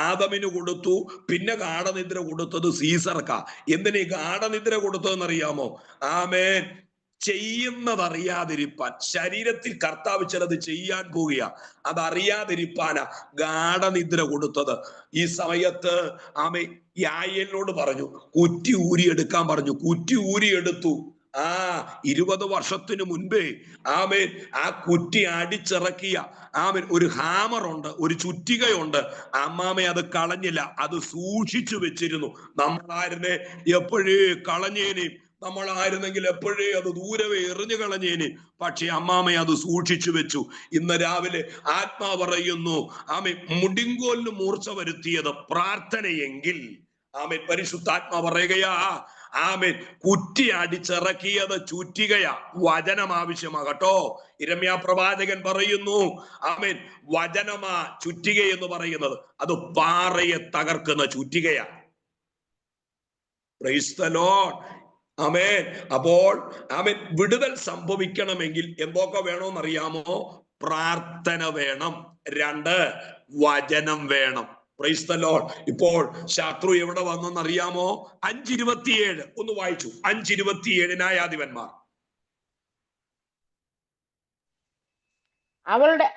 ആദമിന് കൊടുത്തു, പിന്നെ ഗാഢനിദ്ര കൊടുത്തത് സീസർക്കാ. എന്തിനാ ഈ ഗാഢനിദ്ര കൊടുത്തതെന്നറിയാമോ? ആമേൻ. ചെയ്യുന്നതറിയാതിരിപ്പാൻ. ശരീരത്തിൽ കർത്താവ് ചിലത് ചെയ്യാൻ പോവുക, അതറിയാതിരിപ്പാനാ ഗാഢനിദ്ര കൊടുത്തത്. ഈ സമയത്ത് ആമേ യായേലിനോട് പറഞ്ഞു, കുറ്റി ഊരിയെടുക്കാൻ പറഞ്ഞു. കുറ്റി ഊരിയെടുത്തു. 20 വർഷത്തിന് മുൻപേ ആമേൻ ആ കുറ്റി അടിച്ചിറക്കിയ ആമേൻ ഒരു ഹാമറുണ്ട്, ഒരു ചുറ്റികയുണ്ട്. അമ്മാമ അത് കളഞ്ഞില്ല, അത് സൂക്ഷിച്ചു വെച്ചിരുന്നു. നമ്മളായിരുന്നേ എപ്പോഴേ കളഞ്ഞേനെ, നമ്മളായിരുന്നെങ്കിൽ എപ്പോഴേ അത് ദൂരവേ എറിഞ്ഞു കളഞ്ഞേനെ. പക്ഷെ അമ്മാമ അത് സൂക്ഷിച്ചു വെച്ചു. ഇന്ന് രാവിലെ ആത്മാവ് പറയുന്നു, ആമേൻ, മുടിങ്കോലിന് മൂർച്ച വരുത്തിയത് പ്രാർത്ഥനയെങ്കിൽ, ആമേൻ, പരിശുദ്ധാത്മാ പറയുകയാ, ആമേൻ, കുറ്റി അടിച്ചിറക്കിയത് ചുറ്റികയാ. വചനം ആവശ്യമാകട്ടോ. യിരെമ്യാ പ്രവാചകൻ പറയുന്നു, ആമേൻ, വചനമാ ചുറ്റിക എന്ന് പറയുന്നത്. അത് പാറയെ തകർക്കുന്ന ചുറ്റികയാ. Praise the Lord. ആമേൻ. അപ്പോൾ ആമേൻ, വിടുതൽ സംഭവിക്കണമെങ്കിൽ എന്തൊക്കെ വേണമെന്നറിയാമോ? പ്രാർത്ഥന വേണം. 2, വചനം വേണം. Price the Lord. ഇപ്പോൾ ശത്രു എവിടെ വന്നെന്നറിയാമോ? 5:27 ഒന്ന് വായിച്ചു. 5:27 ന്യായാധിപന്മാർ.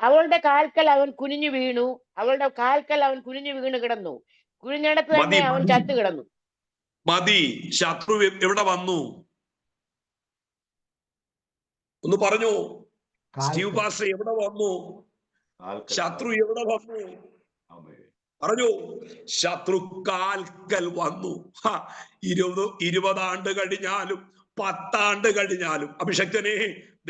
അവളുടെ കാൽക്കൽ അവൻ കുനിഞ്ഞു വീണു. അവളുടെ കാൽക്കൽ അവൻ കുനിഞ്ഞു വീണു കിടന്നു. കുനിഞ്ഞിടത്ത് തന്നെ അവൻ ചത്തു കിടന്നു. മതി. ശത്രു എവിടെ വന്നു? ഒന്ന് പറഞ്ഞു. സ്റ്റീവ് പാസ്റ്റർ എവിടെ വന്നു? ശത്രു എവിടെ വന്നു? പറഞ്ഞു. ശത്രു കാൽക്കൽ വന്നു. 20 ആണ്ട് കഴിഞ്ഞാലും 10 ആണ്ട് കഴിഞ്ഞാലും, അഭിഷക്തനെ,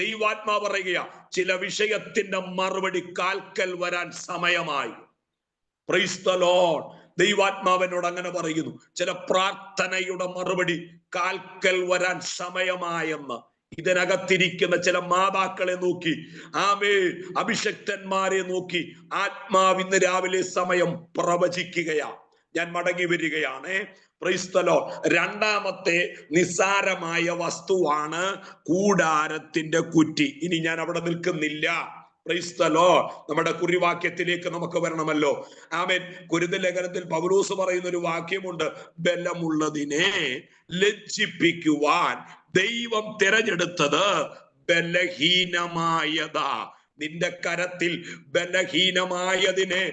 ദൈവാത്മാ പറയുക, ചില വിഷയത്തിന്റെ മറുപടി കാൽക്കൽ വരാൻ സമയമായി. Price the Lord. ദൈവാത്മാവനോട് അങ്ങനെ പറയുന്നു, ചില പ്രാർത്ഥനയുടെ മറുപടി കാൽക്കൽ വരാൻ സമയമായെന്ന്. ഇതിനകത്തിരിക്കുന്ന ചില മാതാക്കളെ നോക്കി, ആമേൻ, അഭിഷക്തന്മാരെ നോക്കി ആത്മാവ് ഇന്ന് രാവിലെ സമയം പ്രവചിക്കുകയാ. ഞാൻ മടങ്ങി വരികയാണ്. Price the Lord. 2ാമത്തെ നിസ്സാരമായ വസ്തുവാണ് കൂടാരത്തിന്റെ കുറ്റി. ഇനി ഞാൻ അവിടെ നിൽക്കുന്നില്ല. Price the Lord. നമ്മുടെ കുറിവാക്യത്തിലേക്ക് നമുക്ക് വരണമല്ലോ. ആമേൻ. കൊരിന്ത്യർ ലേഖനത്തിൽ പൗലോസ് പറയുന്ന ഒരു വാക്യമുണ്ട്, ബലമുള്ളതിനെ ലജ്ജിപ്പിക്കുവാൻ ദൈവം തിരഞ്ഞെടുത്തത് ബലഹീനമായതാ. നിന്റെ കരത്തിൽ ബലഹീനമായതിനെ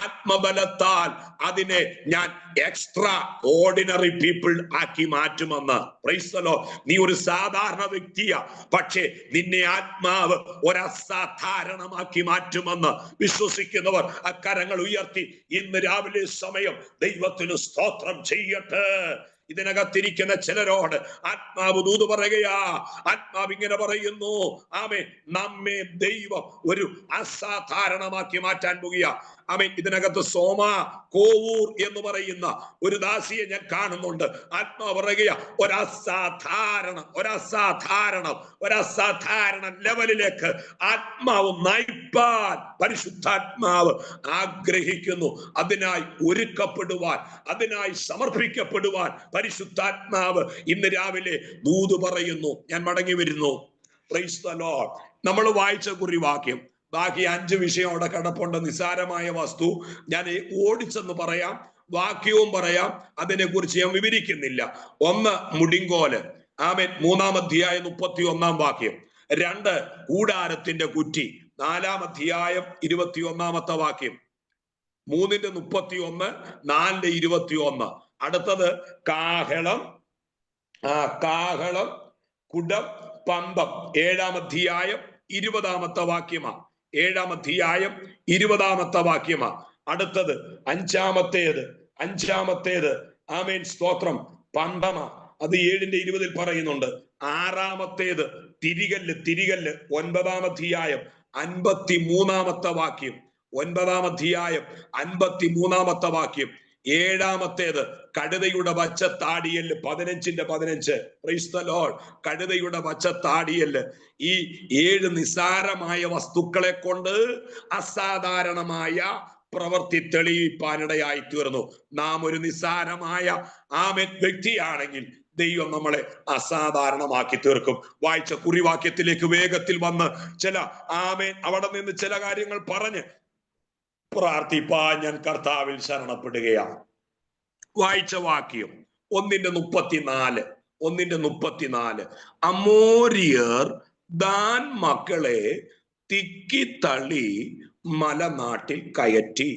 ആത്മബലത്താൽ അതിനെ ഞാൻ എക്സ്ട്രാ ഓർഡിനറി പീപ്പിൾ ആക്കി മാറ്റുമെന്ന്. Price the Lord. നീ ഒരു സാധാരണ വ്യക്തിയാ, പക്ഷേ നിന്നെ ആത്മാവ് ഒരസാധാരണമാക്കി മാറ്റുമെന്ന് വിശ്വസിക്കുന്നവർ അക്കരങ്ങൾ ഉയർത്തി ഇന്ന് രാവിലെ സമയം ദൈവത്തിന് സ്തോത്രം ചെയ്യട്ടെ. ഇതിനകത്തിരിക്കുന്ന ചിലരോട് ആത്മാവ് ദൂത് പറയുകയാ. ആത്മാവ് ഇങ്ങനെ പറയുന്നു, ആമേൻ, നമ്മെ ദൈവം ഒരു അസാധാരണമാക്കി മാറ്റാൻ പോകുക. ആമേൻ. ഇതിനകത്ത് സോമ കോവൂർ എന്ന് പറയുന്ന ഒരു ദാസിയെ ഞാൻ കാണുന്നുണ്ട്. ആത്മാവ് പറയുക, ഒരസാധാരണ ലെവലിലേക്ക് ആത്മാവ് നയിപ്പാൻ പരിശുദ്ധാത്മാവ് ആഗ്രഹിക്കുന്നു. അതിനായി ഒരുക്കപ്പെടുവാൻ, അതിനായി സമർപ്പിക്കപ്പെടുവാൻ പരിശുദ്ധാത്മാവ് ഇന്ന് രാവിലെ ദൂത് പറയുന്നു. ഞാൻ മടങ്ങി വരുന്നു. Price the Lord. നമ്മൾ വായിച്ച കുറിവാക്യം, ബാക്കി 5 വിഷയം അവിടെ കിടപ്പുണ്ട്. നിസ്സാരമായ വസ്തു ഞാൻ ഓടിച്ചെന്ന് പറയാം, വാക്യവും പറയാം, അതിനെ കുറിച്ച് ഞാൻ വിവരിക്കുന്നില്ല. 1 മുടിങ്കോല്. ആമേൻ. 3-ാം അധ്യായം 31-ാം വാക്യം. 2 കൂടാരത്തിന്റെ കുറ്റി. 4-ാം അധ്യായം 21-ാമത്തെ വാക്യം. 3:31, 4:21. അടുത്തത് കാഹളം, കുടം, പന്തം. 7-ാം അധ്യായം 20-ാമത്തെ വാക്യമാ. 7-ാം അധ്യായം 20-ാമത്തെ വാക്യമാ. അടുത്തത് 5-ാമത്തേത് അഞ്ചാമത്തേത് ആമേൻ സ്തോത്രം പന്തമ, അത് 7:20 പറയുന്നുണ്ട്. ആറാമത്തേത് തിരികല്ല്. 9-ാം അധ്യായം 53-ാമത്തെ വാക്യം. 9-ാം അധ്യായം 53-ാമത്തെ വാക്യം. ഏഴാമത്തേത് കഴുതയുടെ വച്ചത്താടിയല്. 15:15. Price the Lord. കഴുതയുടെ വച്ചത്താടിയല്. ഈ 7 നിസ്സാരമായ വസ്തുക്കളെ കൊണ്ട് അസാധാരണമായ പ്രവൃത്തി തെളിയിപ്പാനിടയായി തീർന്നു. നാം ഒരു നിസ്സാരമായ ആമേൻ വ്യക്തിയാണെങ്കിൽ ദൈവം നമ്മളെ അസാധാരണമാക്കി തീർക്കും. വായിച്ച കുറിവാക്യത്തിലേക്ക് വേഗത്തിൽ വന്ന് ചില ആമേൻ അവിടെ നിന്ന് ചില കാര്യങ്ങൾ പറഞ്ഞ് പ്രാർത്ഥിപ്പാൻ ഞാൻ കർത്താവിൽ ശരണപ്പെടുകയാണ്. വായിച്ച വാക്യം 1:34. അമോരിയർ ദാൻ മക്കളെ തിക്കിത്തള്ളി മലനാട്ടിൽ കയറ്റി.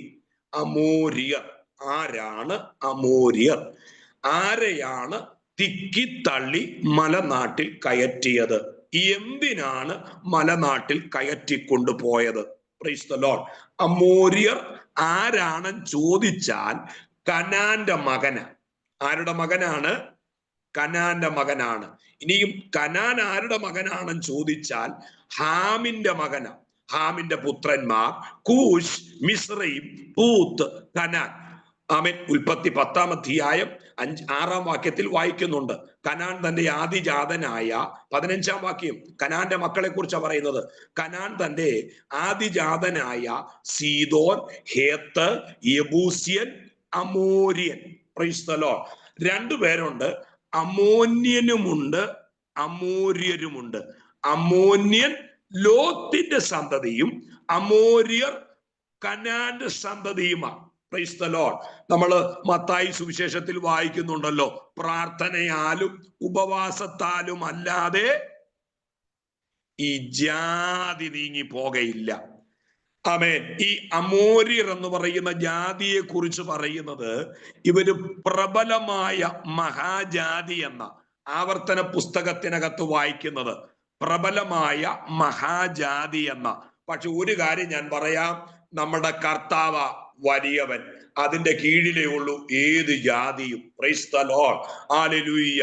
അമോരിയർ ആരാണ്? അമോരിയർ ആരെയാണ് തിക്കിത്തള്ളി മലനാട്ടിൽ കയറ്റിയത്? എന്തിനാണ് മലനാട്ടിൽ കയറ്റിക്കൊണ്ടുപോയത്? Praise the Lord. അമോരിയർ ആരാണെന്ന് ചോദിച്ചാൽ കനാന്റെ മകന്. ആരുടെ മകനാണ്? കനാന്റെ മകനാണ്. ഇനിയും കനാൻ ആരുടെ മകനാണെന്ന് ചോദിച്ചാൽ ഹാമിന്റെ മകനാണ്. ഹാമിന്റെ പുത്രന്മാർ കൂശ്, മിസ്രയീം, പൂത്ത്, കനാൻ. ആമേൻ. ഉൽപ്പത്തി 10-ാം അധ്യായം 6-ാം വാക്യത്തിൽ വായിക്കുന്നുണ്ട്. കനാൻ തന്റെ ആദിജാതനായ 15-ാം വാക്യം കനാന്റെ മക്കളെ കുറിച്ചാണ് പറയുന്നത്. കനാൻ തന്റെ ആദിജാതനായ സീദോൻ, ഹേത്ത്, യെബൂസ്യൻ, അമോര്യൻ. Praise the Lord. 2 പേരുണ്ട്. അമോന്യനുമുണ്ട്, അമോര്യരുമുണ്ട്. അമോന്യൻ ലോത്തിന്റെ സന്തതിയും അമോര്യർ കനാന്റെ സന്തതിയുമാണ്. Praise the Lord. നമ്മള് മത്തായി സുവിശേഷത്തിൽ വായിക്കുന്നുണ്ടല്ലോ, പ്രാർത്ഥനയാലും ഉപവാസത്താലും അല്ലാതെ ഈ ജാതി നീങ്ങി പോകയില്ല. ആമേൻ. ഈ അമോര്യർ എന്ന് പറയുന്ന ജാതിയെ കുറിച്ച് പറയുന്നത് ഇവര് പ്രബലമായ മഹാജാതി എന്ന ആവർത്തന പുസ്തകത്തിനകത്ത് വായിക്കുന്നത് പ്രബലമായ മഹാജാതി എന്ന. പക്ഷെ ഒരു കാര്യം ഞാൻ പറയാം, നമ്മുടെ കർത്താവ വലിയവൻ. അതിന്റെ കീഴിലേ ഉള്ളൂ ഏത് ജാതിയും. Price the Lord. ഹല്ലേലൂയ.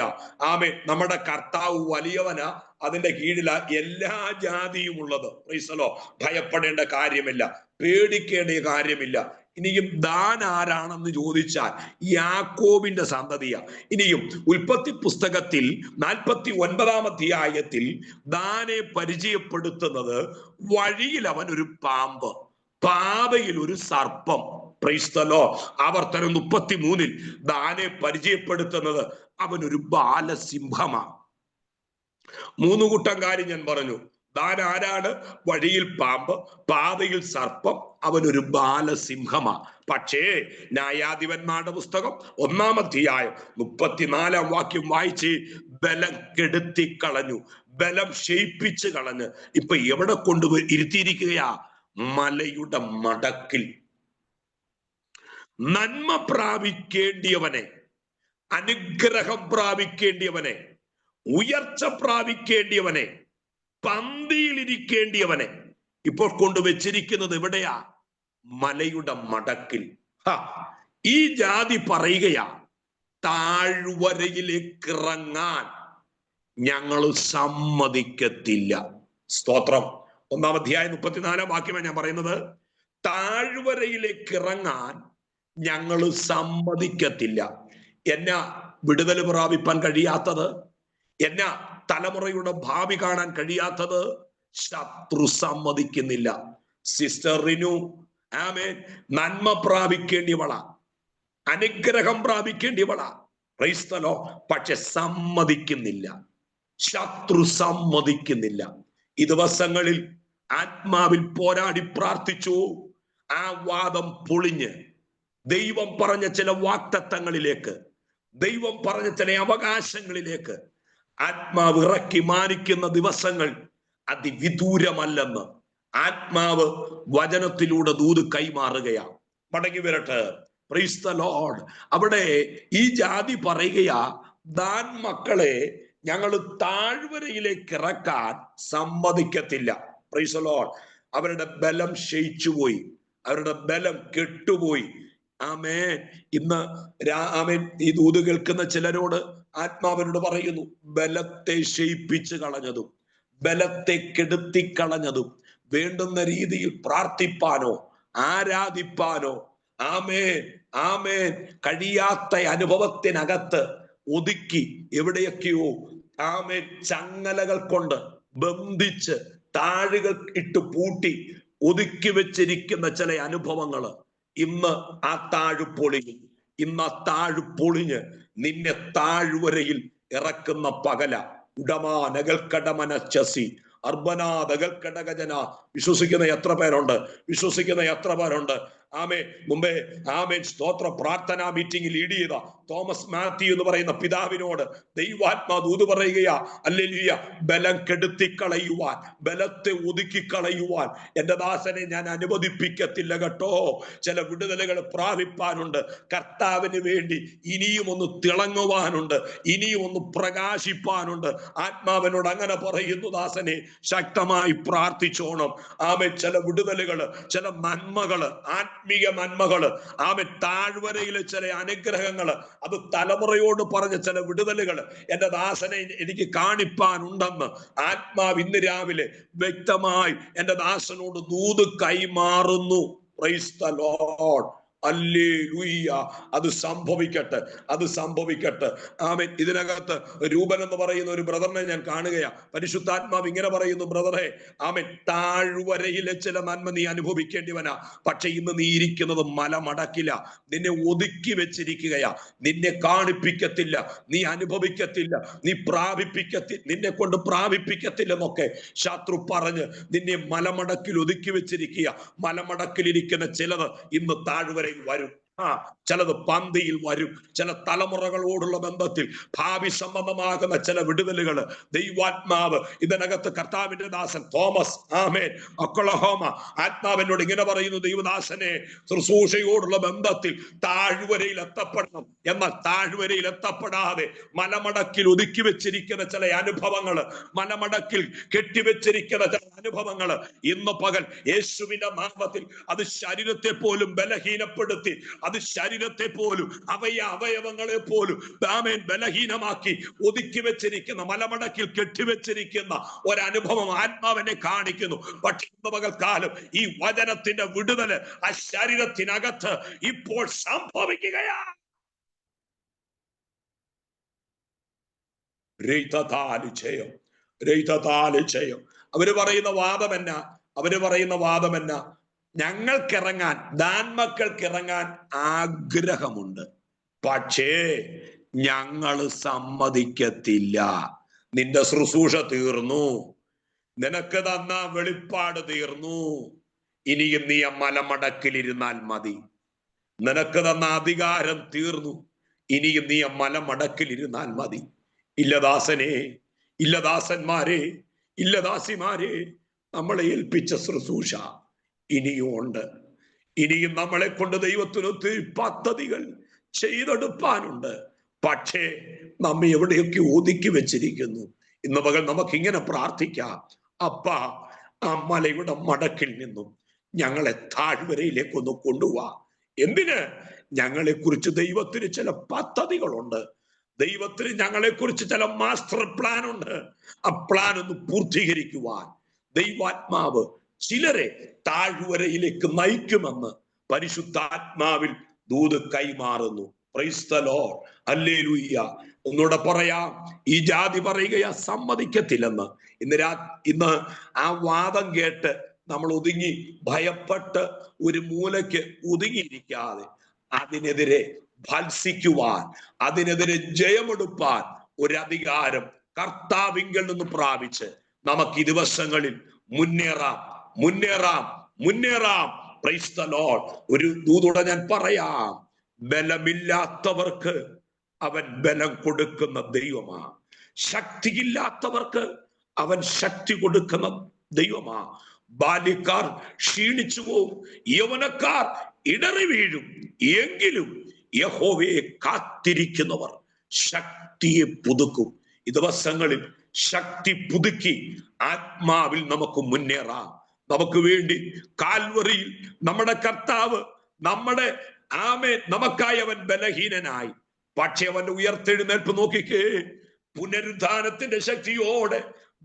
ആമേൻ. നമ്മുടെ കർത്താവ് വലിയവനാ. അതിന്റെ കീഴിലാ എല്ലാ ജാതിയും ഉള്ളത്. Price the Lord. ഭയപ്പെടേണ്ട കാര്യമില്ല, പേടിക്കേണ്ട കാര്യമില്ല. ഇനിയും ദാൻ ആരാണെന്ന് ചോദിച്ചാൽ യാക്കോബിന്റെ സന്തതിയാ. ഇനിയും ഉൽപ്പത്തി പുസ്തകത്തിൽ 49-ാം അധ്യായത്തിൽ ദാനെ പരിചയപ്പെടുത്തുന്നത് വഴിയിൽ അവൻ ഒരു പാമ്പ്, പാതയിൽ ഒരു സർപ്പം. Price the Lord. ആവർത്തനം 33-ൽ ദാനെ പരിചയപ്പെടുത്തുന്നത് അവനൊരു ബാലസിംഹമാണ്. 3 കൂട്ടം കാര്യം ഞാൻ പറഞ്ഞു. ദാൻ ആരാണ്? വഴിയിൽ പാമ്പ്, പാതയിൽ സർപ്പം, അവനൊരു ബാലസിംഹമാണ്. പക്ഷേ ന്യായാധിപന്മാരുടെ പുസ്തകം 1-ാം അധ്യായം 34-ാം വാക്യം വായിച്ച് ബലം കെടുത്തിക്കളഞ്ഞു, ബലം ക്ഷയിപ്പിച്ച് കളഞ്ഞ് ഇപ്പൊ എവിടെ കൊണ്ടുപോയി ഇരുത്തിയിരിക്കുകയാ? മലയുടെ മടക്കിൽ. നന്മ പ്രാപിക്കേണ്ടിയവനെ, അനുഗ്രഹം പ്രാപിക്കേണ്ടിയവനെ, ഉയർച്ച പ്രാപിക്കേണ്ടിയവനെ, പന്തിയിലിരിക്കേണ്ടിയവനെ ഇപ്പോൾ കൊണ്ടുവച്ചിരിക്കുന്നത് എവിടെയാ? മലയുടെ മടക്കിൽ. ഈ ജാതി പറയുകയാ, താഴ്വരയിലേക്ക് ഇറങ്ങാൻ ഞങ്ങൾ സമ്മതിക്കത്തില്ല. സ്തോത്രം. 1-ാം അധ്യായം 34-ാം വാക്യമാണ് ഞാൻ പറയുന്നത്. താഴ്വരയിലേക്ക് ഇറങ്ങാൻ ഞങ്ങൾ സമ്മതിക്കത്തില്ല. എന്നാ വിടുതൽ പ്രാപിപ്പാൻ കഴിയാത്തത്? എന്നാ തലമുറയുടെ ഭാവി കാണാൻ കഴിയാത്തത്? ശത്രു സമ്മതിക്കുന്നില്ല. സിസ്റ്റർ റിനു, ആമേൻ, നന്മ പ്രാപിക്കേണ്ടിയവളാ, അനുഗ്രഹം പ്രാപിക്കേണ്ടിയവളാ. Price the Lord. പക്ഷെ സമ്മതിക്കുന്നില്ല, ശത്രു സമ്മതിക്കുന്നില്ല. ഈ ദിവസങ്ങളിൽ ആത്മാവിൽ പോരാടി പ്രാർത്ഥിച്ചു. ആ വാദം പൊളിഞ്ഞ് ദൈവം പറഞ്ഞ ചില വാഗ്ദത്തങ്ങളിലേക്ക്, ദൈവം പറഞ്ഞ ചില അവകാശങ്ങളിലേക്ക് ആത്മാവ് ഇറക്കി മാനിക്കുന്ന ദിവസങ്ങൾ അതിവിദൂരമല്ലെന്ന് ആത്മാവ് വചനത്തിലൂടെ ദൂത് കൈമാറുകയാണ്. മടങ്ങി വരട്ടെ. Price the Lord. അവിടെ ഈ ജാതി പറയുകയാ, ദാൻ മക്കളെ ഞങ്ങൾ താഴ്വരയിലേക്ക് ഇറക്കാൻ സമ്മതിക്കത്തില്ല. Price the Lord. അവരുടെ ബലം ക്ഷയിച്ചുപോയി, അവരുടെ ബലം കെട്ടുപോയി. ആമേൻ. ഇന്ന് ആമേൻ ഈ ദൂത് കേൾക്കുന്ന ചിലരോട് ആത്മാവിനോട് പറയുന്നു, ബലത്തെ ക്ഷയിപ്പിച്ച് കളഞ്ഞതും ബലത്തെ കെടുത്തിക്കളഞ്ഞതും വേണ്ടുന്ന രീതിയിൽ പ്രാർത്ഥിപ്പാനോ ആരാധിപ്പാനോ ആമേൻ ആമേൻ കഴിയാത്ത അനുഭവത്തിനകത്ത് ഒതുക്കി എവിടെയൊക്കെയോ ആമേൻ ചങ്ങലകൾ കൊണ്ട് ബന്ധിച്ച് താഴുകൾ ഇട്ട് പൂട്ടി ഒതുക്കി വെച്ചിരിക്കുന്ന ചില അനുഭവങ്ങള് ഇന്ന് ആ താഴ് പൊളിഞ്ഞ് ഇന്ന് ആ താഴ് പൊളിഞ്ഞ് നിന്നെ താഴ്വരയിൽ ഇറക്കുന്ന പകല. ഉടമാനകൽക്കടമനച്ചസി അർബനാദകൽക്കടകജന. വിശ്വസിക്കുന്ന എത്ര പേരുണ്ട്? വിശ്വസിക്കുന്ന എത്ര പേരുണ്ട്? ആമേ മുമ്പേ ആമേൻ സ്തോത്ര പ്രാർത്ഥനാ മീറ്റിംഗ് ലീഡ് ചെയ്ത തോമസ് മാത്യു എന്ന് പറയുന്ന പിതാവിനോട് ദൈവാത്മാ ദൂത് പറയുകയാ, ഹല്ലേലൂയ, ബലം കെടുത്തിക്കളയുവാൻ, ബലത്തെ ഒതുക്കിക്കളയുവാൻ എന്റെ ദാസനെ ഞാൻ അനുവദിപ്പിക്കത്തില്ല കേട്ടോ. ചില വിടുതലുകൾ പ്രാപിപ്പാനുണ്ട്. കർത്താവിന് വേണ്ടി ഇനിയും ഒന്ന് തിളങ്ങുവാനുണ്ട്, ഇനിയും ഒന്ന് പ്രകാശിപ്പാനുണ്ട്. ആത്മാവിനോട് അങ്ങനെ പറയുന്നു, ദാസനെ ശക്തമായി പ്രാർത്ഥിച്ചോണം. ആമേ ചില വിടുതലുകള്, ചില നന്മകള്, ആത്മീയ നന്മകള്, ആമേ താഴ്വരയിലെ ചില അനുഗ്രഹങ്ങള്, അത് തലമുറയോട് പറഞ്ഞ ചില വിടുതലുകള് എന്റെ ദാസനെ എനിക്ക് കാണിപ്പാനുണ്ടെന്ന് ആത്മാവ് ഇന്ന് രാവിലെ വ്യക്തമായി എന്റെ ദാസനോട് ദൂത് കൈമാറുന്നു. Price the Lord. ഹല്ലേലൂയ. അത് സംഭവിക്കട്ടെ, അത് സംഭവിക്കട്ടെ. ആമേൻ. ഇതിനകത്ത് രൂപൻ എന്ന് പറയുന്ന ഒരു ബ്രദറിനെ ഞാൻ കാണുകയാ. പരിശുദ്ധാത്മാവ് ഇങ്ങനെ പറയുന്നു, ബ്രദറെ, ആമേൻ, താഴ്വരയിലെ ചില നന്മ നീ അനുഭവിക്കേണ്ടിവനാ. പക്ഷെ ഇന്ന് നീ ഇരിക്കുന്നത് മലമടക്കില്ല. നിന്നെ ഒതുക്കി വെച്ചിരിക്കുകയാ. നിന്നെ കാണിപ്പിക്കത്തില്ല, നീ അനുഭവിക്കത്തില്ല, നീ നിന്നെ കൊണ്ട് പ്രാപിപ്പിക്കത്തില്ലെന്നൊക്കെ ശത്രു പറഞ്ഞ് നിന്നെ മലമടക്കിൽ ഒതുക്കി വെച്ചിരിക്കുക. മലമടക്കിലിരിക്കുന്ന ചിലത് ഇന്ന് താഴ്വര വരും. ചിലത് പന്തിയിൽ വരും. ചില തലമുറകളോടുള്ള ബന്ധത്തിൽ ഭാവി സംബന്ധമാകുന്ന ചില വിടുതലുകൾ ദൈവാത്മാവ് ഇതിനകത്ത് കർത്താവിന്റെ ദാസൻ തോമസ് ആമേൻ ഒക്ലഹോമ ആത്മാവിനോട് ഇങ്ങനെ പറയുന്നു, ദൈവദാസനെ ശുശ്രൂഷയോടുള്ള ബന്ധത്തിൽ താഴ്വരയിൽ എത്തപ്പെടണം. എന്നാൽ താഴ്വരയിൽ എത്തപ്പെടാതെ മലമടക്കിൽ ഒതുക്കി വെച്ചിരിക്കുന്ന ചില അനുഭവങ്ങള്, മലമടക്കിൽ കെട്ടിവെച്ചിരിക്കുന്ന ചില അനുഭവങ്ങള് ഇന്ന് പകൽ യേശുവിന്റെ നാമത്തിൽ അത് ശരീരത്തെ പോലും ബലഹീനപ്പെടുത്തി, അത് ശരീരത്തെ പോലും അവയവങ്ങളെ പോലും ആമേൻ ബലഹീനമാക്കി ഒതുക്കി വെച്ചിരിക്കുന്ന, മലമടക്കിൽ കെട്ടിവെച്ചിരിക്കുന്ന ഒരനുഭവം ആത്മാവിനെ കാണിക്കുന്നു. പക്ഷെ ഇന്ന് പകൽക്കാലം ഈ വചനത്തിന്റെ വിടുതല് ആ ശരീരത്തിനകത്ത് ഇപ്പോൾ സംഭവിക്കുകയാ. അവര് പറയുന്ന വാദമെന്ന ഞങ്ങൾക്കിറങ്ങാൻ, ദാൻമക്കൾക്കിറങ്ങാൻ ആഗ്രഹമുണ്ട്, പക്ഷേ ഞങ്ങള് സമ്മതിക്കത്തില്ല. നിന്റെ ശുശ്രൂഷ തീർന്നു, നിനക്ക് തന്ന വെളിപ്പാട് തീർന്നു, ഇനിയും നീ ആ മലമടക്കിലിരുന്നാൽ മതി. നിനക്ക് തന്ന അധികാരം തീർന്നു, ഇനിയും നീ ആ മലമടക്കിലിരുന്നാൽ മതി. ഇല്ല ദാസനെ, ഇല്ല ദാസന്മാരെ, ഇല്ല ദാസിമാരെ, നമ്മളെ ഏൽപ്പിച്ച ശുശ്രൂഷ ഇനിയും ഉണ്ട്. ഇനിയും നമ്മളെ കൊണ്ട് ദൈവത്തിന് ഒത്തിരി പദ്ധതികൾ ചെയ്തെടുപ്പാനുണ്ട്. പക്ഷേ നമ്മെ എവിടെയൊക്കെ ഒതുക്കി വെച്ചിരിക്കുന്നു. ഇന്ന് പകൽ നമുക്കിങ്ങനെ പ്രാർത്ഥിക്കാം, അപ്പാ ആ മലയുടെ മടക്കിൽ നിന്നും ഞങ്ങളെ താഴ്വരയിലേക്കൊന്ന് കൊണ്ടുപോവാ. എന്തിന്? ഞങ്ങളെ കുറിച്ച് ദൈവത്തിന് ചില പദ്ധതികളുണ്ട്. ദൈവത്തിന് ഞങ്ങളെ കുറിച്ച് ചില മാസ്റ്റർ പ്ലാൻ ഉണ്ട്. ആ പ്ലാൻ ഒന്ന് പൂർത്തീകരിക്കുവാൻ ദൈവാത്മാവ് ചിലരെ താഴ്വരയിലേക്ക് നയിക്കുമെന്ന് പരിശുദ്ധാത്മാവിൽ ദൂത് കൈമാറുന്നു. Price the Lord. ഹല്ലേലൂയ. ഒന്നുകൂടെ പറയാം, ഈ ജാതി പറയുകയാ സമ്മതിക്കത്തില്ലെന്ന്. ഇന്ന് ആ വാദം കേട്ട് നമ്മൾ ഒതുങ്ങി ഭയപ്പെട്ട് ഒരു മൂലയ്ക്ക് ഒതുങ്ങിയിരിക്കാതെ അതിനെതിരെ ഭത്സിക്കുവാൻ, അതിനെതിരെ ജയമെടുപ്പാൻ ഒരധികാരം കർത്താവിങ്കൽ നിന്ന് പ്രാപിച്ച് നമുക്ക് ഈ ദിവസങ്ങളിൽ മുന്നേറാം. Price the Lord. ഒരു ദൂതോടെ ഞാൻ പറയാം, ബലമില്ലാത്തവർക്ക് അവൻ ബലം കൊടുക്കുന്ന ദൈവമാ. ശക്തിയില്ലാത്തവർക്ക് അവൻ ശക്തി കൊടുക്കുന്ന ദൈവമാ. ബാല്യക്കാർ ക്ഷീണിച്ചു പോവും, യൗവനക്കാർ ഇടറി വീഴും, എങ്കിലും യഹോവയെ കാത്തിരിക്കുന്നവർ ശക്തിയെ പുതുക്കും. ഈ ദിവസങ്ങളിൽ ശക്തി പുതുക്കി ആത്മാവിൽ നമുക്ക് മുന്നേറാം. നമുക്ക് വേണ്ടി കാൽവറിയിൽ നമ്മുടെ കർത്താവ് നമ്മുടെ ആമേൻ. നമുക്കായി അവൻ ബലഹീനനായി, പക്ഷെ അവന്റെ ഉയർത്തെഴുന്നേൽപ്പ് നോക്കിക്കേ, പുനരുദ്ധാനത്തിന്റെ ശക്തിയോടെ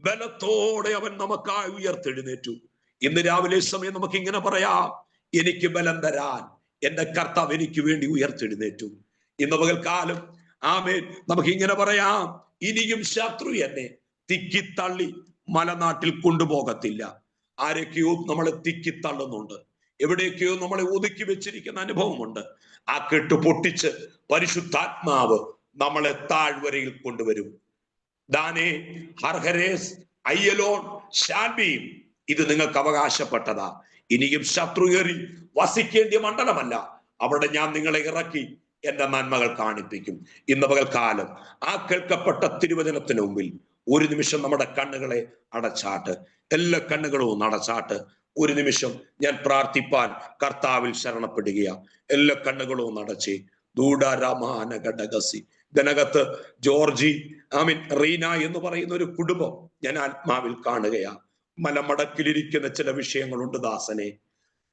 ബലത്തോടെ അവൻ നമുക്കായി ഉയർത്തെഴുന്നേറ്റു. ഇന്ന് രാവിലെ സമയം നമുക്ക് ഇങ്ങനെ പറയാം, എനിക്ക് ബലം തരാൻ എന്റെ കർത്താവ് എനിക്ക് വേണ്ടി ഉയർത്തെഴുന്നേറ്റു. ഇന്ന് പകൽക്കാലം ആമേൻ നമുക്ക് ഇങ്ങനെ പറയാം, ഇനിയും ശത്രു എന്നെ തിക്കിത്തള്ളി മലനാട്ടിൽ കൊണ്ടുപോകത്തില്ല. ആരൊക്കെയോ നമ്മളെ തിക്കിത്തള്ളുന്നുണ്ട്, എവിടെയൊക്കെയോ നമ്മളെ ഒതുക്കി വെച്ചിരിക്കുന്ന അനുഭവമുണ്ട്. ആ കെട്ട് പൊട്ടിച്ച് പരിശുദ്ധാത്മാവ് നമ്മളെ താഴ്വരയിൽ കൊണ്ടുവരും. ദാനേ, ഹർഹരേസ്, അയ്യലോൺ, ശാൽബീം, ഇത് നിങ്ങൾക്ക് അവകാശപ്പെട്ടതാ. ഇനിയും ശത്രു കയറി വസിക്കേണ്ടിയ മണ്ഡലമല്ല, അവിടെ ഞാൻ നിങ്ങളെ ഇറക്കി എന്റെ നന്മകൾ കാണിപ്പിക്കും. ഇന്ന് പകൽക്കാലം ആ കേൾക്കപ്പെട്ട തിരുവചനത്തിന് മുമ്പിൽ ഒരു നിമിഷം നമ്മുടെ കണ്ണുകളെ അടച്ചാട്ട്, എല്ലാ കണ്ണുകളും അടച്ചാട്ട് ഒരു നിമിഷം ഞാൻ പ്രാർത്ഥിപ്പാൻ കർത്താവിൽ ശരണപ്പെടുകയാ. എല്ലാ കണ്ണുകളും അടച്ചേ. ദൂഢരാമാന ഘടകസി. ഇതിനകത്ത് ജോർജി, റീന എന്ന് പറയുന്ന ഒരു കുടുംബം ഞാൻ ആത്മാവിൽ കാണുകയാ. മലമടക്കിലിരിക്കുന്ന ചില വിഷയങ്ങളുണ്ട് ദാസനെ,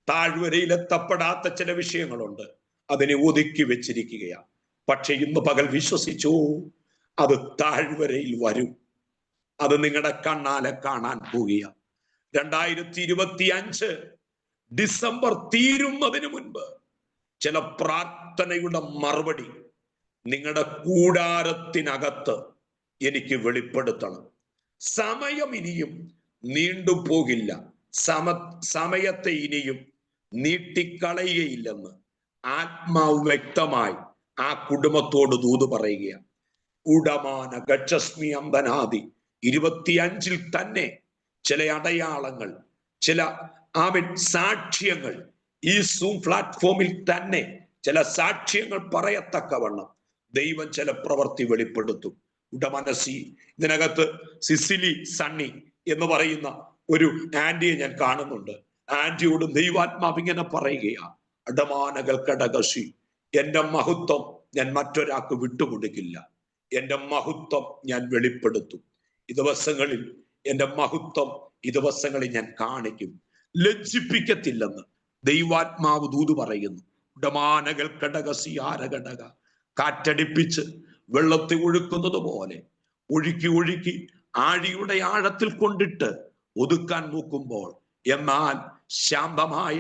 താഴ്വരയിലെത്തപ്പെടാത്ത ചില വിഷയങ്ങളുണ്ട്, അതിനെ ഒതുക്കി വെച്ചിരിക്കുകയാ. പക്ഷെ ഇന്ന് പകൽ വിശ്വസിച്ചു, അത് താഴ്വരയിൽ വരും. അത് നിങ്ങളുടെ കണ്ണാലെ കാണാൻ പോവുക. 2025 ഡിസംബർ തീരുന്നതിന് മുൻപ് ചില പ്രാർത്ഥനയുടെ മറുപടി നിങ്ങളുടെ കൂടാരത്തിനകത്ത് എനിക്ക് വെളിപ്പെടുത്തണം. സമയം ഇനിയും നീണ്ടുപോകില്ല, സമയത്തെ ഇനിയും നീട്ടിക്കളയുകയില്ലെന്ന് ആത്മാവ് വ്യക്തമായി ആ കുടുംബത്തോട് ദൂത് പറയുകയാണ്. ഉടമാന ഗച്ഛസ്മി അമ്പനാദി 25 തന്നെ ചില അടയാളങ്ങൾ, ചില സാക്ഷ്യങ്ങൾ ഈ സൂം പ്ലാറ്റ്ഫോമിൽ തന്നെ ചില സാക്ഷ്യങ്ങൾ പറയത്തക്കവണ്ണം ദൈവം ചില പ്രവൃത്തി വെളിപ്പെടുത്തും. ഉടമനസി, ഇതിനകത്ത് സിസിലി സണ്ണി എന്ന് പറയുന്ന ഒരു ആന്റിയെ ഞാൻ കാണുന്നുണ്ട്. ആന്റിയോട് ദൈവാത്മാവ് ഇങ്ങനെ പറയുകയാണ്, അടമാനകൾ കടകശി, എന്റെ മഹത്വം ഞാൻ മറ്റൊരാൾക്ക് വിട്ടുകൊടുക്കില്ല, എന്റെ മഹത്വം ഞാൻ വെളിപ്പെടുത്തും. ഈ ദിവസങ്ങളിൽ എന്റെ മഹത്വം ഈ ദിവസങ്ങളിൽ ഞാൻ കാണിക്കും, ലജ്ജിപ്പിക്കത്തില്ലെന്ന് ദൈവാത്മാവ് ദൂത് പറയുന്നു. ഉടമാനകൾ കടകസി ആരഘടക, കാറ്റടിപ്പിച്ച് വെള്ളത്തെ ഒഴുക്കുന്നത് പോലെ ഒഴുക്കി ഒഴുക്കി ആഴിയുടെ ആഴത്തിൽ കൊണ്ടിട്ട് ഒതുക്കാൻ നോക്കുമ്പോൾ, എന്നാൽ ശാന്തമായ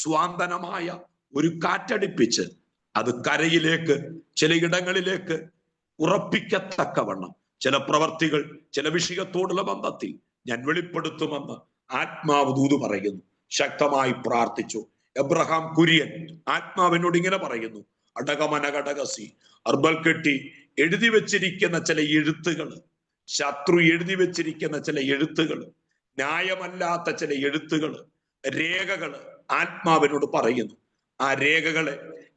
സ്വാന്തനമായ ഒരു കാറ്റടിപ്പിച്ച് അത് കരയിലേക്ക് ചിലയിടങ്ങളിലേക്ക് ഉറപ്പിക്കത്തക്കവണ്ണം ചില പ്രവർത്തികൾ ചില വിഷയത്തോടുള്ള ബന്ധത്തിൽ ഞാൻ വെളിപ്പെടുത്തുമെന്ന് ആത്മാവ് ദൂത് പറയുന്നു. ശക്തമായി പ്രാർത്ഥിച്ചു. എബ്രഹാം കുര്യൻ ആത്മാവിനോട് ഇങ്ങനെ പറയുന്നു, അടകമനകടകസി, അർബൽ കെട്ടി എഴുതി വെച്ചിരിക്കുന്ന ചില എഴുത്തുകൾ, ശത്രു എഴുതി വെച്ചിരിക്കുന്ന ചില എഴുത്തുകൾ, ന്യായമല്ലാത്ത ചില എഴുത്തുകൾ, രേഖകൾ ആത്മാവിനോട് പറയുന്നു. ആ രേഖകളെ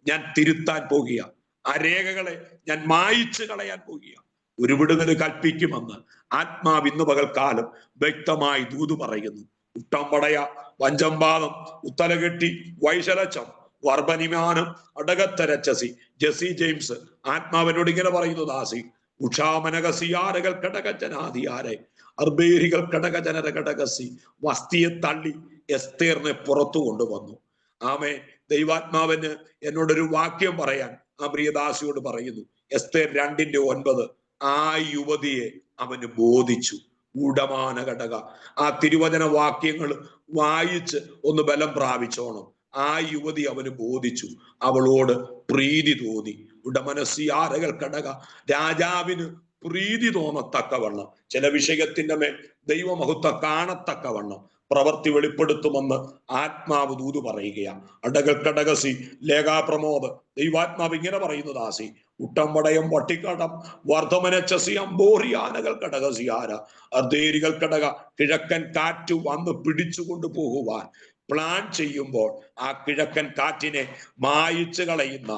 ഞാൻ തിരുത്താൻ പോകുക, ആ രേഖകളെ ഞാൻ മായിച്ചു കളയാൻ പോകുക, ഒരു വിടുതൽ കൽപ്പിക്കുമെന്ന് ആത്മാവ് ഇന്ന് പകൽക്കാലം വ്യക്തമായി ദൂത് പറയുന്നു. ഉട്ടമ്പടയ, വഞ്ചമ്പാദം, ഉത്തലകെട്ടി, വൈശലച്ചം, വർബനിമാനം, അടകത്തരച്ചസി, ജെസി ജെയിംസ് ആത്മാവിനോട് ഇങ്ങനെ പറയുന്നു, ദാസി ഉഷാമനകസിയാരകൾ കടകജനാദിയാരെ, അർബേരികൾ കടകജനര കടകസി, വസ്തിയെ തള്ളി എസ്തേറിനെ പുറത്തു കൊണ്ടുവന്നു. ആമേ. ദൈവാത്മാവിന് എന്നോടൊരു വാക്യം പറയാൻ ആ പ്രിയദാസിയോട് പറയുന്നു. എസ്തേർ 2:9 ആ യുവതിയെ അവന് ബോധിച്ചു. ഉടമാന ഘടക, ആ തിരുവചന വാക്യങ്ങൾ വായിച്ച് ഒന്ന് ബലം പ്രാപിച്ചോണം. ആ യുവതി അവന് ബോധിച്ചു, അവളോട് പ്രീതി തോന്നി. ഉടമനസിയാരകൾ ഘടക, രാജാവിന് പ്രീതി തോന്നത്തക്കവണ്ണം ചില വിഷയത്തിന്റെ മേൽ ദൈവമഹത്വം കാണത്തക്കവണ്ണം പ്രവൃത്തി വെളിപ്പെടുത്തുമെന്ന് ആത്മാവ് ദൂത് പറയുകയാണ്. അടകൾ കടകസി ലേഖാപ്രമോദ് ദൈവാത്മാവ് ഇങ്ങനെ പറയുന്നു, ദാസി ഉട്ടമ്പടയം വട്ടിക്കടം വർദ്ധമനച്ചസി അമ്പോറിയാനകൾ കടകസിയാര, അർദ്ധേരികൾ കടക, കിഴക്കൻ കാറ്റ് വന്ന് പിടിച്ചുകൊണ്ടു പോകുവാൻ പ്ലാൻ ചെയ്യുമ്പോൾ ആ കിഴക്കൻ കാറ്റിനെ മായിച്ചു കളയുന്ന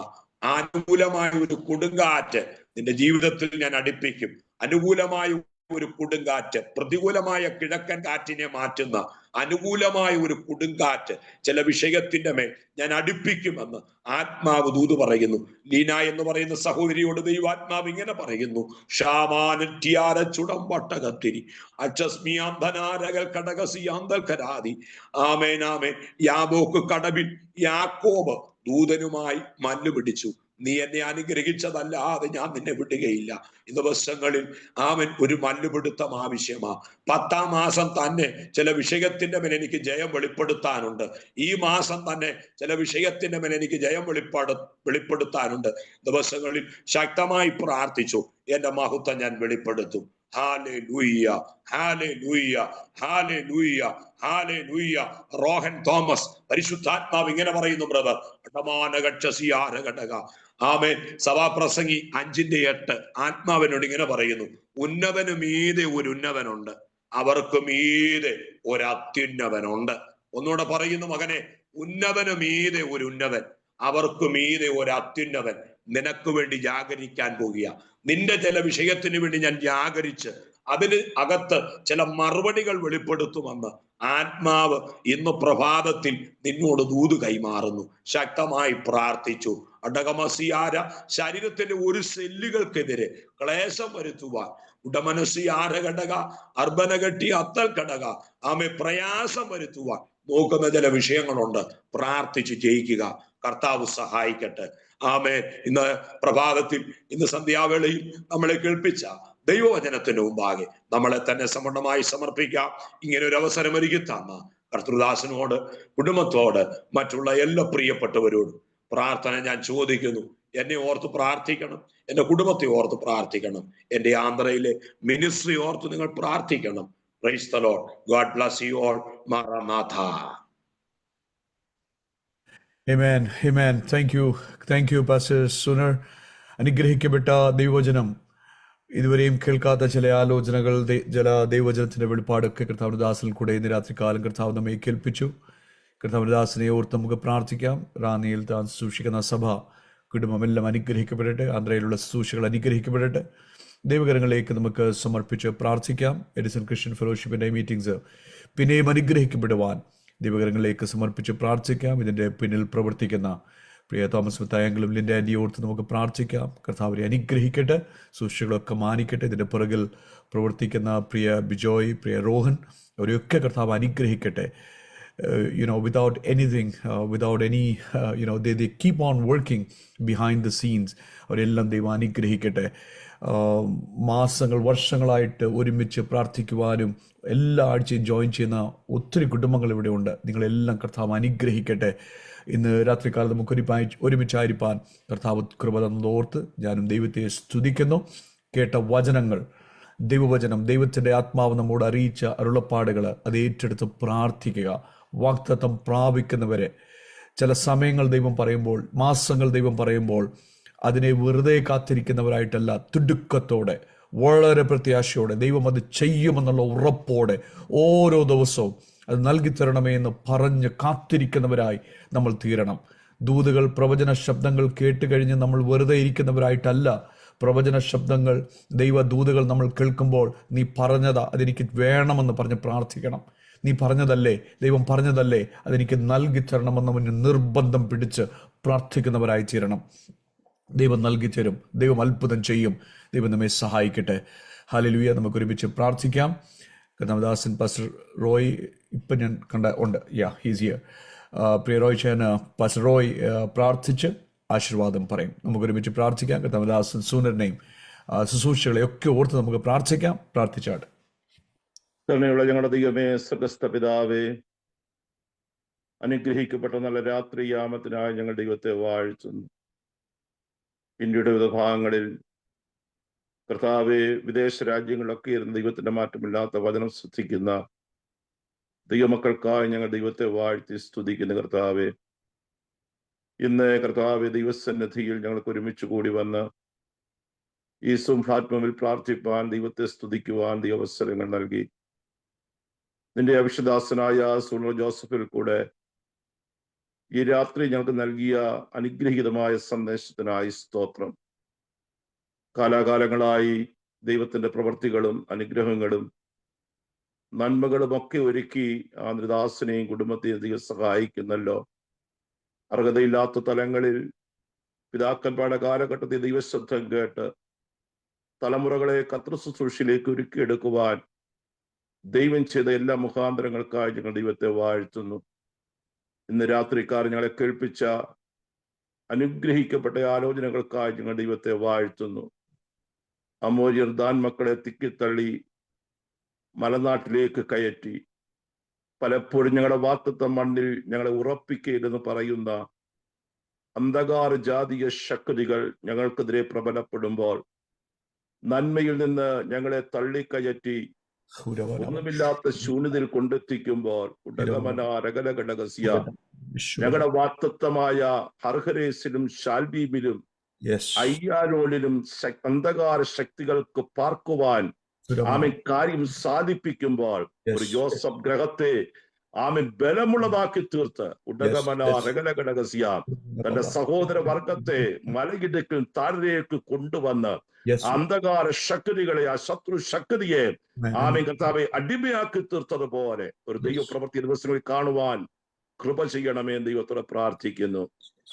അനുകൂലമായ ഒരു കൊടുങ്കാറ്റ് നിന്റെ ജീവിതത്തിൽ ഞാൻ അടുപ്പിക്കും. അനുകൂലമായ ഒരു കൊടുങ്കാറ്റ്, പ്രതികൂലമായ കിഴക്കൻ കാറ്റിനെ മാറ്റുന്ന അനുകൂലമായ ഒരു കൊടുങ്കാറ്റ് ചില വിഷയത്തിന്റെ മേൽ ഞാൻ അടുപ്പിക്കുമെന്ന് ആത്മാവ് ദൂത് പറയുന്നു. ലീന എന്ന് പറയുന്ന സഹോദരിയോട് ദൈവാത്മാവ് ഇങ്ങനെ പറയുന്നു, ഷാമാനറ്റിയാര ചുടം വട്ടകത്തിരി അച്ചസ്മിയാന്തനാരകൾ കടകസിയാന്തൽക്കരാതി. ആമേൻ ആമേൻ. യാബോക്ക് കടവിൽ യാക്കോബ് ദൂതനുമായി മല്ല് പിടിച്ചു. നീ എന്നെ അനുഗ്രഹിച്ചതല്ലാതെ ഞാൻ നിന്നെ വിടുകയില്ല. ഈ ദിവസങ്ങളിൽ അവൻ ഒരു മല്ലുപിടുത്തം ആവശ്യമാ. 10ാം മാസം തന്നെ ചില വിഷയത്തിന്റെ മേൽ എനിക്ക് ജയം വെളിപ്പെടുത്താനുണ്ട്. ഈ മാസം തന്നെ ചില വിഷയത്തിന്റെ മേൽ എനിക്ക് ജയം വെളിപ്പെടുത്താനുണ്ട്. ദിവസങ്ങളിൽ ശക്തമായി പ്രാർത്ഥിച്ചു. എന്റെ മഹത്വം ഞാൻ വെളിപ്പെടുത്തും. ഹല്ലേലൂയ, ഹല്ലേലൂയ, ഹല്ലേലൂയ, ഹല്ലേലൂയ. റോഹൻ തോമസ്, പരിശുദ്ധാത്മാവ് ഇങ്ങനെ പറയുന്നു, ബ്രദർ. ആമേൻ. സഭാപ്രസംഗി 5:8 ആത്മാവിനോട് ഇങ്ങനെ പറയുന്നു, ഉന്നതനു മീതെ ഒരു ഉന്നതനുണ്ട്, അവർക്ക് മീതെ ഒരു അത്യുന്നതനുണ്ട്. ഒന്നുകൂടെ പറയുന്നു, മകനെ, ഉന്നതനു മീതെ ഒരു ഉന്നതൻ, അവർക്ക് മീതെ ഒരു അത്യുന്നതൻ നിനക്ക് വേണ്ടി ജാഗരിക്കാൻ പോകുക. നിന്റെ ചില വിഷയത്തിന് വേണ്ടി ഞാൻ ജാഗരിച്ച് അതിന് അകത്ത് ചില മറുപടികൾ വെളിപ്പെടുത്തുമെന്ന് ആത്മാവ് ഇന്ന് പ്രഭാതത്തിൽ നിന്നോട് ദൂത് കൈമാറുന്നു. ശക്തമായി പ്രാർത്ഥിച്ചു. അടകമസിയാര ശരീരത്തിന്റെ ഒരു സെല്ലുകൾക്കെതിരെ ക്ലേശം വരുത്തുവാൻ, ഉടമനസിയാര ഘടക, അർബനഘട്ടി അത്തൽ ഘടക, ആമെ പ്രയാസം വരുത്തുവാൻ നോക്കുന്ന ചില വിഷയങ്ങളുണ്ട്. പ്രാർത്ഥിച്ച് ജയിക്കുക. കർത്താവ് സഹായിക്കട്ടെ. ആമേ. ഇന്ന് പ്രഭാതത്തിൽ, ഇന്ന് സന്ധ്യാവേളയിൽ നമ്മളെ കേൾപ്പിച്ച ദൈവവചനത്തിന് മുമ്പാകെ നമ്മളെ തന്നെ സമർപ്പണമായി സമർപ്പിക്കാം. ഇങ്ങനെ ഒരു അവസരം ഒരുക്കി തന്ന കർത്തൃദാസനോട്, കുടുംബത്തോട്, മറ്റുള്ള എല്ലാ പ്രിയപ്പെട്ടവരോടും പ്രാർത്ഥന ഞാൻ ചോദിക്കുന്നു. എന്നെ ഓർത്ത് പ്രാർത്ഥിക്കണം, എന്റെ കുടുംബത്തെ ഓർത്ത് പ്രാർത്ഥിക്കണം, എന്റെ ആന്ധ്രയിലെ മിനിസ്ട്രി ഓർത്ത് നിങ്ങൾ പ്രാർത്ഥിക്കണം. Price the Lord. God bless you all. Maranatha. Amen. Amen. Thank you, Pastor Suner. അനുഗ്രഹിക്കപ്പെട്ട ദൈവവചനം. ഇതുവരെയും കേൾക്കാത്ത ചില ആലോചനകൾ, ചില ദൈവവചനത്തിന്റെ വെളിപ്പാടൊക്കെ കർത്താവിന്റെ ദാസനിൽ കൂടെ ഇന്ന് രാത്രി കാലം കർത്താവ് നമ്മെ കേൾപ്പിച്ചു. കർത്താവിന്റെ ദാസനെ ഓർത്ത് നമുക്ക് പ്രാർത്ഥിക്കാം. റാന്നിയിൽ താൻ സൂക്ഷിക്കുന്ന സഭ കുടുംബമെല്ലാം അനുഗ്രഹിക്കപ്പെടട്ടെ. ആന്ധ്രയിലുള്ള ശുശ്രൂഷകൾ അനുഗ്രഹിക്കപ്പെടട്ടെ. ദൈവകരങ്ങളിലേക്ക് നമുക്ക് സമർപ്പിച്ച് പ്രാർത്ഥിക്കാം. എഡിസൺ ക്രിസ്ത്യൻ ഫെലോഷിപ്പിന്റെ മീറ്റിംഗ്സ് പിന്നെയും അനുഗ്രഹിക്കപ്പെടുവാൻ ദൈവകരങ്ങളിലേക്ക് സമർപ്പിച്ച് പ്രാർത്ഥിക്കാം. ഇതിൻ്റെ പിന്നിൽ പ്രവർത്തിക്കുന്ന പ്രിയ തോമസ് മുത്തായെങ്കിലും ലിൻ്റെ ആൻറ്റി ഓർത്ത് നമുക്ക് പ്രാർത്ഥിക്കാം. കർത്താവിനെ അനുഗ്രഹിക്കട്ടെ, സൂക്ഷികളൊക്കെ മാനിക്കട്ടെ. ഇതിൻ്റെ പുറകിൽ പ്രവർത്തിക്കുന്ന പ്രിയ ബിജോയ്, പ്രിയ റോഹൻ, അവരെയൊക്കെ കർത്താവ് അനുഗ്രഹിക്കട്ടെ. Without anything, without any, they keep on working behind the scenes. അവരെല്ലാം ദൈവം അനുഗ്രഹിക്കട്ടെ. മാസങ്ങൾ, വർഷങ്ങളായിട്ട് ഒരുമിച്ച് പ്രാർത്ഥിക്കുവാനും എല്ലാ ആഴ്ചയും ജോയിൻ ചെയ്യുന്ന ഒത്തിരി കുടുംബങ്ങൾ ഇവിടെ ഉണ്ട്. നിങ്ങളെല്ലാം കർത്താവ് അനുഗ്രഹിക്കട്ടെ. ഇന്ന് രാത്രികാലത്ത് നമുക്ക് ഒരുമിച്ചായിരിക്കാൻ കർത്താവ് കൃപ തന്നതോർത്ത് ഞാനും ദൈവത്തെ സ്തുതിക്കുന്നു. കേട്ട വചനങ്ങൾ, ദൈവവചനം, ദൈവത്തിൻ്റെ ആത്മാവ് നമ്മോട് അറിയിച്ച അരുളപ്പാടുകൾ അത് ഏറ്റെടുത്ത് പ്രാർത്ഥിക്കുക. വാഗ്ദത്തം പ്രാപിക്കുന്നവരെ ചില സമയങ്ങൾ ദൈവം പറയുമ്പോൾ, മാസങ്ങൾ ദൈവം പറയുമ്പോൾ അതിനെ വെറുതെ കാത്തിരിക്കുന്നവരായിട്ടല്ല, തിടുക്കത്തോടെ, വളരെ പ്രത്യാശയോടെ ദൈവം അത് ചെയ്യുമെന്നുള്ള ഉറപ്പോടെ ഓരോ ദിവസവും അത് നൽകിത്തരണമേ എന്ന് പറഞ്ഞ് കാത്തിരിക്കുന്നവരായി നമ്മൾ തീരണം. ദൂതുകൾ, പ്രവചന ശബ്ദങ്ങൾ കേട്ട് കഴിഞ്ഞ് നമ്മൾ വെറുതെ ഇരിക്കുന്നവരായിട്ടല്ല. പ്രവചന ശബ്ദങ്ങൾ, ദൈവദൂതുകൾ നമ്മൾ കേൾക്കുമ്പോൾ നീ പറഞ്ഞതാ, അതെനിക്ക് വേണമെന്ന് പറഞ്ഞ് പ്രാർത്ഥിക്കണം. നീ പറഞ്ഞതല്ലേ, ദൈവം പറഞ്ഞതല്ലേ, അതെനിക്ക് നൽകിത്തരണമെന്ന് നിർബന്ധം പിടിച്ച് പ്രാർത്ഥിക്കുന്നവരായി തീരണം. ദൈവം നൽകിത്തരും, ദൈവം അത്ഭുതം ചെയ്യും. ദൈവം നമ്മെ സഹായിക്കട്ടെ. ഹല്ലേലൂയ. നമുക്ക് ഒരുമിച്ച് പ്രാർത്ഥിക്കാം. കർത്താവദാസൻ പാസ്റ്റർ റോയ് ഇപ്പം ഞാൻ ഉണ്ട്. He's here. പ്രിയ റോയ് ചേന, പാസ്റ്റർ റോയ് പ്രാർത്ഥിച്ച് ആശീർവാദം പറയും. നമുക്ക് ഒരുമിച്ച് പ്രാർത്ഥിക്കാം. കർത്താവദാസൻ സൂനറിനെയും ശുശ്രൂഷകളെയൊക്കെ ഓർത്ത് നമുക്ക് പ്രാർത്ഥിക്കാം. പ്രാർത്ഥിച്ചാട്ടെ. കരുണയുള്ള ഞങ്ങളുടെ ദൈവമേ, സ്വർഗ്ഗസ്ഥ പിതാവേ, അനുഗ്രഹിക്കപ്പെട്ട നല്ല രാത്രി യാമത്തിനായി ഞങ്ങൾ ദൈവത്തെ വാഴ്ത്തുന്നു. ഇന്ത്യയുടെ വിവിധ ഭാഗങ്ങളിൽ കർത്താവെ, വിദേശ രാജ്യങ്ങളിലൊക്കെ ഇരുന്ന് ദൈവത്തിന്റെ മാറ്റമില്ലാത്ത വചനം ശ്രദ്ധിക്കുന്ന ദൈവമക്കൾക്കായി ഞങ്ങൾ ദൈവത്തെ വാഴ്ത്തി സ്തുതിക്കുന്നു. കർത്താവെ, ഇന്ന് കർത്താവെ ദൈവസന്നിധിയിൽ ഞങ്ങൾക്ക് ഒരുമിച്ച് കൂടി വന്ന് ഈ സുംഭാത്മാവിൽ പ്രാർത്ഥിപ്പാൻ, ദൈവത്തെ സ്തുതിക്കുവാൻ ദൈവ അവസരങ്ങൾ നൽകി. നിന്റെ അഭിഷദാസനായ സൂനർ ജോസഫിൽ കൂടെ ഈ രാത്രി ഞങ്ങൾക്ക് നൽകിയ അനുഗ്രഹീതമായ സന്ദേശത്തിനായി സ്തോത്രം. കാലാകാലങ്ങളായി ദൈവത്തിന്റെ പ്രവൃത്തികളും അനുഗ്രഹങ്ങളും നന്മകളും ഒക്കെ ഒരുക്കി ആന്ധ്രദാസനെയും കുടുംബത്തെയും ദൈവം സഹായിക്കുന്നല്ലോ. അർഹതയില്ലാത്ത തലങ്ങളിൽ പിതാക്കന്മാരുടെ കാലഘട്ടത്തിൽ ദൈവശബ്ദം കേട്ട് തലമുറകളെ കർത്തൃശുശ്രൂഷയിലേക്ക് ഒരുക്കിയെടുക്കുവാൻ ദൈവം ചെയ്ത എല്ലാ മുഖാന്തരങ്ങൾക്കായി ഞങ്ങൾ ദൈവത്തെ വാഴ്ത്തുന്നു. ഇന്ന് രാത്രിക്കാർ ഞങ്ങളെ കേൾപ്പിച്ച അനുഗ്രഹിക്കപ്പെട്ട ആലോചനകൾക്കായി ഞങ്ങൾ ദൈവത്തെ വാഴ്ത്തുന്നു. അമോര്യർ ദാൻ മക്കളെ തിക്കിത്തള്ളി മലനാട്ടിലേക്ക് കയറ്റി പലപ്പോഴും ഞങ്ങളുടെ വാക്തത്വ മണ്ണിൽ ഞങ്ങളെ ഉറപ്പിക്കയില്ലെന്ന് പറയുന്ന അന്ധകാര ജാതീയ ശക്തികൾ ഞങ്ങൾക്കെതിരെ പ്രബലപ്പെടുമ്പോൾ, നന്മയിൽ നിന്ന് ഞങ്ങളെ തള്ളിക്കയറ്റി ഒന്നുമില്ലാത്ത ശൂന്യതയിൽ കൊണ്ടെത്തിക്കുമ്പോൾ, ഞങ്ങളുടെ വാക്തത്വമായ ഹർഹരേസിലും ഷാൽബീമിലും അയ്യാലോലിലും അന്ധകാര ശക്തികൾക്ക് പാർക്കുവാൻ ആമൻ കാര്യം സാധിപ്പിക്കുമ്പോൾ, ഒരു യോസഫ് ഗ്രഹത്തെ ആമൻ ബലമുള്ളതാക്കി തീർത്ത് തന്റെ സഹോദര വർഗത്തെ മലയിടുക്കിൽ താഴേക്ക് കൊണ്ടുവന്ന് അന്ധകാര ശക്തികളെ, ആ ശത്രു ശക്തിയെ ആമൻ കർത്താവെ അടിമയാക്കി തീർത്തതുപോലെ ഒരു ദൈവപ്രവൃത്തി ദിവസങ്ങളിൽ കാണുവാൻ കൃപ ചെയ്യണമേ ദൈവത്തോടെ പ്രാർത്ഥിക്കുന്നു.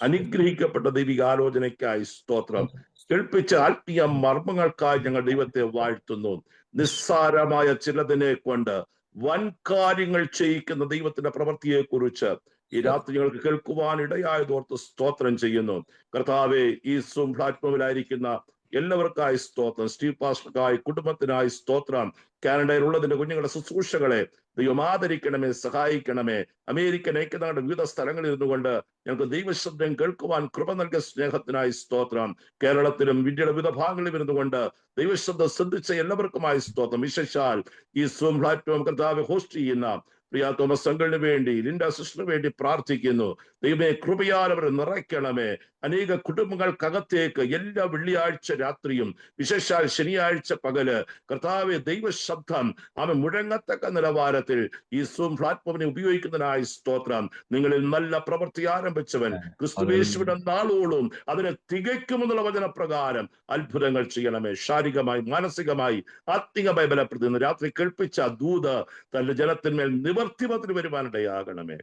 അനുഗ്രഹിക്കപ്പെട്ട ദൈവികാലോചനയ്ക്കായി സ്തോത്രം. കേൾപ്പിച്ച ആത്മീയ മർമ്മങ്ങൾക്കായി ഞങ്ങൾ ദൈവത്തെ വാഴ്ത്തുന്നു. നിസ്സാരമായ ചിലതിനെ കൊണ്ട് വൻ കാര്യങ്ങൾ ചെയ്യിക്കുന്ന ദൈവത്തിന്റെ പ്രവൃത്തിയെ കുറിച്ച് ഈ രാത്രി ഞങ്ങൾക്ക് കേൾക്കുവാൻ ഇടയായതോർത്ത് സ്തോത്രം ചെയ്യുന്നു. കർത്താവെ, ഈ സൂം പ്ലാറ്റ്ഫോമിലായിരിക്കുന്ന എല്ലാവർക്കായി സ്തോത്രം. സ്റ്റീവ് പാസ്റ്റർക്കായി, കുടുംബത്തിനായി സ്തോത്രം. കാനഡയിലുള്ളതിന്റെ കുഞ്ഞുങ്ങളുടെ ശുശ്രൂഷകളെ ദൈവം ആദരിക്കണമേ, സഹായിക്കണമേ. അമേരിക്കൻ ഐക്യനാട് വിവിധ സ്ഥലങ്ങളിൽ ഇരുന്നുകൊണ്ട് ഞങ്ങൾക്ക് ദൈവശബ്ദം കേൾക്കുവാൻ കൃപ നൽകിയ സ്നേഹത്തിനായി സ്തോത്രം. കേരളത്തിലും ഇന്ത്യയുടെ വിവിധ ഭാഗങ്ങളിലും ഇരുന്നുകൊണ്ട് ദൈവശബ്ദം ശ്രദ്ധിച്ച എല്ലാവർക്കുമായി സ്തോത്രം. വിശേഷാൽ ഈ സൂം പ്ലാറ്റ്ഫോം കർത്താവ് ഹോസ്റ്റ് ചെയ്യുന്ന പ്രിയ തോമസ് അങ്കിളിന് വേണ്ടി, ലിൻഡ സിസ്റ്ററിന് വേണ്ടി പ്രാർത്ഥിക്കുന്നു. ദൈവമേ, കൃപയാൽ അവർ നിറയ്ക്കണമേ. അനേക കുടുംബങ്ങൾക്കകത്തേക്ക് എല്ലാ വെള്ളിയാഴ്ച രാത്രിയും വിശേഷാൽ ശനിയാഴ്ച പകല് കർത്താവെ ദൈവശബ്ദം അവൻ മുഴങ്ങത്തക്ക നിലവാരത്തിൽ ഈ സൂം പ്ലാറ്റ്ഫോമിനെ ഉപയോഗിക്കുന്നതിനായി സ്തോത്രം. നിങ്ങളിൽ നല്ല പ്രവൃത്തി ആരംഭിച്ചവൻ ക്രിസ്തുയേശുവിന്റെ നാളോളം അതിനെ തികയ്ക്കുമെന്നുള്ള വചനപ്രകാരം അത്ഭുതങ്ങൾ ചെയ്യണമേ. ശാരീരികമായി, മാനസികമായി, ആത്മീയമായി ബലപ്പെടുത്തുന്ന രാത്രി കേൾപ്പിച്ച ദൂത് തന്റെ ജനത്തിന്മേൽ നിവർത്തിമത്തിന് വരുവാനിടയാകണമേ.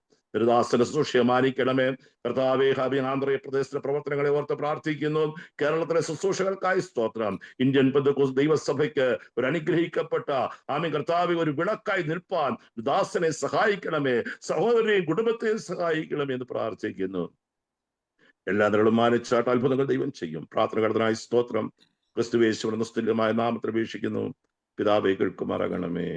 ദാസന ശുശ്രൂഷയെ മാനിക്കണമേ. കർത്താവേ, ആന്ധ്രാപ്രദേശിലെ പ്രവർത്തനങ്ങളെ ഓർത്ത് പ്രാർത്ഥിക്കുന്നു. കേരളത്തിലെ ശുശ്രൂഷകൾക്കായി സ്തോത്രം. ഇന്ത്യൻ പെന്തക്കോസ്ത് ദൈവസഭയ്ക്ക് ഒരു അനുഗ്രഹിക്കപ്പെട്ട ആമേൻ കർത്താവെ ഒരു വിളക്കായി നിൽപ്പാൻ ദാസനെ സഹായിക്കണമേ. സഹോദരനെയും കുടുംബത്തെയും സഹായിക്കണമേ എന്ന് പ്രാർത്ഥിക്കുന്നു. എല്ലാ നിലകളും മാനിച്ചാട്ട് അത്ഭുതങ്ങൾ ദൈവം ചെയ്യും. പ്രാർത്ഥനകർത്തനായി സ്തോത്രം. ക്രിസ്തുയേശുവിന്റെ നിസ്തുല്യമായ നാമത്തിൽ അപേക്ഷിക്കുന്നു. പിതാവേ, കേൾക്കുമാറാകണമേ.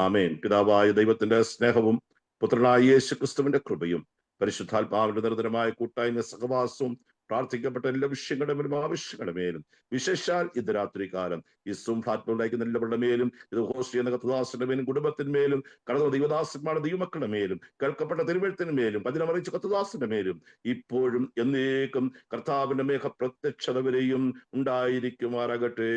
ആമേൻ. പിതാവായ ദൈവത്തിന്റെ സ്നേഹവും പുത്രനായ യേശു ക്രിസ്തുവിന്റെ കൃപയും പരിശുദ്ധാത്മാവിന്റെ നിരന്തരമായ കൂട്ടായ്മ സഹവാസവും പ്രാർത്ഥിക്കപ്പെട്ട എല്ലാ വിഷയങ്ങളുടെ മേലും ആവശ്യങ്ങളുടെ മേലും വിശേഷാൽ ഇത് രാത്രി കാലം ഈ സൂം പ്ലാറ്റ്ഫോമിലായിരിക്കുന്ന എല്ലാവരുടെ മേലും, ഇത് ഹോസ്റ്റ് ചെയ്യുന്ന കർത്തദാസന്റെ മേലും, കുടുംബത്തിന്മേലും, കടന്ന ദൈവദാസന്മാരുടെ ദൈവമക്കളുടെ മേലും, കേൾക്കപ്പെട്ട തിരുവെഴുത്തിന് മേലും, വചനമറിയിച്ച കർത്തദാസന്റെ മേലും ഇപ്പോഴും എന്നേക്കും കർത്താവിന്റെ മേഘ പ്രത്യക്ഷത വരെയും ഉണ്ടായിരിക്കുമാറാകട്ടെ.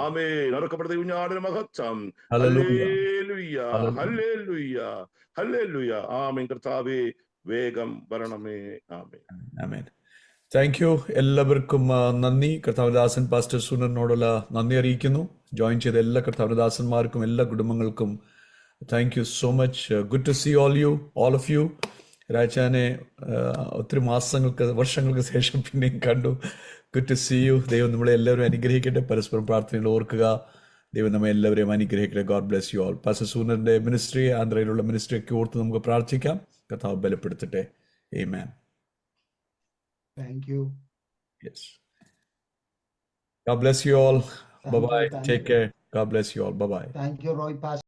ആമേൻ. നടക്കപ്പെട്ട ദൈവഞ്ഞാടിന് മഹത്വം. ഹല്ലേലൂയ, ഹല്ലേലൂയ, ഹല്ലേലൂയ. ആമേൻ. കർത്താവേ, വേഗം വരണമേ. ആമേൻ. ആമേൻ. Thank you. എല്ലാവർക്കും നന്ദി. കർത്താവദാസൻ പാസ്റ്റർ സുനറിനോടുള്ള നന്ദി അറിയിക്കുന്നു. ജോയിൻ ചെയ്ത എല്ലാ കർത്താവദാസന്മാർക്കും എല്ലാ കുടുംബങ്ങൾക്കും thank you so much. Good to see all of you. രാജാനെ ഒത്തിരി വർഷങ്ങൾക്ക് ശേഷം പിന്നെയും കണ്ടു. Good to see you. ദൈവം നമ്മളെ എല്ലാവരും അനുഗ്രഹിക്കട്ടെ. പരസ്പരം പ്രാർത്ഥനയിൽ ഓർക്കുക. ദൈവം നമ്മെ എല്ലാവരെയും അനുഗ്രഹിക്കട്ടെ. God bless you all. Pastor സൂനറിന്റെ മിനിസ്ട്രി, ആന്ധ്രയിലുള്ള മിനിസ്ട്രി ഒക്കെ ഓർത്ത് നമുക്ക് പ്രാർത്ഥിക്കാം. കർത്താവ് ബലപ്പെടുത്തട്ടെ. ആമേൻ. Thank you. Yes. God bless you all. Bye-bye. Take care. God bless you all. Bye-bye. Thank you, Roy Pastor.